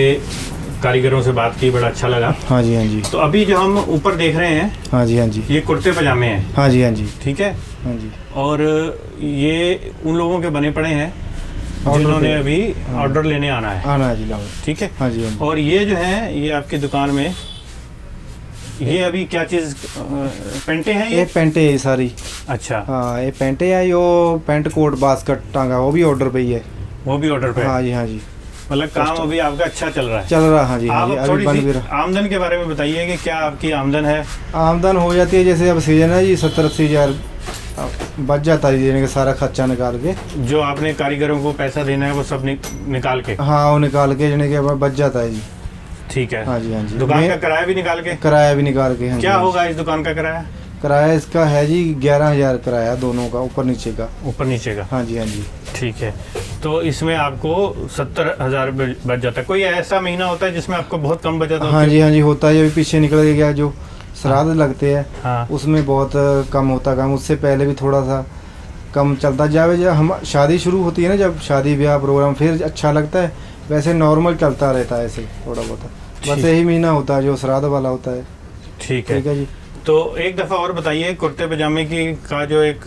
[SPEAKER 1] कारीगरों से बात की, बड़ा अच्छा लगा।
[SPEAKER 10] हाँ जी, हाँ जी।
[SPEAKER 1] तो अभी जो हम ऊपर देख रहे हैं,
[SPEAKER 10] हाँ जी, हाँ जी,
[SPEAKER 1] ये कुर्ते पजामे हैं।
[SPEAKER 10] हाँ जी, हाँ जी,
[SPEAKER 1] ठीक है।
[SPEAKER 10] हाँ जी।
[SPEAKER 1] और ये उन लोगों के बने पड़े हैं जिन्होंने अभी ऑर्डर लेने आना है।
[SPEAKER 10] जी लाओ।
[SPEAKER 1] ठीक है।
[SPEAKER 10] हाँ जी, हाँ जी।
[SPEAKER 1] और ये जो है, ये आपकी दुकान में ये अभी क्या चीज़, पेंटे हैं ये
[SPEAKER 10] पेंटे है सारी।
[SPEAKER 1] अच्छा,
[SPEAKER 10] हाँ ये पेंटे है, यो पेंट कोट बास्केट टांगा, वो भी ऑर्डर पे ही है।
[SPEAKER 1] वो भी ऑर्डर पे?
[SPEAKER 10] हाँ जी, हाँ जी।
[SPEAKER 1] मतलब काम अभी आपका अच्छा चल रहा है?
[SPEAKER 10] चल रहा। हाँ जी, हाँ
[SPEAKER 1] आप
[SPEAKER 10] जी।
[SPEAKER 1] थोड़ी
[SPEAKER 10] अभी
[SPEAKER 1] सी आमदन के बारे में बताइए कि क्या आपकी आमदन है?
[SPEAKER 10] आमदन हो जाती है, जैसे अब सीजन है जी, 70-80 हज़ार बच जाता है देने के, सारा खर्चा निकाल के।
[SPEAKER 1] जो आपने कारीगरों को पैसा देना है वो सब निकाल के?
[SPEAKER 10] हाँ, वो निकाल के देने के बाद बच जाता है जी।
[SPEAKER 1] ठीक है।
[SPEAKER 10] हाँ जी, हाँ जी।
[SPEAKER 1] दुकान का किराया भी निकाल के?
[SPEAKER 10] किराया भी निकाल के। हाँ
[SPEAKER 1] क्या
[SPEAKER 10] जी,
[SPEAKER 1] होगा इस दुकान का किराया?
[SPEAKER 10] किराया इसका है जी 11,000 किराया, दोनों का, ऊपर नीचे का।
[SPEAKER 1] ऊपर नीचे का?
[SPEAKER 10] हाँ जी, हाँ जी।
[SPEAKER 1] ठीक है। तो इसमें आपको 70,000 बच जाता है। कोई ऐसा महीना होता है जिसमें आपको बहुत कम बचत होती है?
[SPEAKER 10] हाँ जी, हाँ जी, होता है। अभी पीछे निकल गया जो श्राद्ध लगते हैं।
[SPEAKER 1] हाँ।
[SPEAKER 10] उसमें बहुत कम होता काम, उससे पहले भी थोड़ा सा कम चलता जावे। जब हम शादी शुरू होती है ना, जब शादी ब्याह प्रोग्राम, फिर अच्छा लगता है। वैसे नॉर्मल चलता रहता है ऐसे थोड़ा बहुत, बस यही महीना होता है जो श्राद्ध वाला होता है।
[SPEAKER 1] ठीक है।
[SPEAKER 10] ठीक है जी।
[SPEAKER 1] तो एक दफ़ा और बताइए, कुर्ते पजामे की का जो एक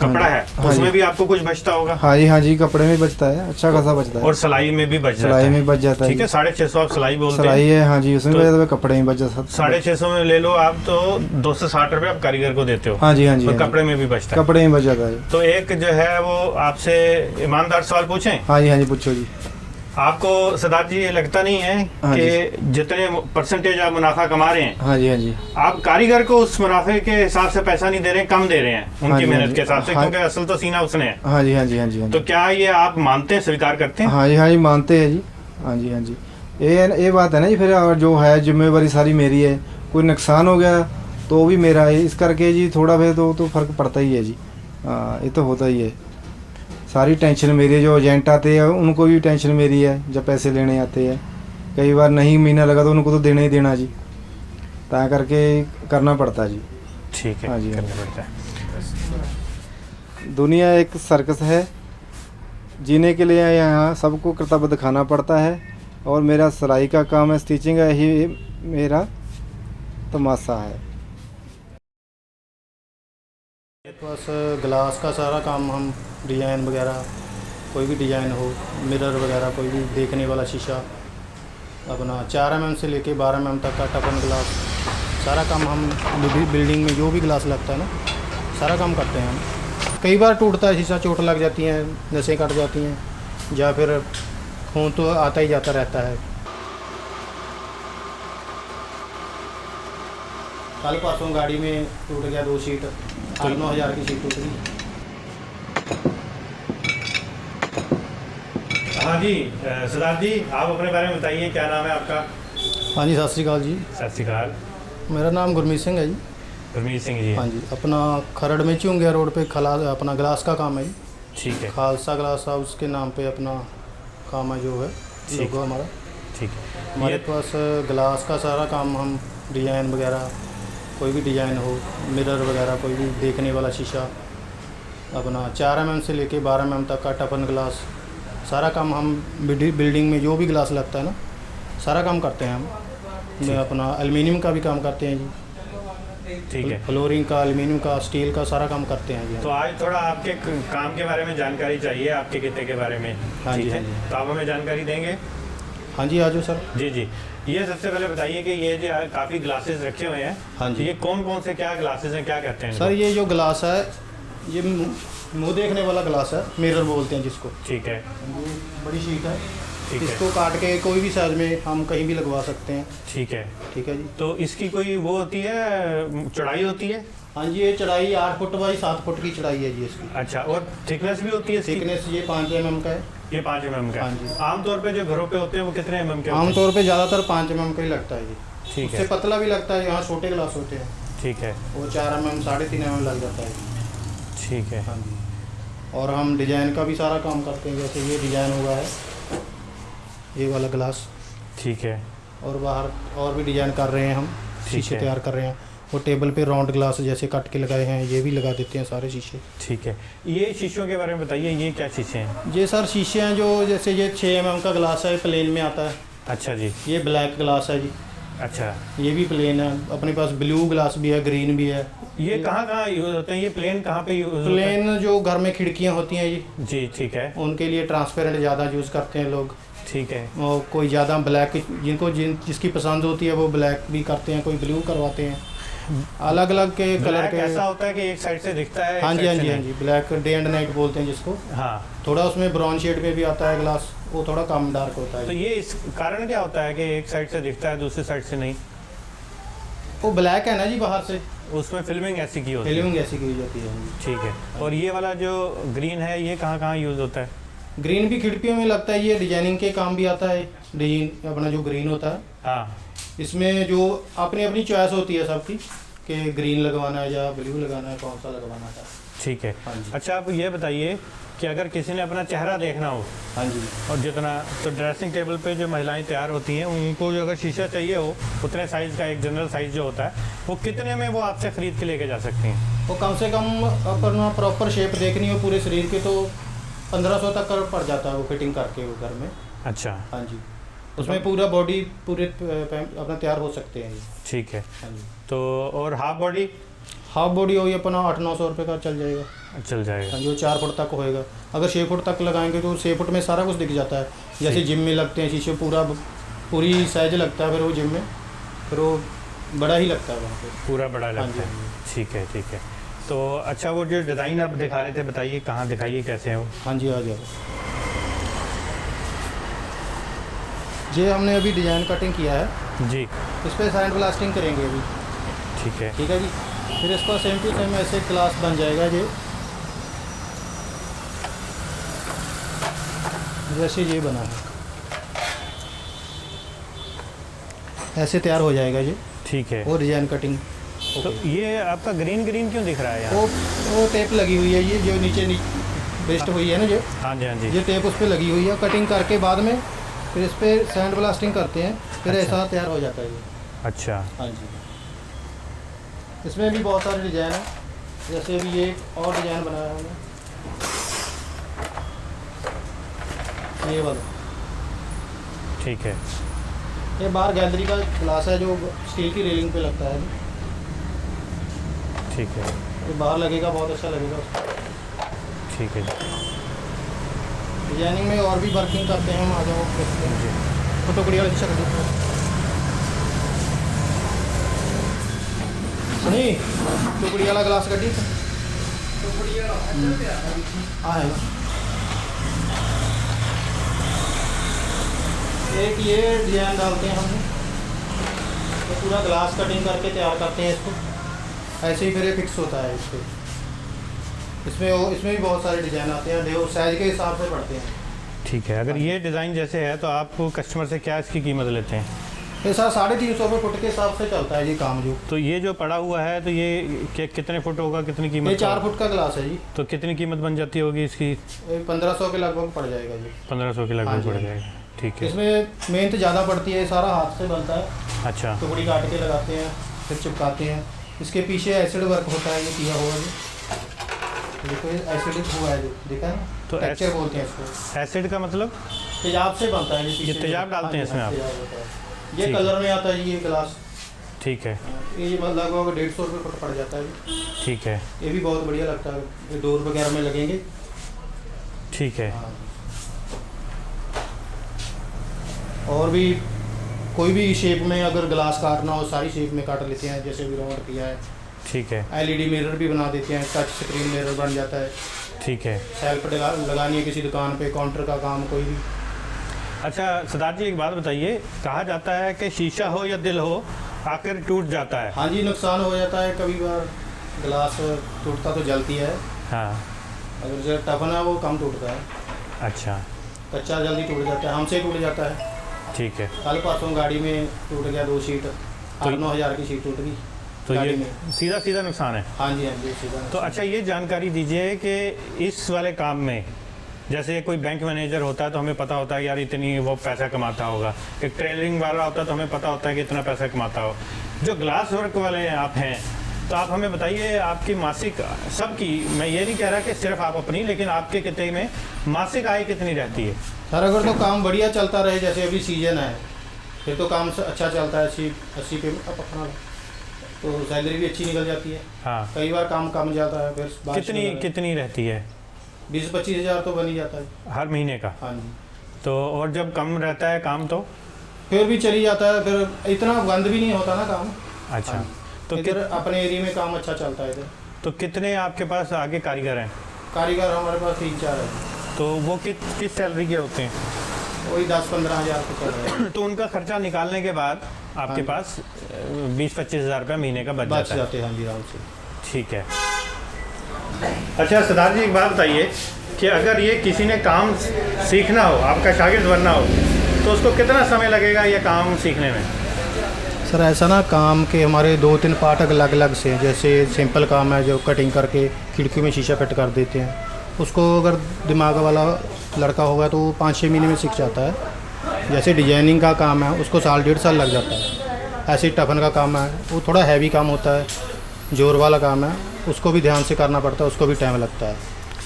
[SPEAKER 1] कपड़ा है,
[SPEAKER 10] हाँ
[SPEAKER 1] उसमें
[SPEAKER 10] जी।
[SPEAKER 1] भी आपको कुछ बचता होगा?
[SPEAKER 10] हाँ जी, हाँ जी, कपड़े में बचता है, अच्छा खासा बचता है।
[SPEAKER 1] और सिलाई में भी बच जाता है?
[SPEAKER 10] सिलाई में बच जाता है।
[SPEAKER 1] ठीक है। 650 आप सिलाई बोलते हैं?
[SPEAKER 10] सिलाई है, हाँ जी, उसमें बच जाता है, कपड़े में बच जाता है।
[SPEAKER 1] 650 में ले लो आप, तो 260 रुपये आप कारीगर को देते हो?
[SPEAKER 10] हाँ जी, हाँ जी।
[SPEAKER 1] और कपड़े में भी बचता है?
[SPEAKER 10] कपड़े में बच जाता है।
[SPEAKER 1] तो एक जो है वो आपसे ईमानदार सवाल पूछें?
[SPEAKER 10] हाँ जी, हाँ जी, पूछो जी।
[SPEAKER 1] आपको सिद्धार्थ जी ये लगता नहीं है
[SPEAKER 10] हाँ
[SPEAKER 1] कि जितने परसेंटेज आप मुनाफा कमा रहे हैं,
[SPEAKER 10] हाँ जी, हाँ जी,
[SPEAKER 1] आप कारीगर को उस मुनाफे के हिसाब से पैसा नहीं दे रहे हैं, कम दे रहे हैं
[SPEAKER 10] हाँ
[SPEAKER 1] उनकी
[SPEAKER 10] जी, हाँ
[SPEAKER 1] मेहनत
[SPEAKER 10] जी।
[SPEAKER 1] के हिसाब से,
[SPEAKER 10] हाँ।
[SPEAKER 1] क्योंकि असल तो सीना उसने है।
[SPEAKER 10] हाँ जी, हाँ जी, हाँ जी, हाँ
[SPEAKER 1] तो
[SPEAKER 10] जी।
[SPEAKER 1] क्या ये आप मानते हैं, स्वीकार करते हैं?
[SPEAKER 10] हाँ जी, हाँ जी, मानते हैं जी। हाँ जी, हाँ जी। ये बात है ना जी, फिर और जो है जिम्मेवारी सारी मेरी है। कोई नुकसान हो गया तो भी मेरा है, इस करके जी थोड़ा फिर तो फ़र्क पड़ता ही है जी। हाँ, ये तो होता ही है। सारी टेंशन मेरी है। जो एजेंट आते हैं उनको भी टेंशन मेरी है, जब पैसे लेने आते हैं। कई बार नहीं महीना लगा तो उनको तो देना ही देना जी, ता करके करना पड़ता जी।
[SPEAKER 1] ठीक है।
[SPEAKER 10] हाँ जी,
[SPEAKER 1] करना पड़ता है।
[SPEAKER 10] दुनिया एक सर्कस है, जीने के लिए यहाँ सबको कर्तव्य दिखाना पड़ता है। और मेरा सिलाई का काम है, स्टिचिंग है, यही मेरा तमाशा है।
[SPEAKER 14] मेरे पास ग्लास का सारा काम, हम डिज़ाइन वगैरह कोई भी डिज़ाइन हो, मिरर वगैरह कोई भी देखने वाला शीशा, अपना 4 mm से लेके 12 mm तक का टफन ग्लास, सारा काम हम बिल्डिंग में जो भी ग्लास लगता है ना, सारा काम करते हैं हम। कई बार टूटता है शीशा, चोट लग जाती हैं, नसें कट जाती हैं, या फिर खून तो आता ही जाता रहता है। कल परसों गाड़ी में टूट गया 2 सीट, 8-9 हज़ार की सीट टूट गई।
[SPEAKER 1] हाँ जी, सिद्धार्थ जी, आप अपने बारे में बताइए, क्या नाम है आपका?
[SPEAKER 14] हाँ जी, सत श्री अकाल जी।
[SPEAKER 1] सत श्री अकाल।
[SPEAKER 14] मेरा नाम गुरमीत सिंह है जी।
[SPEAKER 1] गुरमीत सिंह जी।
[SPEAKER 14] हाँ जी, अपना खरड़ में चूंगिया रोड पे अपना ग्लास का काम है जी।
[SPEAKER 1] ठीक है।
[SPEAKER 14] खालसा ग्लास हाउस के नाम पे अपना काम है जो है, लोगो हमारा।
[SPEAKER 1] ठीक है।
[SPEAKER 14] हमारे पास ग्लास का सारा काम, हम डिज़ाइन वगैरह कोई भी डिज़ाइन हो, मिरर वगैरह कोई भी देखने वाला शीशा, अपना 4 mm से लेके 12 mm तक का टफन ग्लास, सारा काम हम बिल्डिंग में जो भी ग्लास लगता है ना, सारा काम करते हैं हम। मैं अपना एल्युमिनियम का भी काम करते हैं जी।
[SPEAKER 1] ठीक है।
[SPEAKER 14] फ्लोरिंग का, एल्युमिनियम का, स्टील का सारा काम करते हैं जी।
[SPEAKER 1] तो आज थोड़ा आपके काम के बारे में जानकारी चाहिए, आपके कितने के बारे में।
[SPEAKER 14] हाँ जी, हाँ जी।
[SPEAKER 1] तो आप हमें जानकारी देंगे?
[SPEAKER 14] हाँ जी, आजो सर।
[SPEAKER 1] जी जी। ये सबसे पहले बताइए कि ये जो काफ़ी ग्लासेस रखे हुए हैं,
[SPEAKER 14] हाँ जी,
[SPEAKER 1] ये कौन कौन से क्या ग्लासेस हैं, क्या कहते हैं
[SPEAKER 14] सर? ये जो ग्लास है, ये मुंह देखने वाला ग्लास है, मिरर बोलते हैं जिसको।
[SPEAKER 1] ठीक है।
[SPEAKER 14] बड़ी शीट है,
[SPEAKER 1] ठीक है।
[SPEAKER 14] इसको काट के कोई भी साइज में हम कहीं भी लगवा सकते हैं।
[SPEAKER 1] ठीक है।
[SPEAKER 14] ठीक है जी।
[SPEAKER 1] तो इसकी कोई वो होती है, चौड़ाई होती है?
[SPEAKER 14] हाँ जी, ये चढ़ाई 8 फुट बाई 7 फुट की चढ़ाई है जी इसकी।
[SPEAKER 1] अच्छा, और थिकनेस भी होती है इसकी?
[SPEAKER 14] थिकनेस ये 5 mm का है।
[SPEAKER 1] ये 5 mm का?
[SPEAKER 14] हाँ जी।
[SPEAKER 1] आमतौर पे जो घरों पे होते हैं वो कितने mm के?
[SPEAKER 14] आमतौर पे ज़्यादातर 5 mm का ही लगता है जी।
[SPEAKER 1] ठीक है।
[SPEAKER 14] उससे पतला भी लगता है, यहाँ छोटे ग्लास होते हैं।
[SPEAKER 1] ठीक है।
[SPEAKER 14] वो 4 mm 3.5 mm लग जाता है।
[SPEAKER 1] ठीक है।
[SPEAKER 14] हाँ जी। और हम डिज़ाइन का भी सारा काम करते हैं, जैसे ये डिज़ाइन हुआ है, ये वाला ग्लास।
[SPEAKER 1] ठीक है।
[SPEAKER 14] और बाहर और भी डिज़ाइन कर रहे हैं हम, शीशे तैयार कर रहे हैं। वो टेबल पे राउंड ग्लास जैसे कट के लगाए हैं, ये भी लगा देते हैं सारे शीशे।
[SPEAKER 1] ठीक है। ये शीशों के बारे में बताइए, ये क्या शीशे हैं?
[SPEAKER 14] ये सर शीशे हैं जो, जैसे ये 6 mm का ग्लास है, प्लेन में आता है।
[SPEAKER 1] अच्छा जी।
[SPEAKER 14] ये ब्लैक ग्लास है जी।
[SPEAKER 1] अच्छा।
[SPEAKER 14] ये भी प्लेन है। अपने पास ब्लू ग्लास भी है, ग्रीन भी है।
[SPEAKER 1] ये कहाँ यूज़ होते हैं? ये प्लेन कहाँ पे यूज़ होते हैं?
[SPEAKER 14] प्लेन जो घर में खिड़कियाँ होती हैं जी।
[SPEAKER 1] जी, ठीक है।
[SPEAKER 14] उनके लिए ट्रांसपेरेंट ज़्यादा यूज़ करते हैं लोग।
[SPEAKER 1] ठीक है।
[SPEAKER 14] और कोई ज़्यादा ब्लैक, जिसकी पसंद होती है वो ब्लैक भी करते हैं, कोई ब्लू करवाते हैं। अलग अलग के कलर के।
[SPEAKER 1] ऐसा होता है कि एक साइड से दिखता है।
[SPEAKER 14] हाँ जी, हाँ जी, हाँ जी। ब्लैक डे एंड नाइट बोलते हैं जिसको।
[SPEAKER 1] हाँ।
[SPEAKER 14] थोड़ा उसमें ब्राउन शेड में भी आता है ग्लास, वो थोड़ा कम डार्क होता है।
[SPEAKER 1] तो ये इस कारण क्या होता है कि एक साइड से दिखता है, दूसरी साइड से नहीं?
[SPEAKER 14] वो ब्लैक है ना जी, बाहर से
[SPEAKER 1] उसमें फिल्मिंग ऐसी की होती है।
[SPEAKER 14] फिल्मिंग ऐसी की जाती है।
[SPEAKER 1] ठीक है। और ये वाला जो ग्रीन है, ये कहाँ कहाँ यूज़ होता है?
[SPEAKER 14] ग्रीन भी खिड़कियों में लगता है, ये डिजाइनिंग के काम भी आता है। डिजाइन अपना जो ग्रीन होता है,
[SPEAKER 1] हाँ,
[SPEAKER 14] इसमें जो अपनी अपनी चॉइस होती है सबकी कि ग्रीन लगवाना है या ब्लू लगाना है, कौन सा लगवाना है।
[SPEAKER 1] ठीक है। अच्छा, आप ये बताइए कि अगर किसी ने अपना चेहरा देखना हो,
[SPEAKER 14] हाँ जी,
[SPEAKER 1] और जितना, तो ड्रेसिंग टेबल पे जो महिलाएं तैयार होती हैं, उनको जो अगर शीशा चाहिए हो, उतने साइज़ का एक जनरल साइज़ जो होता है, वो कितने में वो आपसे ख़रीद के लेके जा सकती हैं?
[SPEAKER 14] वो कम से कम अपना प्रॉपर शेप देखनी हो पूरे शरीर की, तो 1500 तक का पड़ जाता है वो फिटिंग करके वो घर में।
[SPEAKER 1] अच्छा।
[SPEAKER 14] हाँ जी, उसमें पूरा बॉडी पूरे अपना तैयार हो सकते हैं।
[SPEAKER 1] ठीक है।
[SPEAKER 14] हाँ जी।
[SPEAKER 1] तो और हाफ बॉडी?
[SPEAKER 14] हाफ बॉडी हो, ये अपना 800-900 रुपये का चल जाएगा।
[SPEAKER 1] चल जाएगा।
[SPEAKER 14] हाँ, जो 4 फुट तक होएगा। अगर 6 फुट तक लगाएंगे तो 6 फुट में सारा कुछ दिख जाता है। जैसे जिम में लगते हैं शीशे, पूरी साइज लगता है, फिर वो जिम में फिर वो बड़ा ही लगता है वहाँ पे,
[SPEAKER 1] पूरा बड़ा लगता है। ठीक है, ठीक है। तो अच्छा, वो जो डिज़ाइन आप दिखा रहे थे, बताइए कहाँ दिखाइए, कैसे है वो?
[SPEAKER 14] हाँ जी, आ जाओ। ये हमने अभी डिज़ाइन कटिंग किया है
[SPEAKER 1] जी,
[SPEAKER 14] इस पर सैंड ब्लास्टिंग करेंगे अभी।
[SPEAKER 1] ठीक है।
[SPEAKER 14] ठीक है जी। फिर इसका सेम टू सेम ऐसे ग्लास बन जाएगा ये, जैसे ये बना है ऐसे तैयार हो जाएगा ये।
[SPEAKER 1] ठीक है।
[SPEAKER 14] वो डिज़ाइन कटिंग।
[SPEAKER 1] तो ये आपका ग्रीन ग्रीन क्यों दिख रहा है यहाँ?
[SPEAKER 14] वो टेप लगी हुई है, ये जो नीचे वेस्ट हुई है ना ये।
[SPEAKER 1] हाँ जी, हाँ जी।
[SPEAKER 14] ये टेप उस पर लगी हुई है। कटिंग करके बाद में फिर इस पर सैंड ब्लास्टिंग करते हैं, फिर
[SPEAKER 1] अच्छा।
[SPEAKER 14] ऐसा तैयार हो जाता है ये।
[SPEAKER 1] अच्छा।
[SPEAKER 14] हाँ जी। इसमें भी बहुत सारे डिज़ाइन हैं, जैसे अभी ये और डिज़ाइन बनाया हमने, ये वाला।
[SPEAKER 1] ठीक है।
[SPEAKER 14] ये बाहर गैलरी का ग्लास है जो स्टील की रेलिंग पे लगता है।
[SPEAKER 1] ठीक है।
[SPEAKER 14] ये बाहर लगेगा, बहुत अच्छा लगेगा उसको।
[SPEAKER 1] ठीक है।
[SPEAKER 14] डिजाइनिंग में और भी वर्किंग करते हैं हम, आ जाओ देखते हैं। फोटोकड़ी वाला शीशा कर दो सुनी, टुकड़ी वाला ग्लास कटी आएगा। एक ये डिजाइन डालते हैं हम, तो पूरा ग्लास कटिंग करके तैयार करते हैं इसको। ऐसे ही फिर ये फिक्स होता है इसको। इसमें भी बहुत सारे डिज़ाइन आते हैं, देखो साइज के हिसाब से पड़ते हैं।
[SPEAKER 1] ठीक है। अगर ये डिज़ाइन जैसे है तो आप कस्टमर से क्या इसकी कीमत लेते हैं?
[SPEAKER 14] ये सर 350 रुपये फुट के हिसाब से चलता है ये काम जो।
[SPEAKER 1] तो ये जो पड़ा हुआ है तो ये कितने फुट होगा, कितनी कीमत?
[SPEAKER 14] ये 4 फुट का ग्लास है जी।
[SPEAKER 1] तो कितनी कीमत बन जाती होगी इसकी?
[SPEAKER 14] 1500 के लगभग पड़ जाएगा जी।
[SPEAKER 1] 1500 के लगभग पड़ जाएगा। ठीक है।
[SPEAKER 14] इसमें मेहनत ज़्यादा पड़ती है, सारा हाथ से बनता है।
[SPEAKER 1] अच्छा।
[SPEAKER 14] टुकड़ी काट के लगाते हैं, फिर चिपकाते हैं। इसके पीछे एसिड वर्क होता है, ये किया हुआ जी। देखो ये एसिड हुआ है, देखा है।
[SPEAKER 1] तो
[SPEAKER 14] टेक्सचर बोलते हैं इसको।
[SPEAKER 1] एसिड का मतलब?
[SPEAKER 14] तेजाब से बनता है
[SPEAKER 1] ये तेजाब डालते हैं इसमें आप?
[SPEAKER 14] ये कलर में आता है ये ग्लास।
[SPEAKER 1] ठीक है।
[SPEAKER 14] ये लगभग 150 रुपये फुट पड़ जाता है।
[SPEAKER 1] ठीक है।
[SPEAKER 14] ये भी बहुत बढ़िया लगता है, ये डोर वगैरह में लगेंगे।
[SPEAKER 1] ठीक है।
[SPEAKER 14] और भी कोई भी शेप में अगर ग्लास काटना हो, सारी शेप में काट लेते हैं, जैसे भी राउंड किया है।
[SPEAKER 1] ठीक है।
[SPEAKER 14] LED मिरर भी बना देते हैं, टच स्क्रीन मिरर बन जाता है।
[SPEAKER 1] ठीक है।
[SPEAKER 14] सेल्फ लगानी है किसी दुकान पे, काउंटर का काम कोई भी।
[SPEAKER 1] अच्छा सिद्धार्थ जी, एक बात बताइए, कहा जाता है कि शीशा हो या दिल हो आखिर टूट जाता है।
[SPEAKER 14] हाँ जी, नुकसान हो जाता है कभी बार। ग्लास टूटता तो जलती है।
[SPEAKER 1] हाँ।
[SPEAKER 14] अगर जो टफन है वो कम टूटता है।
[SPEAKER 1] अच्छा।
[SPEAKER 14] कच्चा जल्दी टूट जाता है, हमसे टूट जाता है।
[SPEAKER 1] ठीक है।
[SPEAKER 14] कल परसों गाड़ी में टूट गया 2 शीट, 8-9 हज़ार की शीट टूट गई।
[SPEAKER 1] तो ये सीधा नुकसान है।
[SPEAKER 14] हाँ जी, हाँ जी, सीधा।
[SPEAKER 1] तो अच्छा ये जानकारी दीजिए कि इस वाले काम में जैसे कोई बैंक मैनेजर होता है तो हमें पता होता है यार इतनी वो पैसा कमाता होगा, एक ट्रेलरिंग वाला होता है तो हमें पता होता है कि इतना पैसा कमाता हो। जो ग्लास वर्क वाले आप हैं, तो आप हमें बताइए आपकी मासिक, सबकी, मैं ये नहीं कह रहा कि सिर्फ आप अपनी, लेकिन आपके कितने में मासिक आय कितनी रहती है?
[SPEAKER 14] सर अगर तो काम बढ़िया चलता रहे, जैसे अभी सीजन है, फिर तो काम अच्छा चलता है। 80 पे अपना तो सैलरी भी अच्छी निकल जाती है।
[SPEAKER 1] हाँ।
[SPEAKER 14] कई बार काम कम जाता है, फिर
[SPEAKER 1] कितनी रहती है?
[SPEAKER 14] 20-25 हज़ार तो बन ही जाता है
[SPEAKER 1] हर महीने का।
[SPEAKER 14] हाँ जी।
[SPEAKER 1] तो और जब कम रहता है काम तो
[SPEAKER 14] फिर भी चली जाता है, फिर इतना बंद भी नहीं होता ना काम।
[SPEAKER 1] अच्छा।
[SPEAKER 14] हाँ।
[SPEAKER 1] तो
[SPEAKER 14] इधर अपने एरिया में काम अच्छा चलता है इधर।
[SPEAKER 1] तो कितने आपके पास आगे कारीगर हैं?
[SPEAKER 14] कारीगर हमारे पास 3-4 है।
[SPEAKER 1] तो वो किस सैलरी के होते हैं?
[SPEAKER 14] वही 10-15 हज़ार तो चल रहा है।
[SPEAKER 1] तो उनका खर्चा निकालने के बाद आपके पास 20-25 हज़ार रुपये महीने का बच जाता है।
[SPEAKER 14] हाँ जी, आराम से।
[SPEAKER 1] ठीक है। अच्छा सिद्धार्थ जी, एक बात बताइए कि अगर ये किसी ने काम सीखना हो, आपका शागिर्द बनना हो, तो उसको कितना समय लगेगा ये काम सीखने में?
[SPEAKER 14] सर ऐसा ना, काम के हमारे 2-3 पार्ट अलग अलग से हैं। जैसे सिंपल काम है जो कटिंग करके खिड़की में शीशा फिट कर देते हैं, उसको अगर दिमाग वाला लड़का होगा तो 5-6 महीने में सीख जाता है। जैसे डिजाइनिंग का काम है उसको 1.5 साल लग जाता है। ऐसे टफन का काम है वो थोड़ा हैवी काम होता है, जोर वाला काम है, उसको भी ध्यान से करना पड़ता है, उसको भी टाइम लगता है।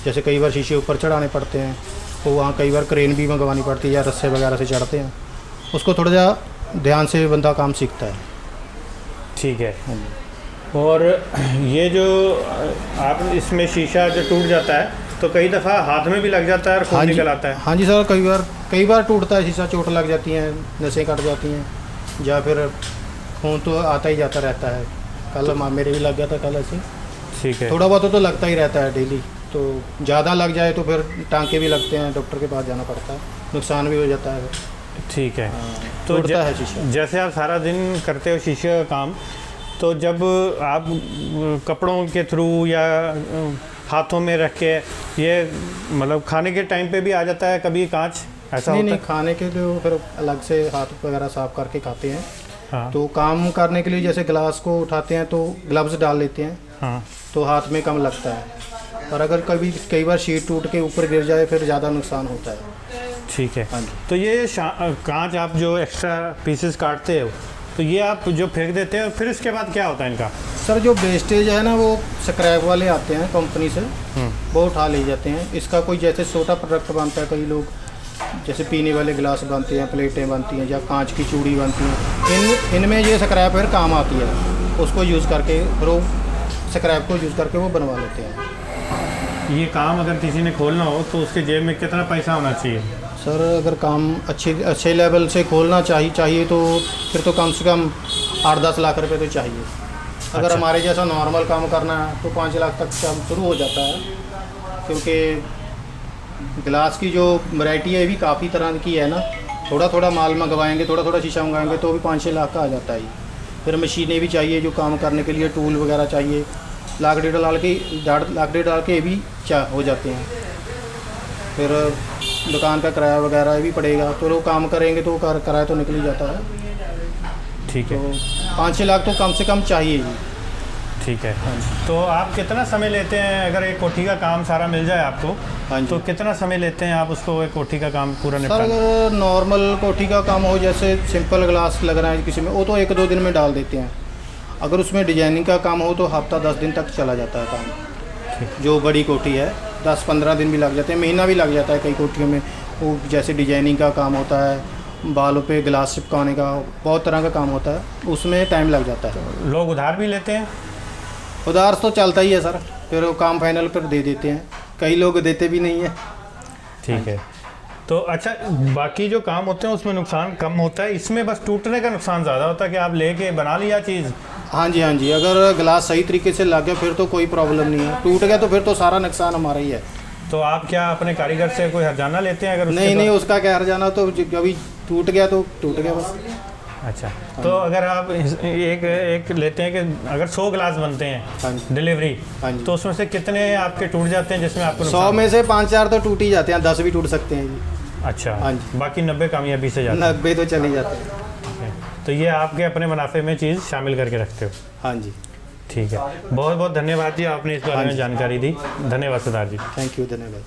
[SPEAKER 14] जैसे कई बार शीशे ऊपर चढ़ाने पड़ते हैं, तो वहाँ कई बार क्रेन भी मंगवानी पड़ती है या रस्से वगैरह से चढ़ते हैं, उसको थोड़ा सा ध्यान से बंदा काम सीखता है।
[SPEAKER 1] ठीक है। और ये जो आप इसमें शीशा जो टूट जाता है तो कई दफ़ा हाथ में भी लग जाता है और खून निकल आता है।
[SPEAKER 14] हाँ जी सर, कई बार टूटता है शीशा, चोट लग जाती हैं, नसें कट जाती हैं, या फिर खून तो आता ही जाता रहता है। कल मेरे भी लग गया था कल ऐसे।
[SPEAKER 1] ठीक है।
[SPEAKER 14] थोड़ा बहुत तो लगता ही रहता है डेली, तो ज़्यादा लग जाए तो फिर टाँके भी लगते हैं, डॉक्टर के पास जाना पड़ता है, नुकसान भी हो जाता है।
[SPEAKER 1] ठीक है।
[SPEAKER 14] तो टूटता है शीशा।
[SPEAKER 1] जैसे आप सारा दिन करते हो शीशे का काम, तो जब आप कपड़ों के थ्रू या हाथों में रख के, ये मतलब खाने के टाइम पे भी आ जाता है कभी कांच, ऐसा
[SPEAKER 14] नहीं
[SPEAKER 1] होता
[SPEAKER 14] नहीं, खाने के तो फिर अलग से हाथ वगैरह साफ करके खाते हैं।
[SPEAKER 1] हाँ।
[SPEAKER 14] तो काम करने के लिए जैसे ग्लास को उठाते हैं तो ग्लव्स डाल लेते हैं।
[SPEAKER 1] हाँ।
[SPEAKER 14] तो हाथ में कम लगता है, और अगर कई बार शीट टूट के ऊपर गिर जाए फिर ज़्यादा नुकसान होता है।
[SPEAKER 1] ठीक है।
[SPEAKER 14] हाँ जी।
[SPEAKER 1] तो ये कांच आप जो एक्स्ट्रा पीसेस काटते हो, तो ये आप जो फेंक देते हैं, फिर इसके बाद क्या होता है इनका?
[SPEAKER 14] सर जो वेस्टेज है ना, वो स्क्रैप वाले आते हैं कंपनी से, वो उठा ले जाते हैं। इसका कोई जैसे छोटा प्रोडक्ट बनता है, कई लोग जैसे पीने वाले गिलास बनते हैं, प्लेटें बनती हैं, या कांच की चूड़ी बनती हैं, इनमें ये स्क्रैप फिर काम आती है। उसको यूज़ करके फिर वो स्क्रैप को यूज़ करके वो बनवा लेते हैं।
[SPEAKER 1] ये काम अगर किसी ने खोलना हो तो उसके जेब में कितना पैसा होना चाहिए?
[SPEAKER 14] सर अगर काम अच्छे लेवल से खोलना चाहिए तो फिर तो कम से कम 8-10 लाख रुपए तो चाहिए। अगर
[SPEAKER 1] अच्छा।
[SPEAKER 14] हमारे जैसा नॉर्मल काम करना है तो 5 लाख तक काम शुरू हो जाता है, क्योंकि गिलास की जो वैरायटी है ये भी काफ़ी तरह की है ना। थोड़ा थोड़ा माल मंगवाएंगे, थोड़ा थोड़ा शीशा मंगाएंगे तो भी 5-6 लाख का आ जाता है। फिर मशीनें भी चाहिए जो काम करने के लिए, टूल वगैरह चाहिए, लाख डेढ़ डाल के ये भी हो जाते हैं। फिर दुकान का किराया वगैरह ये भी पड़ेगा, तो लोग काम करेंगे तो किराया तो निकल ही जाता है।
[SPEAKER 1] ठीक है,
[SPEAKER 14] तो 5-6 लाख तो कम से कम चाहिए ही।
[SPEAKER 1] ठीक है। तो आप कितना समय लेते हैं अगर एक कोठी का काम सारा मिल जाए आपको?
[SPEAKER 14] हाँ जी।
[SPEAKER 1] तो कितना समय लेते हैं आप उसको एक कोठी का काम पूरा
[SPEAKER 14] सर
[SPEAKER 1] निपटाने?
[SPEAKER 14] अगर नॉर्मल कोठी का काम हो, जैसे सिंपल ग्लास लग रहा है किसी में, वो तो 1-2 दिन में डाल देते हैं। अगर उसमें डिजाइनिंग का काम हो तो हफ्ता 10 दिन तक चला जाता है काम। जो बड़ी कोठी है 10-15 दिन भी लग जाते हैं, महीना भी लग जाता है कई कोठियों में। वो जैसे डिजाइनिंग का काम होता है, बालों पे ग्लास चिपकाने का, बहुत तरह का काम होता है, उसमें टाइम लग जाता है।
[SPEAKER 1] लोग उधार भी लेते हैं?
[SPEAKER 14] उधार तो चलता ही है सर, फिर वो काम फाइनल पर दे देते हैं, कई लोग देते भी नहीं है।
[SPEAKER 1] ठीक है। तो अच्छा, बाकी जो काम होते हैं उसमें नुकसान कम होता है, इसमें बस टूटने का नुकसान ज़्यादा होता है कि आप लेके बना लिया चीज़।
[SPEAKER 14] हाँ जी, हाँ जी। अगर ग्लास सही तरीके से लग गया फिर तो कोई प्रॉब्लम नहीं है, टूट गया तो फिर तो सारा नुकसान हमारा ही है।
[SPEAKER 1] तो आप क्या अपने कारीगर से कोई हर्जाना लेते हैं? अगर
[SPEAKER 14] नहीं, उसका क्या हर्जाना, तो अभी टूट गया तो टूट गया बस।
[SPEAKER 1] अच्छा, तो अगर आप एक लेते हैं कि अगर 100 ग्लास बनते हैं डिलीवरी, तो उसमें से कितने आपके टूट जाते हैं जिसमें आपको
[SPEAKER 14] 100 में से 5-4 तो टूट ही जाते हैं, 10 भी टूट सकते हैं जी।
[SPEAKER 1] अच्छा,
[SPEAKER 14] हाँ जी।
[SPEAKER 1] बाकी 90 कामयाबी से जाते हैं?
[SPEAKER 14] 90 तो चले जाते हैं।
[SPEAKER 1] तो ये आपके अपने मुनाफे में चीज़ शामिल करके रखते हो?
[SPEAKER 14] हाँ जी।
[SPEAKER 1] ठीक है, बहुत बहुत धन्यवाद जी, आपने इस बारे में जानकारी दी। धन्यवाद सरदार जी।
[SPEAKER 14] थैंक यू, धन्यवाद।